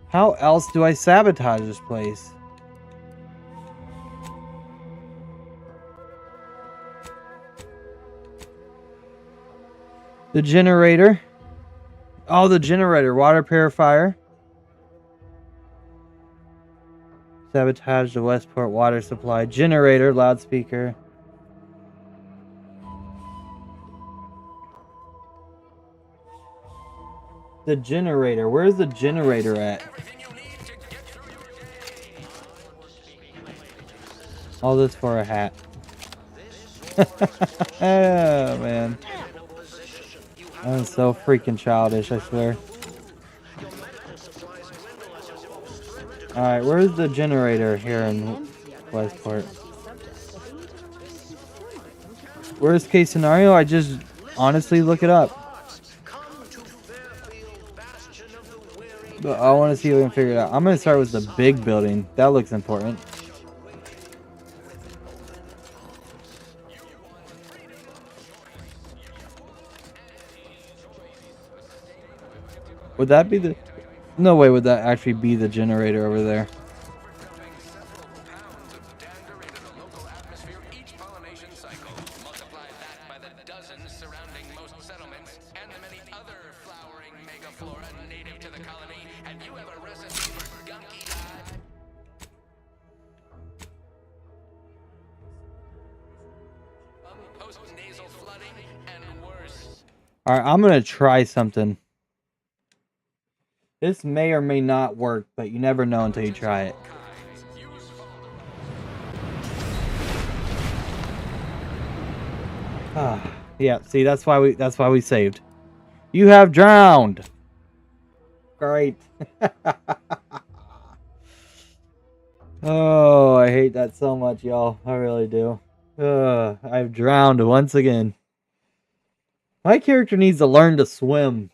How else do I sabotage this place? The generator. Oh, the generator. Water purifier. Sabotage the Westport water supply. Generator. Loudspeaker. The generator. Where's the generator at? All this for a hat. Oh, man. I'm so freaking childish, I swear. Alright, where's the generator here in Westport? Worst case scenario, I just honestly look it up. But I want to see if we can figure it out. I'm going to start with the big building. That looks important. Would that be the... No way would that actually be the generator over there. Alright, I'm gonna try something. This may or may not work, but you never know until you try it. Yeah, see, that's why we saved. You have drowned. Great. Oh, I hate that so much, y'all. I really do. I've drowned once again. My character needs to learn to swim.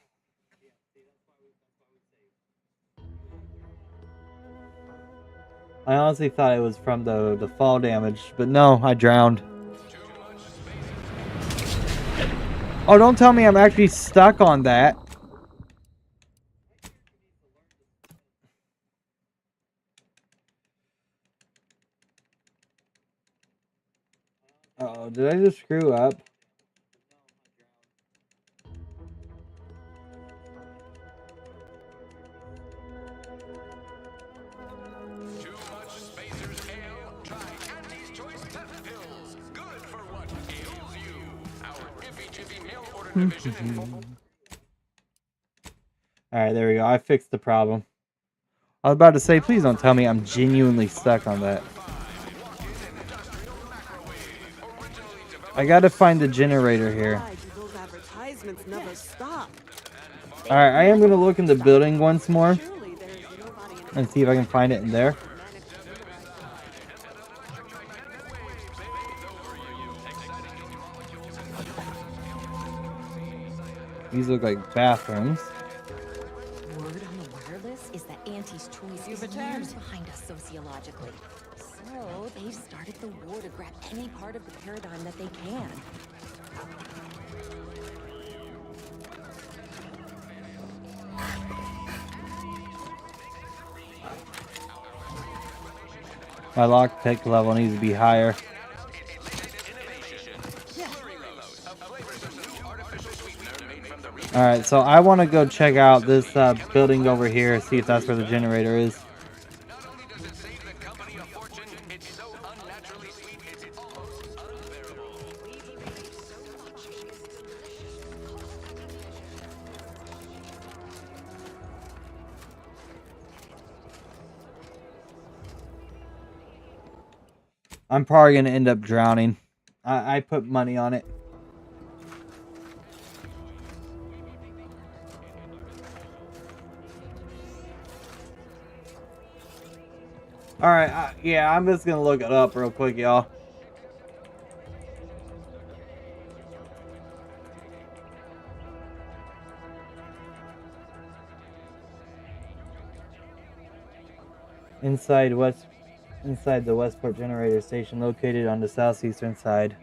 I honestly thought it was from the fall damage, but no, I drowned. Oh, don't tell me I'm actually stuck on that. Uh-oh, did I just screw up? Alright, there we go. I fixed the problem. I was about to say, please don't tell me I'm genuinely stuck on that. I gotta find the generator here. Alright, I am gonna look in the building once more and see if I can find it in there. These look like bathrooms. Word on the wireless is that Auntie's choice is years behind us sociologically. So they've started the war to grab any part of the paradigm that they can. My lockpick level needs to be higher. Alright, so I want to go check out this building over here, see if that's where the generator is. I'm probably going to end up drowning. I put money on it. Alright, yeah, I'm just gonna look it up real quick, y'all. inside the Westport generator station located on the southeastern side.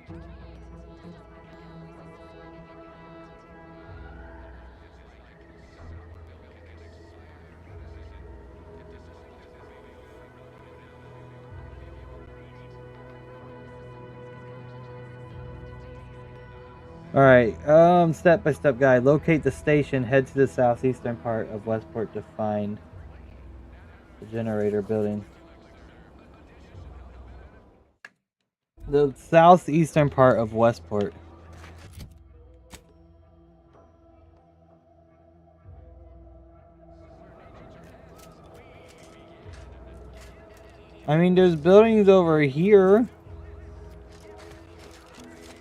Alright, step-by-step guide. Locate the station, head to the southeastern part of Westport to find the generator building. The southeastern part of Westport. I mean, there's buildings over here.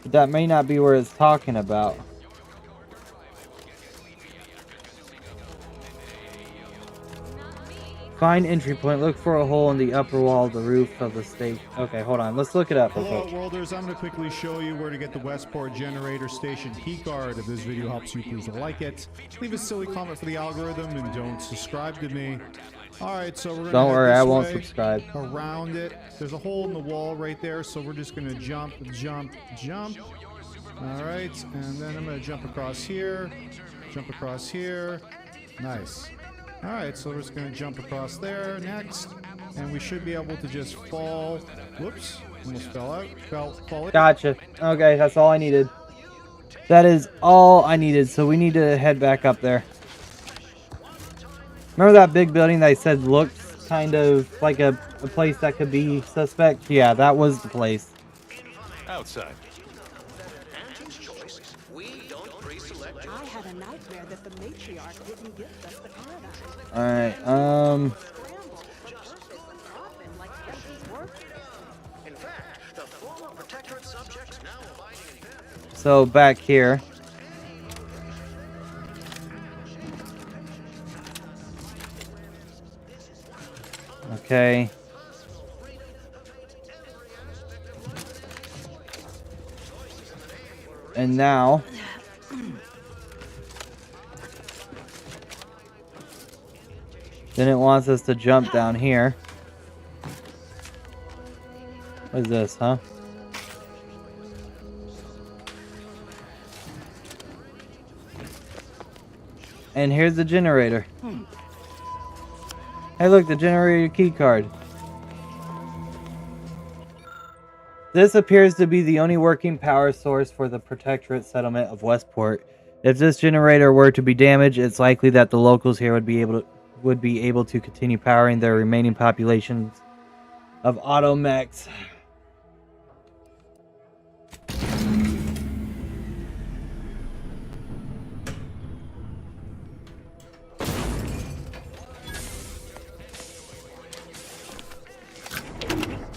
But that may not be where it's talking about. Find entry point. Look for a hole in the upper wall of the roof of the station. Okay, hold on. Let's look it up. Hello, Worlders. I'm going to quickly show you where to get the Westport Generator Station keycard. If this video helps you, please like it. Leave a silly comment for the algorithm and don't subscribe to me. Alright, so we're going to Don't worry, I this won't way, subscribe. around it. There's a hole in the wall right there, so we're just going to jump. Alright, and then I'm going to jump across here. Nice. Alright, so we're just going to jump across there next. And we should be able to just fall. Whoops, almost fell out. Fall. Gotcha. Okay, that's all I needed. That is all I needed, so we need to head back up there. Remember that big building that I said looked kind of like a place that could be suspect? Yeah, that was the place. Outside. I had a nightmare that the matriarch didn't give us the paradise. Alright, so back here. Okay. And now then it wants us to jump down here. What is this, huh? And here's the generator. Hey look, the generator key card. This appears to be the only working power source for the Protectorate settlement of Westport. If this generator were to be damaged, it's likely that the locals here would be able to continue powering their remaining populations of automechs.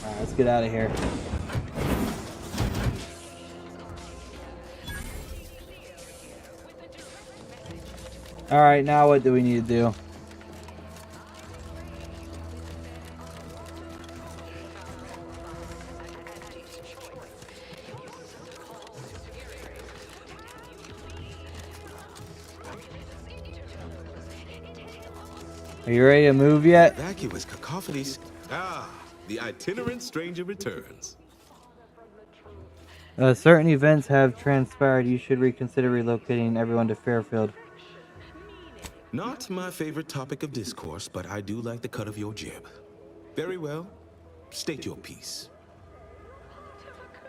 Alright, let's get out of here. Alright, now what do we need to do? Are you ready to move yet? Vacuous cacophonies. Ah, the itinerant stranger returns. Certain events have transpired. You should reconsider relocating everyone to Fairfield. Not my favorite topic of discourse, but I do like the cut of your jib. Very well. State your piece.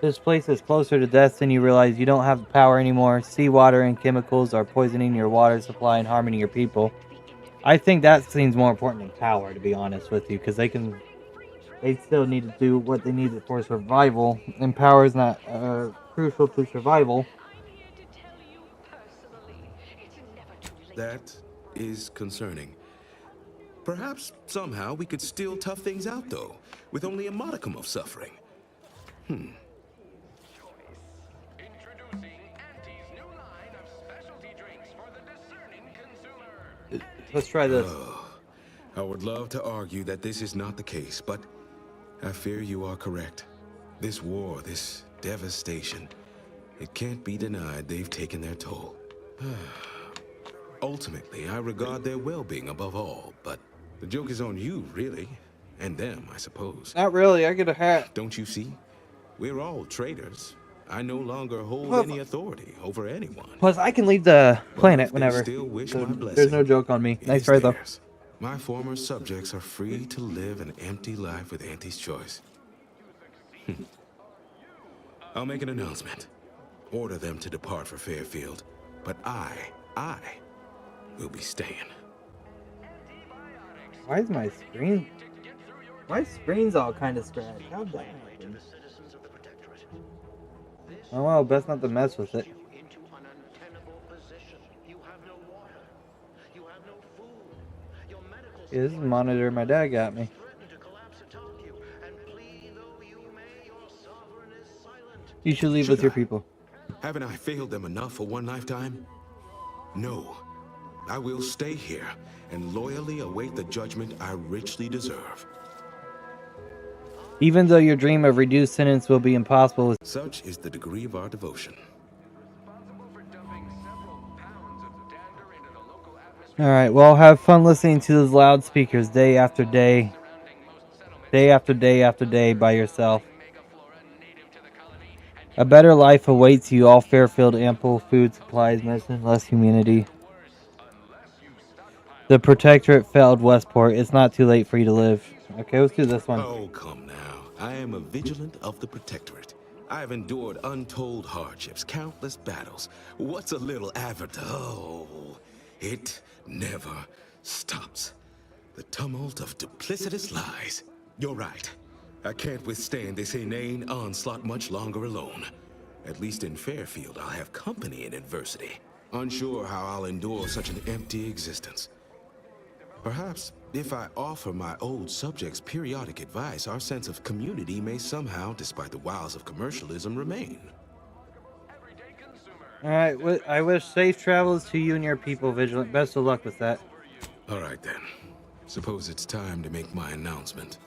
This place is closer to death than you realize. You don't have power anymore. Seawater and chemicals are poisoning your water supply and harming your people. I think that seems more important than power, to be honest with you, because they still need to do what they need for survival, and power is not crucial to survival. That is concerning. Perhaps somehow we could still tough things out, though, with only a modicum of suffering. Let's try this. I would love to argue that this is not the case, but I fear you are correct. This war, this devastation, it can't be denied they've taken their toll. Ultimately, I regard their well-being above all, but the joke is on you, really. and them, I suppose. Not really. I get a hat. Don't you see? We're all traitors. I no longer hold Well, any authority over anyone. Plus, I can leave the planet They whenever. still wish So my there's blessing. no joke on me. It Nice is try, though. theirs. My former subjects are free to live an empty life with Auntie's choice. I'll make an announcement. Order them to depart for Fairfield. But I will be staying. Why is my screen? My screen's all kind of scratched. How did that happen? Oh well, best not to mess with it. Yeah, this is the monitor my dad got me. You should leave with your people. Haven't I failed them enough for one lifetime? No. I will stay here and loyally await the judgment I richly deserve. Even though your dream of reduced sentence will be impossible. Such is the degree of our devotion. Alright, well, have fun listening to those loudspeakers day after day. Day after day after day by yourself. A better life awaits you, all Fairfield, ample food supplies, medicine, less humanity. The Protectorate failed Westport. It's not too late for you to live. Okay, let's do this one. Oh, come now. I am a vigilant of the Protectorate. I have endured untold hardships, countless battles. What's a little avatar? Oh, it never stops. The tumult of duplicitous lies. You're right. I can't withstand this inane onslaught much longer alone. At least in Fairfield, I'll have company in adversity. Unsure how I'll endure such an empty existence. Perhaps, if I offer my old subjects periodic advice, our sense of community may somehow, despite the wiles of commercialism, remain. Alright, I wish safe travels to you and your people, Vigilant. Best of luck with that. All right, then. Suppose it's time to make my announcement.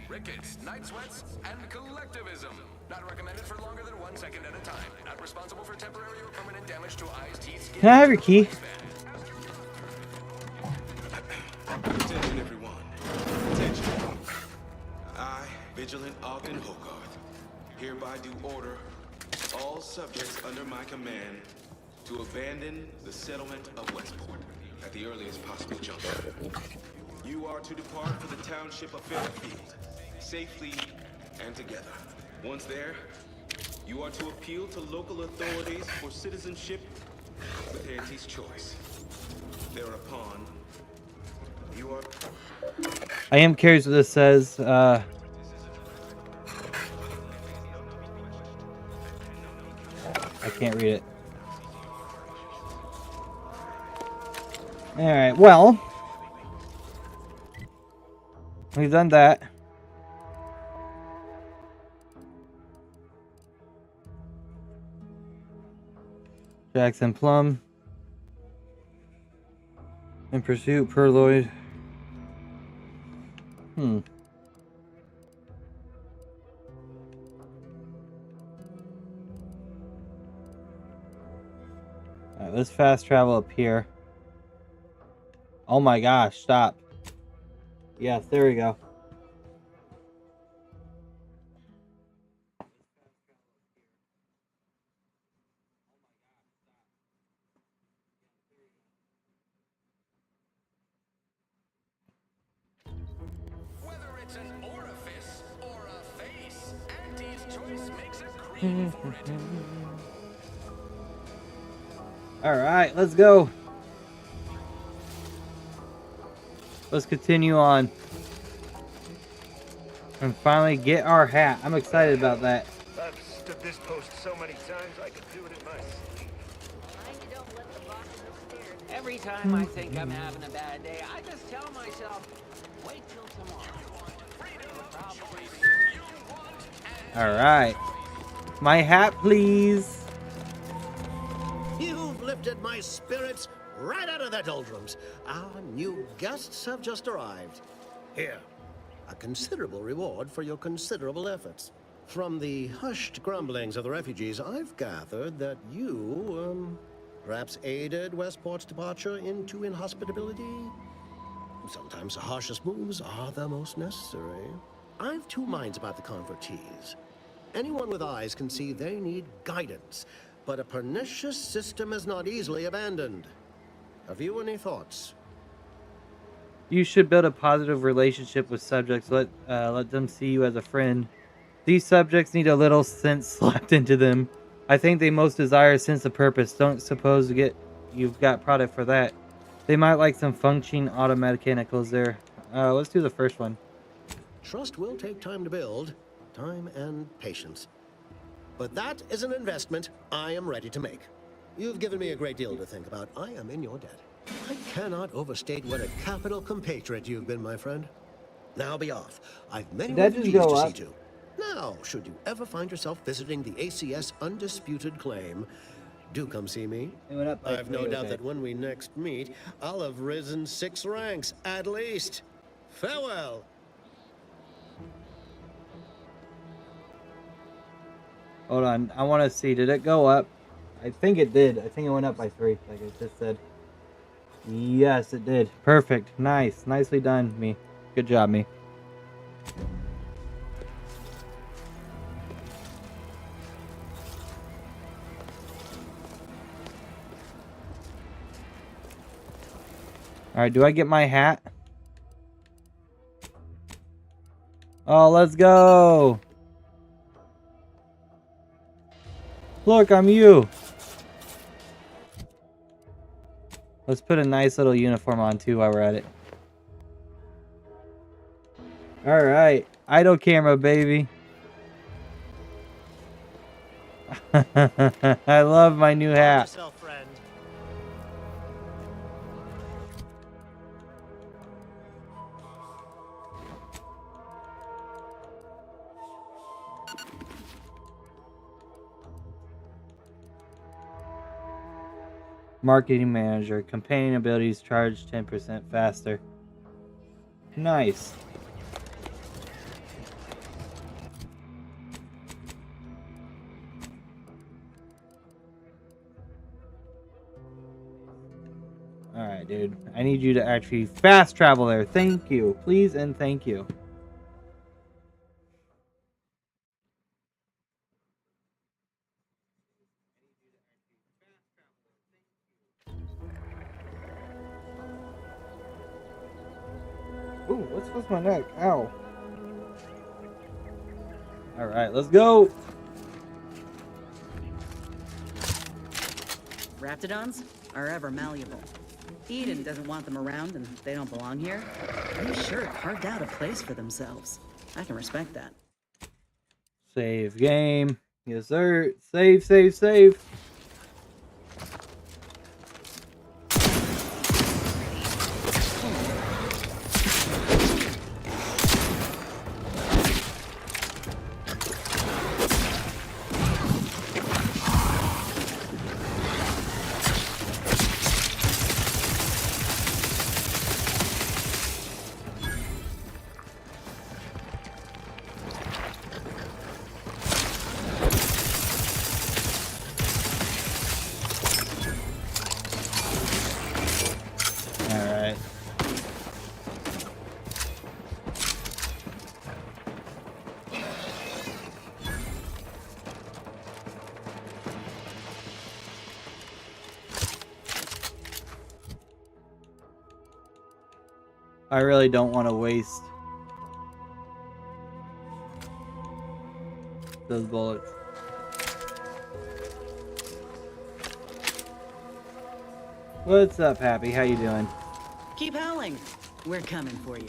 Rickets, night sweats, and collectivism. Not recommended for longer than 1 second at a time. Not responsible for temporary or permanent damage to eyes, teeth, skin. Can I have your key? Attention, everyone. Attention. I, Vigilant Ogden Hogarth, hereby do order all subjects under my command to abandon the settlement of Westport at the earliest possible juncture. You are to depart for the township of Fairfield, safely and together. Once there, you are to appeal to local authorities for citizenship with Auntie's choice. Thereupon, you are... I am curious what this says. I can't read it. Alright, well. We've done that. Jackson Plum. In pursuit, Perloyd. Alright, let's fast travel up here. Oh my gosh, stop. Yes, there we go. Whether it's an orifice or a face, Auntie's choice makes a cream for it. Alright, let's go. Let's continue on. And finally get our hat. I'm excited about that. I've stood this post so many times I could do it in my sleep. Every time I think I'm having a bad day, I just tell myself, wait till tomorrow. Alright. My hat, please. You've lifted my spirits right out of their doldrums. Our new guests have just arrived. Here, a considerable reward for your considerable efforts. From the hushed grumblings of the refugees, I've gathered that you, perhaps aided Westport's departure into inhospitability? Sometimes the harshest moves are the most necessary. I've two minds about the convertees. Anyone with eyes can see they need guidance, but a pernicious system is not easily abandoned. Have you any thoughts? You should build a positive relationship with subjects. Let them see you as a friend. These subjects need a little sense slapped into them. I think they most desire a sense of purpose. Don't suppose you've got product for that. They might like some functioning automechanicals there. Let's do the first one. Trust will take time to build, time and patience. But that is an investment I am ready to make. You've given me a great deal to think about. I am in your debt. I cannot overstate what a capital compatriot you've been, my friend. Now be off. I've many refugees to see to. Now, should you ever find yourself visiting the ACS Undisputed Claim, do come see me. I've no doubt that when we next meet, I'll have risen 6 ranks, at least. Farewell. Hold on. I want to see. Did it go up? I think it did. I think it went up by 3, like I just said. Yes, it did. Perfect. Nice. Nicely done, me. Good job, me. Alright, do I get my hat? Oh, let's go! Look, I'm you! Let's put a nice little uniform on too while we're at it. Alright, idle camera, baby. I love my new hat. Marketing manager. Companion abilities charge 10% faster. Nice. Alright, dude. I need you to actually fast travel there. Thank you. Please and thank you. Ooh, what's with my neck? Ow. Alright, let's go. Raptidons are ever malleable. Eden doesn't want them around and they don't belong here. They sure carved out a place for themselves. I can respect that. Save game. Yes, sir. Save, save, save. I really don't want to waste those bullets. What's up, Happy? How you doing? Keep howling. We're coming for you.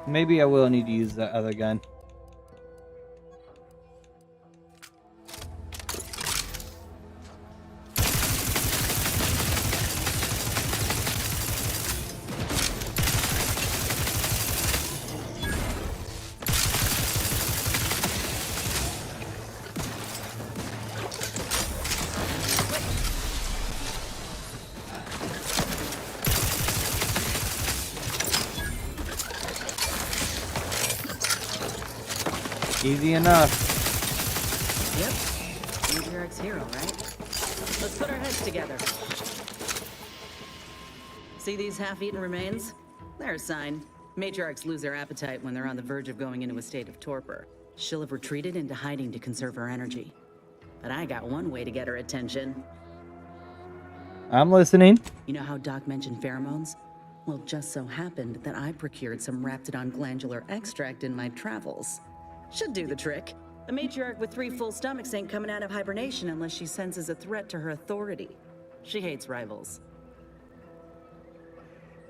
Maybe I will need to use that other gun. Easy enough. Yep. Matriarch's hero, right? Let's put our heads together. See these half-eaten remains? They're a sign. Matriarchs lose their appetite when they're on the verge of going into a state of torpor. She'll have retreated into hiding to conserve her energy. But I got one way to get her attention. I'm listening. You know how Doc mentioned pheromones? Well, just so happened that I procured some Raptidon glandular extract in my travels. Should do the trick. A matriarch with 3 full stomachs ain't coming out of hibernation unless she senses a threat to her authority. She hates rivals.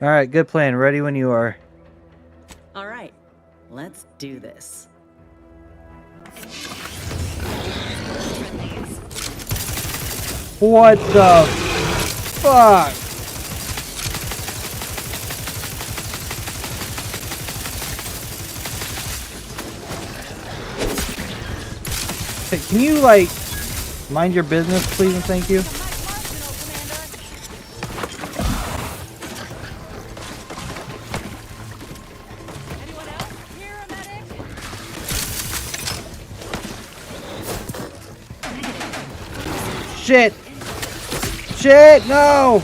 All right, good plan. Ready when you are. All right, let's do this. What the fuck? Hey, can you, like, mind your business, please and thank you? Shit! Shit, no!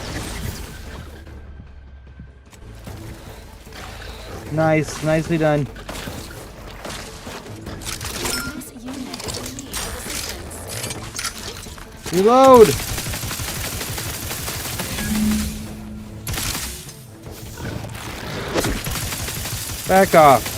Nice, nicely done. Reload! Back off.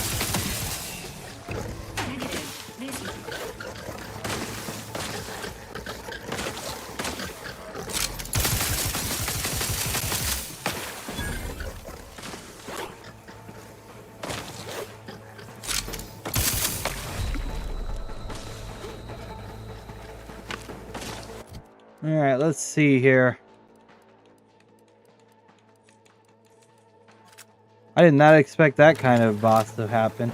Alright, let's see here. I did not expect that kind of boss to happen.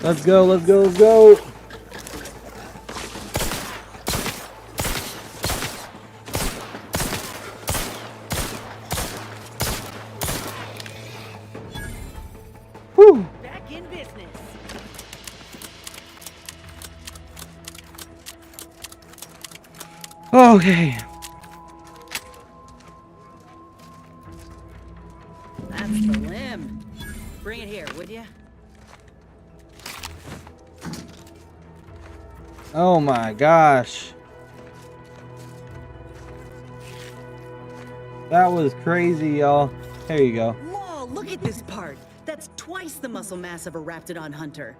Let's go, let's go, let's go! Back in business. Okay. That's the limb. Bring it here, would you? Oh my gosh. That was crazy, y'all. Here you go. Whoa, look at this part. That's twice the muscle mass of a Raptidon hunter.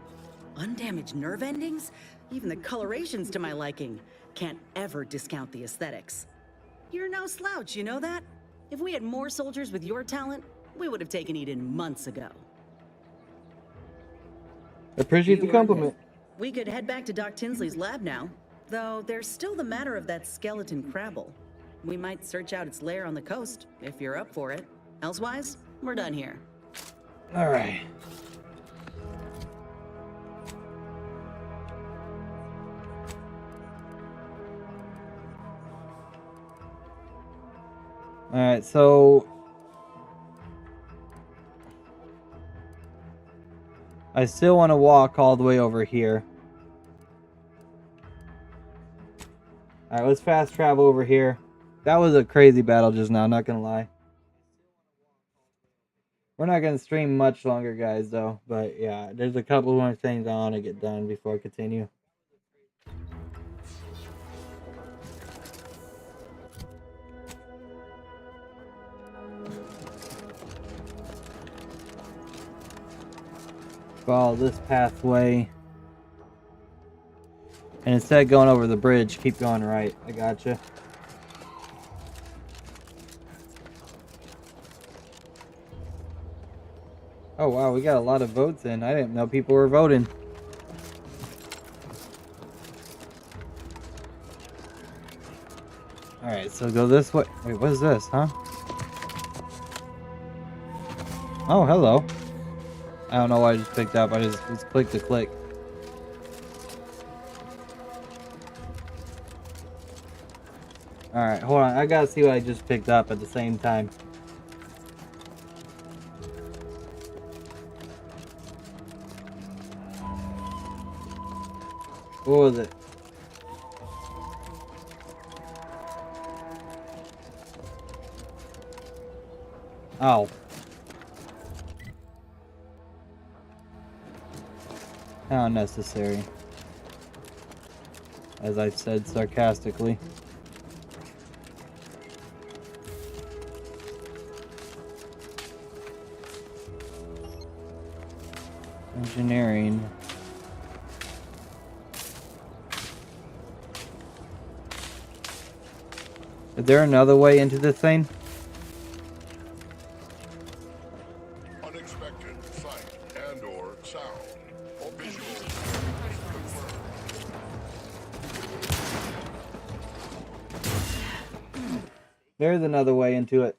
Undamaged nerve endings? Even the coloration's to my liking. Can't ever discount the aesthetics. You're no slouch, you know that? If we had more soldiers with your talent, we would have taken Eden months ago. Appreciate the compliment. We could head back to Doc Tinsley's lab now, though there's still the matter of that skeleton Crabble. We might search out its lair on the coast, if you're up for it. Elsewise, we're done here. All right. All right, so I still want to walk all the way over here. All right, let's fast travel over here. That was a crazy battle just now, not gonna lie. We're not going to stream much longer, guys, though. But, yeah, there's a couple more things I want to get done before I continue. Follow this pathway. And instead of going over the bridge, keep going right. I gotcha. Oh wow, we got a lot of votes in. I didn't know people were voting. Alright, so go this way. Wait, what is this, huh? Oh, hello. I don't know what I just picked up. I just clicked to click. Alright, hold on. I gotta see what I just picked up at the same time. What was it? Oh. How unnecessary. As I said sarcastically. Engineering. Is there another way into this thing? Unexpected sight and/or sound or visual. There's another way into it.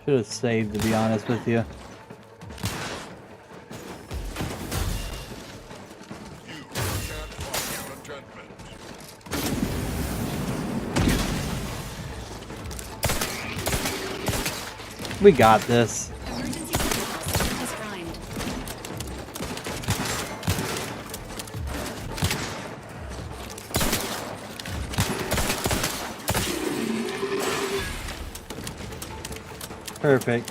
Should have saved, to be honest with you. We got this. Perfect.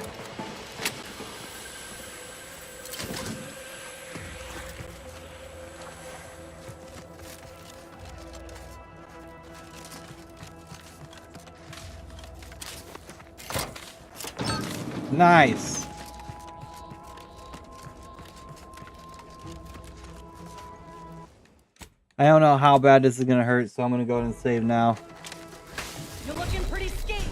Nice. I don't know how bad this is gonna hurt, so I'm gonna go ahead and save now. You're looking pretty scared.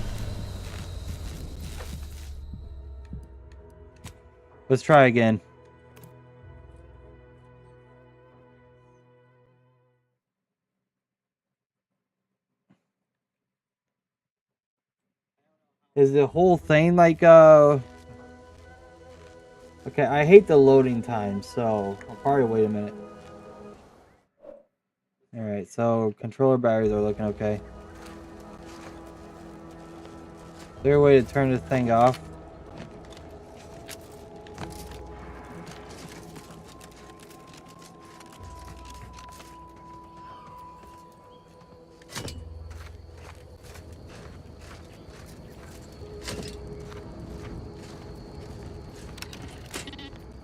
Let's try again. Is the whole thing like okay, I hate the loading time, so I'll probably wait a minute. Alright, so controller batteries are looking okay. Is there a way to turn this thing off?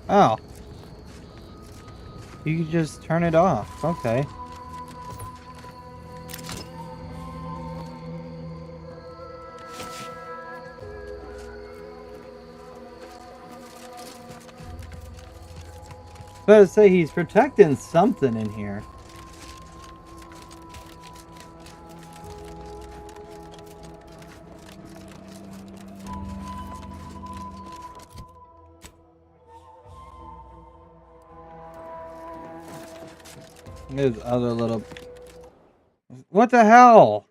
Oh. You can just turn it off. Okay. But say he's protecting something in here. There's other little... What the hell?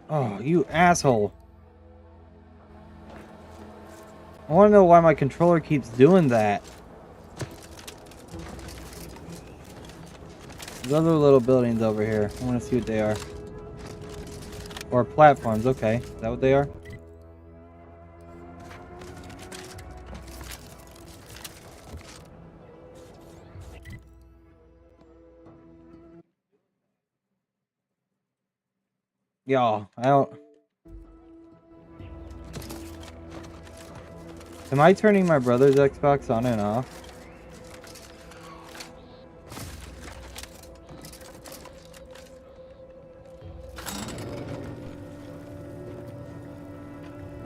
Oh, you asshole. I want to know why my controller keeps doing that. There's other little buildings over here. I want to see what they are. Or platforms, okay. Is that what they are? Y'all, I don't... Am I turning my brother's Xbox on and off?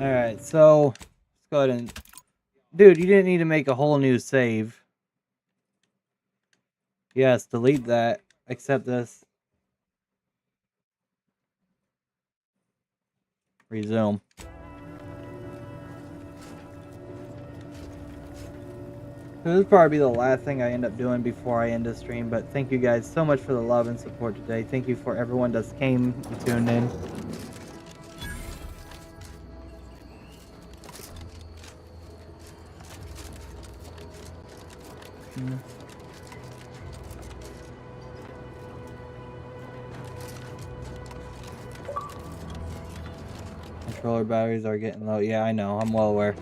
Alright, so... Let's go ahead and... Dude, you didn't need to make a whole new save. Yes, delete that. Accept this. Resume. This will probably be the last thing I end up doing before I end the stream, but thank you guys so much for the love and support today. Thank you for everyone that's came and tuned in. Controller batteries are getting low. Yeah, I know. I'm well aware.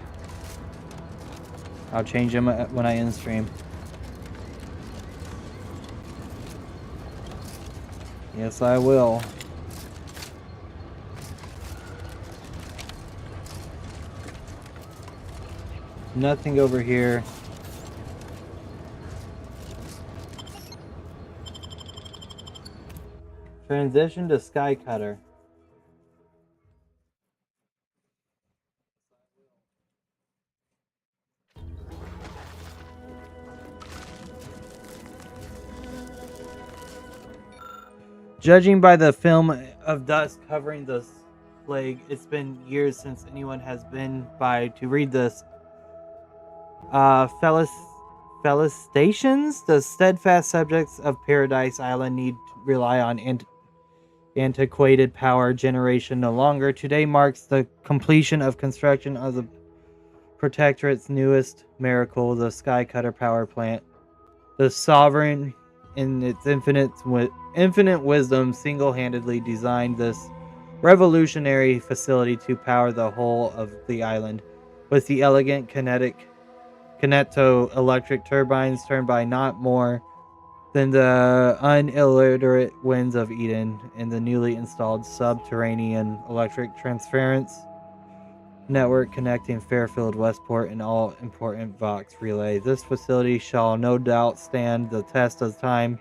I'll change them when I end stream. Yes, I will. Nothing over here. Transition to Sky Cutter. Judging by the film of dust covering the plague, it's been years since anyone has been by to read this. Felicitations, the steadfast subjects of Paradise Island need to rely on antiquated power generation no longer. Today marks the completion of construction of the Protectorate's newest miracle, the Sky Cutter power plant. The Sovereign, in its infinite wisdom, single-handedly designed this revolutionary facility to power the whole of the island. With the elegant kineto-electric turbines turned by not more than the unilliterate winds of Eden, and the newly installed subterranean electric transference network connecting Fairfield, Westport, and all important Vox relay. This facility shall no doubt stand the test of time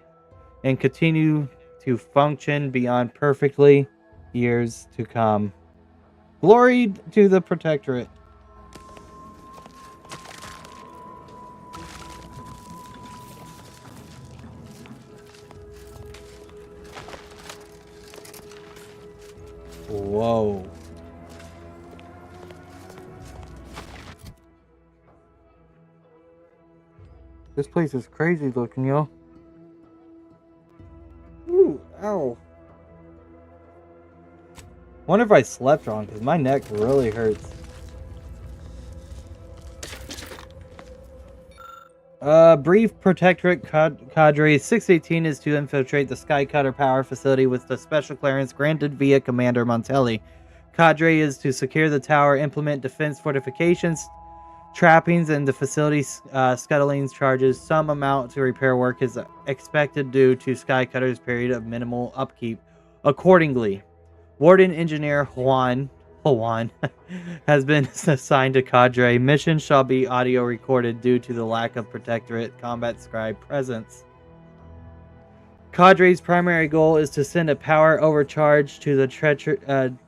and continue to function beyond perfectly years to come. Glory to the Protectorate. Whoa. This place is crazy looking, yo. Ooh, ow. Wonder if I slept wrong, because my neck really hurts. Brief Protectorate Cadre 618 is to infiltrate the Sky Cutter power facility with the special clearance granted via Commander Montelli. Cadre is to secure the tower, implement defense fortifications, trappings, and the facility's scuttling charges. Some amount to repair work is expected due to Sky Cutter's period of minimal upkeep. Accordingly, Warden Engineer Juan has been assigned to Cadre. Mission shall be audio recorded due to the lack of Protectorate combat scribe presence. Cadre's primary goal is to send a power overcharge to the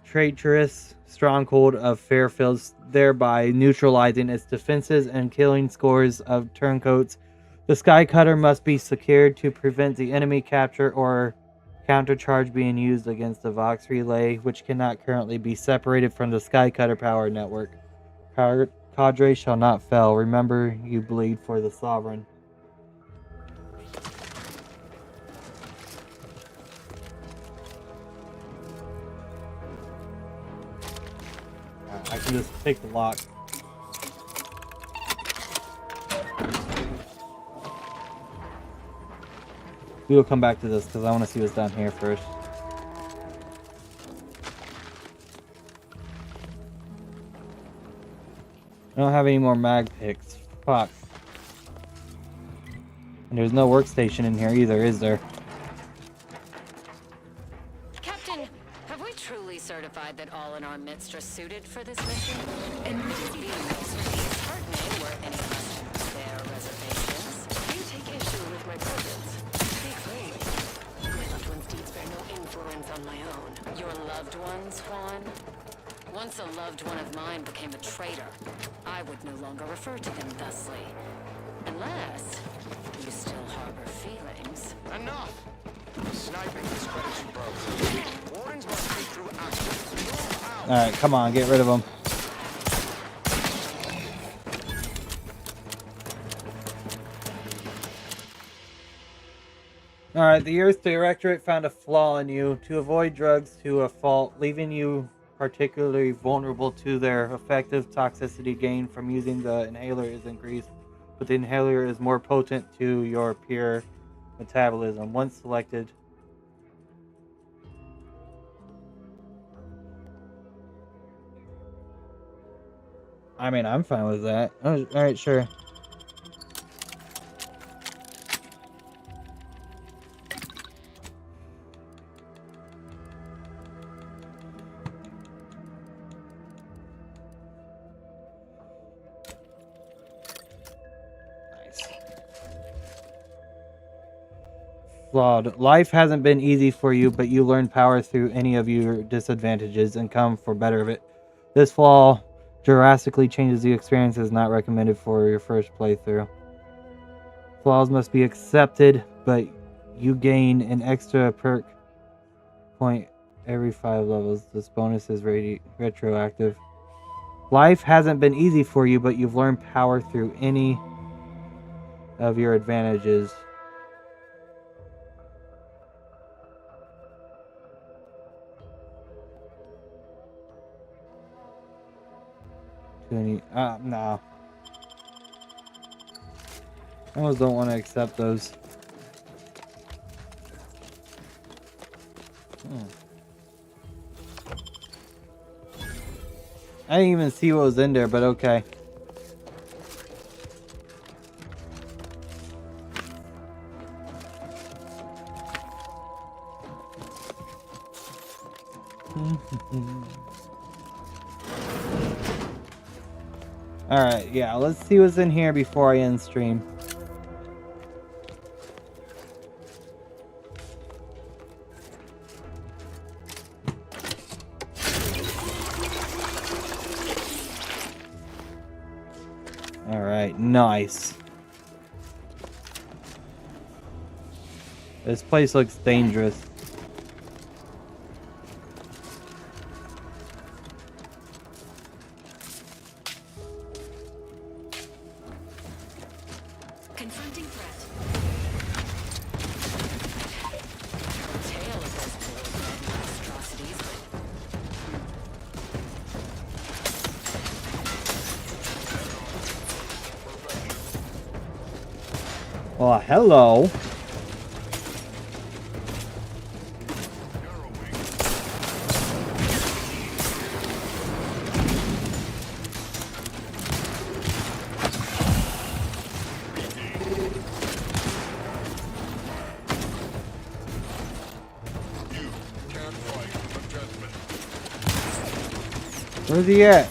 traitorous stronghold of Fairfield, thereby neutralizing its defenses and killing scores of turncoats. The Sky Cutter must be secured to prevent the enemy capture or countercharge being used against the Vox relay, which cannot currently be separated from the Sky Cutter power network. Cadre shall not fail. Remember, you bleed for the Sovereign. I can just take the lock. We will come back to this because I want to see what's down here first. I don't have any more mag picks. Fuck. And there's no workstation in here either, is there? Captain, have we truly certified that all in our midst are suited for this mission? And would it be disheartening were any of us to have their reservations? You take issue with my presence. Be afraid. My loved ones' deeds bear no influence on my own. Your loved ones, Juan? Once a loved one of mine became a traitor, I would no longer refer to them thusly. Unless you still harbor feelings. Enough! Sniping discredits you both. Wardens must take through action. Alright, come on, get rid of them. Alright, the Earth Directorate found a flaw in you. To avoid drugs to a fault, leaving you particularly vulnerable to their effective toxicity gained from using the inhaler is increased, but the inhaler is more potent to your pure metabolism. Once selected, I mean, I'm fine with that. Alright, sure. Flawed. Life hasn't been easy for you, but you learned power through any of your disadvantages and come for better of it. This flaw drastically changes the experience and is not recommended for your first playthrough. Flaws must be accepted, but you gain an extra perk point every 5 levels. This bonus is retroactive. Life hasn't been easy for you, but you've learned power through any of your advantages. No. I almost don't want to accept those. I didn't even see what was in there, but okay. Alright, yeah, let's see what's in here before I end stream. Alright, nice. This place looks dangerous. Confronting threat. Tale of those bold monstrosities, Oh, hello. Where's he at?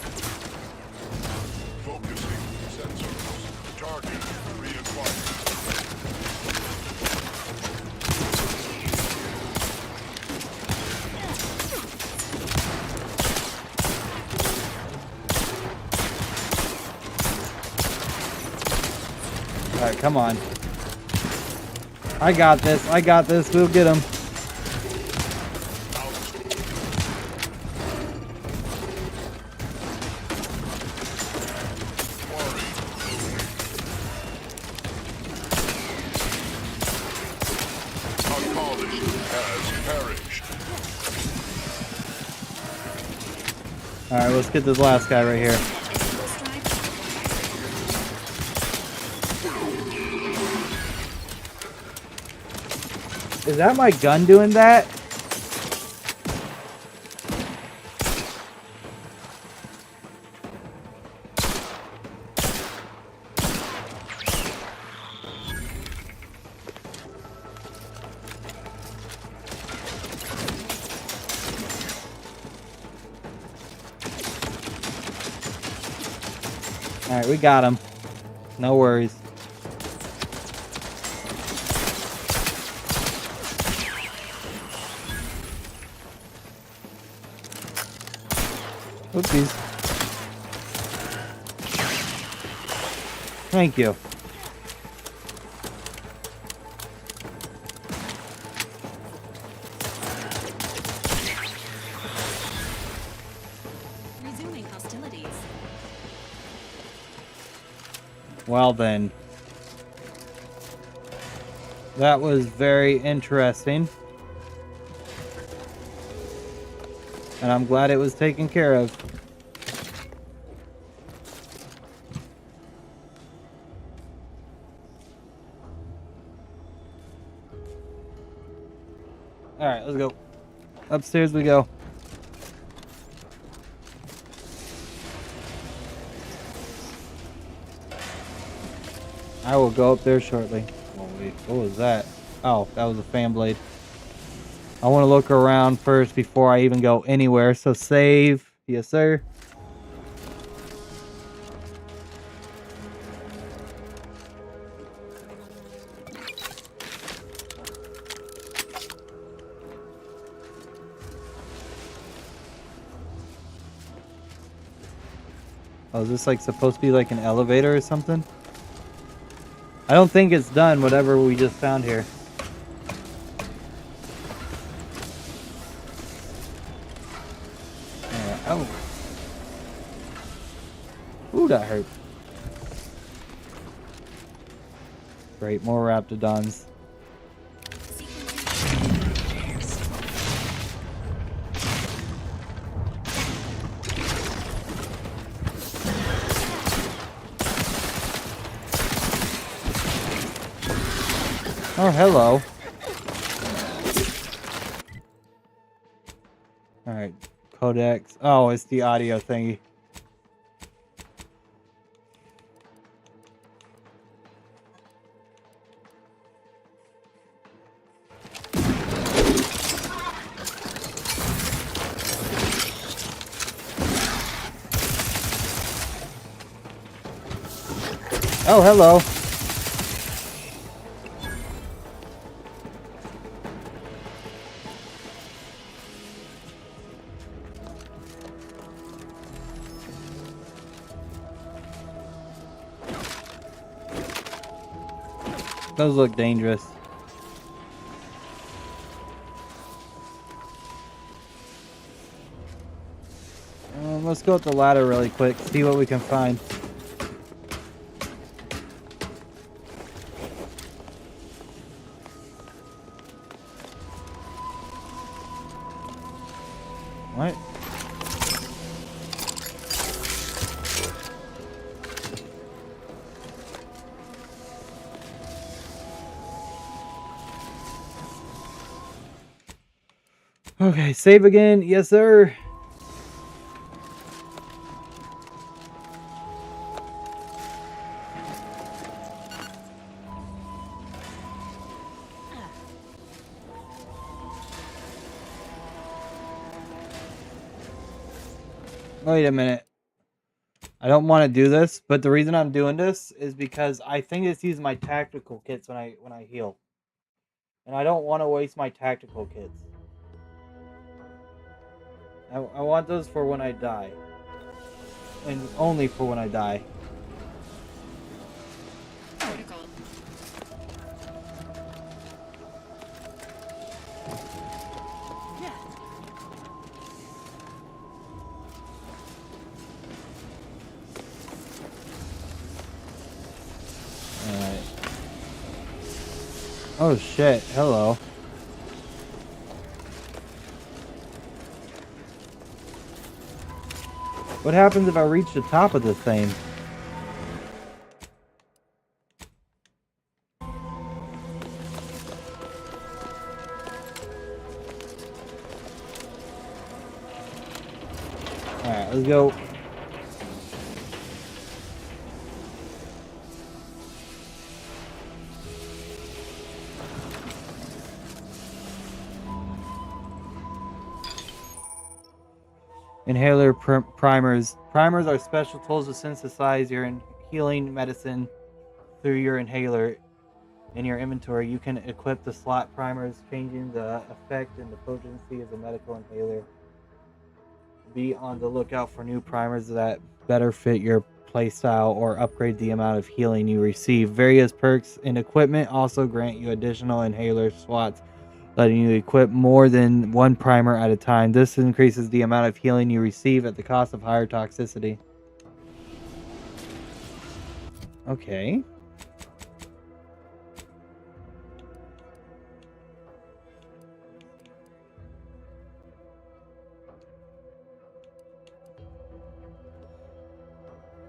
Alright, come on. I got this. I got this. We'll get him. Alright, let's get this last guy right here. Is that my gun doing that? Alright, we got him. No worries. Oopsies. Thank you. resuming hostilities. Well then. That was very interesting. And I'm glad it was taken care of. Alright, let's go. Upstairs we go. I will go up there shortly. Oh, wait, what was that? Oh, that was a fan blade. I want to look around first before I even go anywhere, so save. Yes, sir. Oh, is this like supposed to be like an elevator or something? I don't think it's done, whatever we just found here. Oh. Ooh, that hurt. Great, more Raptidons. Oh, hello. Alright, codecs. Oh, it's the audio thingy. Oh, hello. Those look dangerous. Let's go up the ladder really quick, see what we can find. What? Okay, save again. Yes, sir. Wait a minute. I don't want to do this, but the reason I'm doing this is because I think it's using my tactical kits when I heal. And I don't want to waste my tactical kits. I want those for when I die. And only for when I die. Alright. Oh shit, hello. What happens if I reach the top of this thing? Alright, let's go. Inhaler primers. Primers are special tools to synthesize your healing medicine through your inhaler. In your inventory, you can equip the slot primers, changing the effect and the potency of the medical inhaler. Be on the lookout for new primers that better fit your playstyle or upgrade the amount of healing you receive. Various perks and equipment also grant you additional inhaler slots, letting you equip more than one primer at a time. This increases the amount of healing you receive at the cost of higher toxicity. Okay.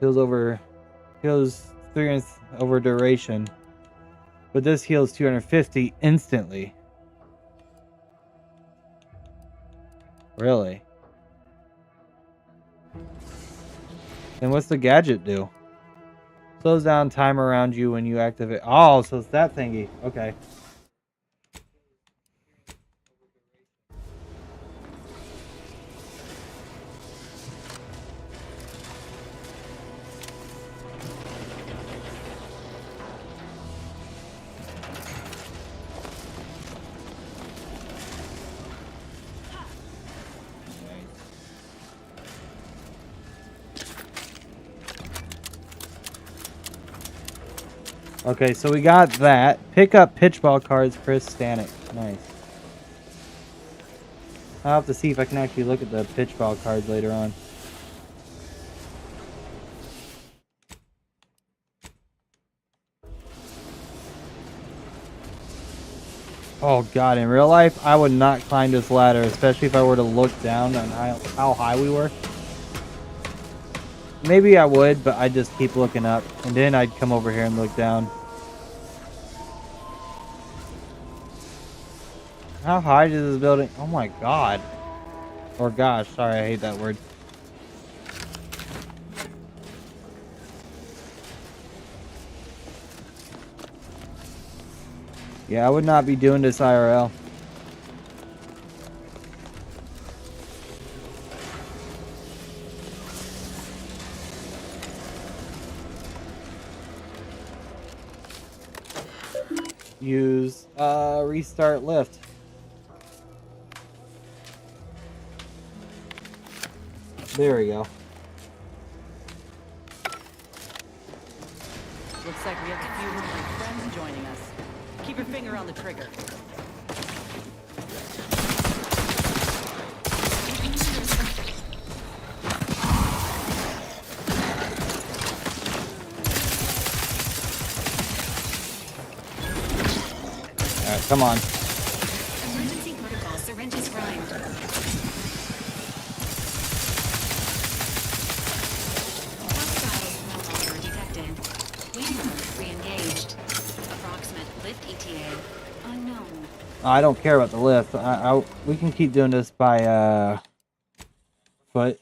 Heals 300 over duration. But this heals 250 instantly. Really? Then what's the gadget do? Slows down time around you when you activate. Oh, so it's that thingy. Okay. Okay, so we got that. Pick up pitchball cards, Chris Stanek. Nice. I'll have to see if I can actually look at the pitchball cards later on. Oh god, in real life, I would not climb this ladder, especially if I were to look down on how high we were. Maybe I would, but I'd just keep looking up, and then I'd come over here and look down. How high is this building? Oh my god. Or gosh, sorry, I hate that word. Yeah, I would not be doing this IRL. Use restart lift. There we go. Looks like we have a few of my friends joining us. Keep your finger on the trigger. Alright, come on. Emergency protocol syringes primed. Hostiles no longer detected. Wing mode re-engaged. Approximate lift ETA unknown. I don't care about the lift. We can keep doing this by foot.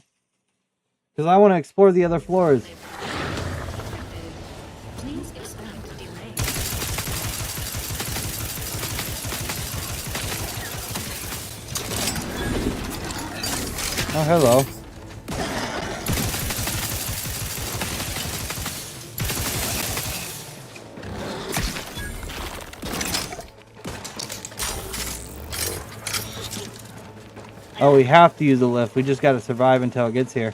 Because I want to explore the other floors. Please expect delay. Oh, hello. Oh, we have to use the lift. We just got to survive until it gets here.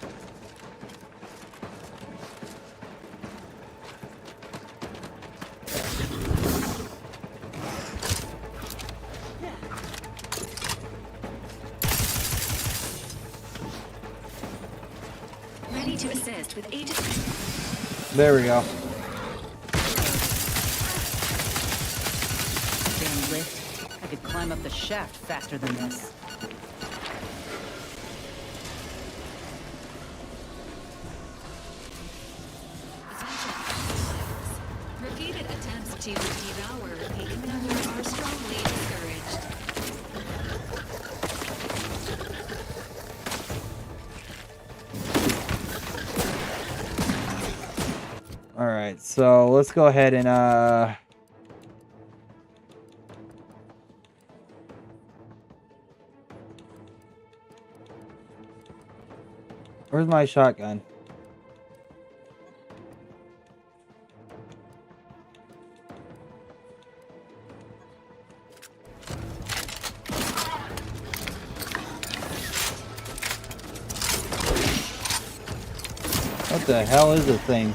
Ready to assist with agent. There we go. Damn lift. I could climb up the shaft faster than this. Repeated attempts to devour the inhabitant are strongly discouraged. Alright, so let's go ahead and where's my shotgun? What the hell is this thing?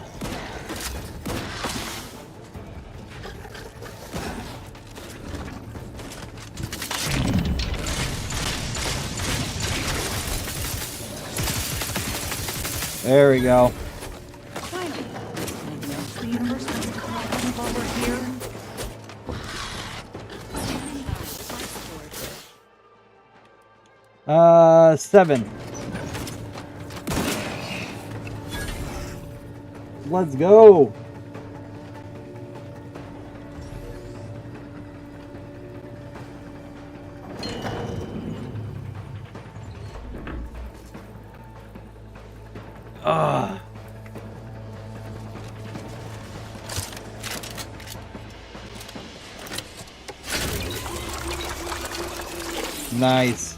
There we go. Finally. Anything else the universe wants to call in while we're here? 7. Let's go. Ah. Nice.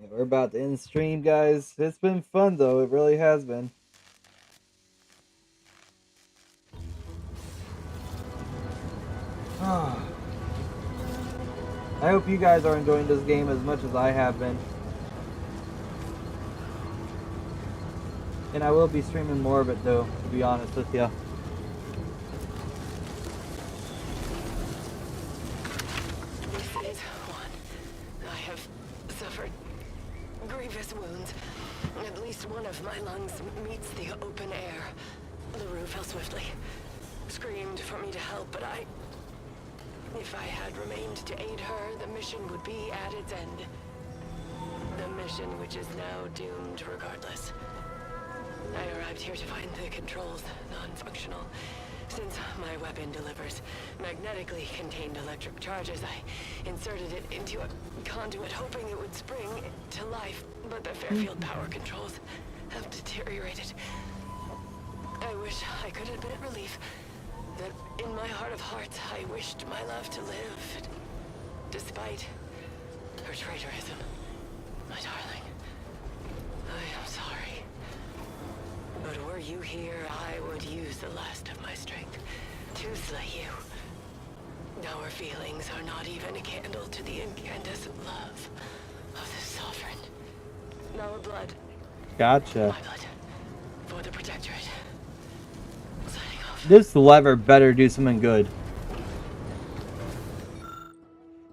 We're about to end stream, guys. It's been fun, though. It really has been. I hope you guys are enjoying this game as much as I have been. And I will be streaming more of it, though, to be honest with you. This is one. I have suffered grievous wounds. At least one of my lungs meets the open air. LaRue fell swiftly. Screamed for me to help, but if I had remained to aid her, the mission would be at its end. The mission which is now doomed regardless. I arrived here to find the controls non-functional. Since my weapon delivers magnetically contained electric charges, I inserted it into a conduit hoping it would spring to life, but the Fairfield power controls have deteriorated. I wish I could admit relief that in my heart of hearts I wished my love to live, despite her traitorism. My darling, I am sorry. But were you here, I would use the last of my strength to slay you. Our feelings are not even a candle to the incandescent love of the Sovereign. Our blood. Gotcha. My blood. For the Protectorate. This lever better do something good.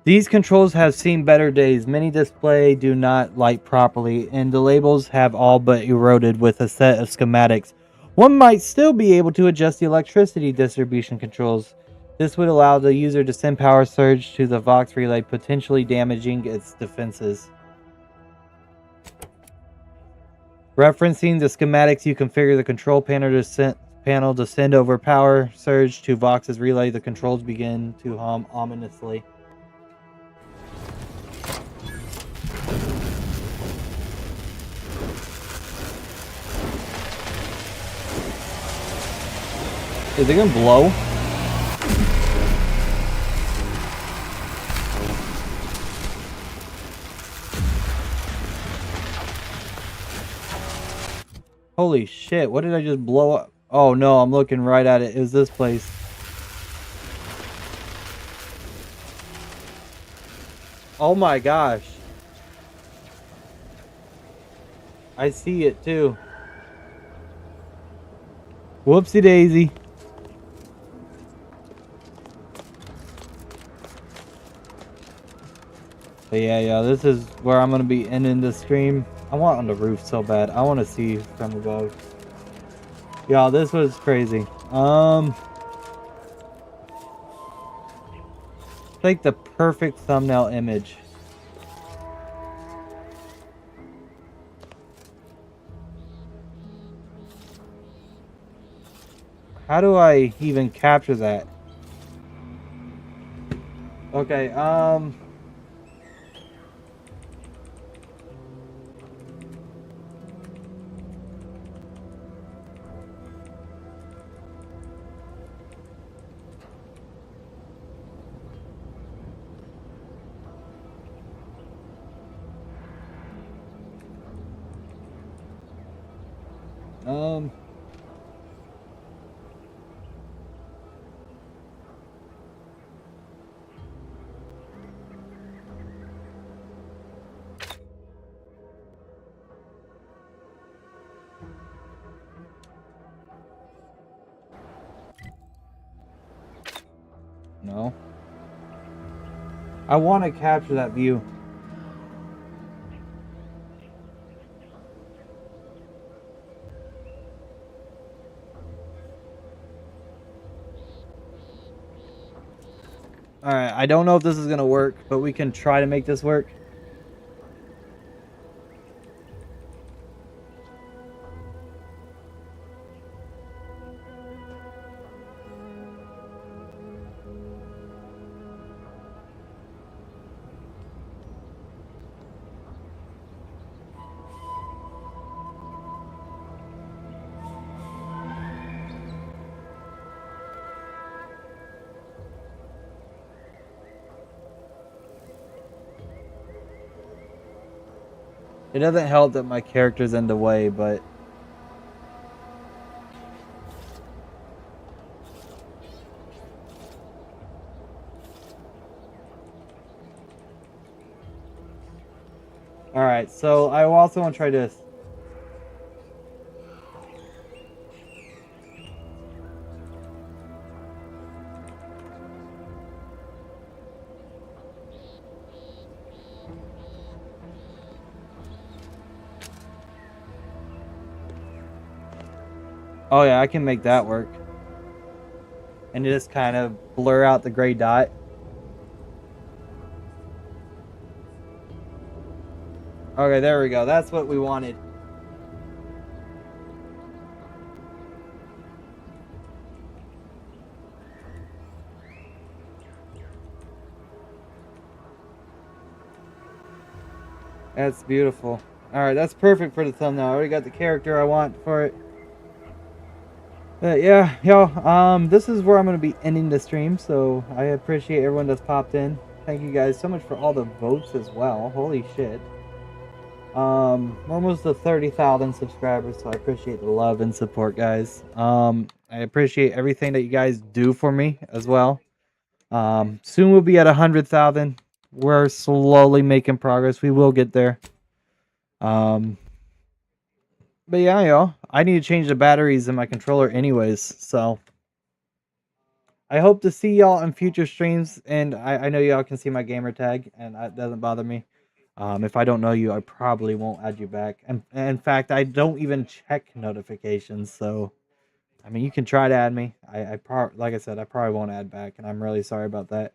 These controls have seen better days. Many display do not light properly, and the labels have all but eroded with a set of schematics. One might still be able to adjust the electricity distribution controls. This would allow the user to send power surge to the Vox relay, potentially damaging its defenses. Referencing the schematics, you configure the control panel to send over power surge to Vox's relay. The controls begin to hum ominously. Is it gonna blow? Holy shit, what did I just blow up? Oh no, I'm looking right at it. It was this place. Oh my gosh. I see it too. Whoopsie daisy. But yeah, this is where I'm gonna be ending the stream. I want on the roof so bad. I want to see from above. Yeah, this was crazy. Like the perfect thumbnail image. How do I even capture that? Okay, no. I want to capture that view. Alright, I don't know if this is going to work, but we can try to make this work. It doesn't help that my character's in the way, but... Alright, so I also want to try this. Oh yeah, I can make that work. And just kind of blur out the gray dot. Okay, there we go. That's what we wanted. That's beautiful. Alright, that's perfect for the thumbnail. I already got the character I want for it. But yeah, y'all, this is where I'm going to be ending the stream, so I appreciate everyone that's popped in. Thank you guys so much for all the votes as well. Holy shit. We're almost to 30,000 subscribers, so I appreciate the love and support, guys. I appreciate everything that you guys do for me as well. Soon we'll be at 100,000. We're slowly making progress. We will get there. But yeah, y'all, I need to change the batteries in my controller anyways, so I hope to see y'all in future streams, and I know y'all can see my gamer tag, and that doesn't bother me. If I don't know you, I probably won't add you back. And in fact, I don't even check notifications, so I mean, you can try to add me. Like I said, I probably won't add back, and I'm really sorry about that.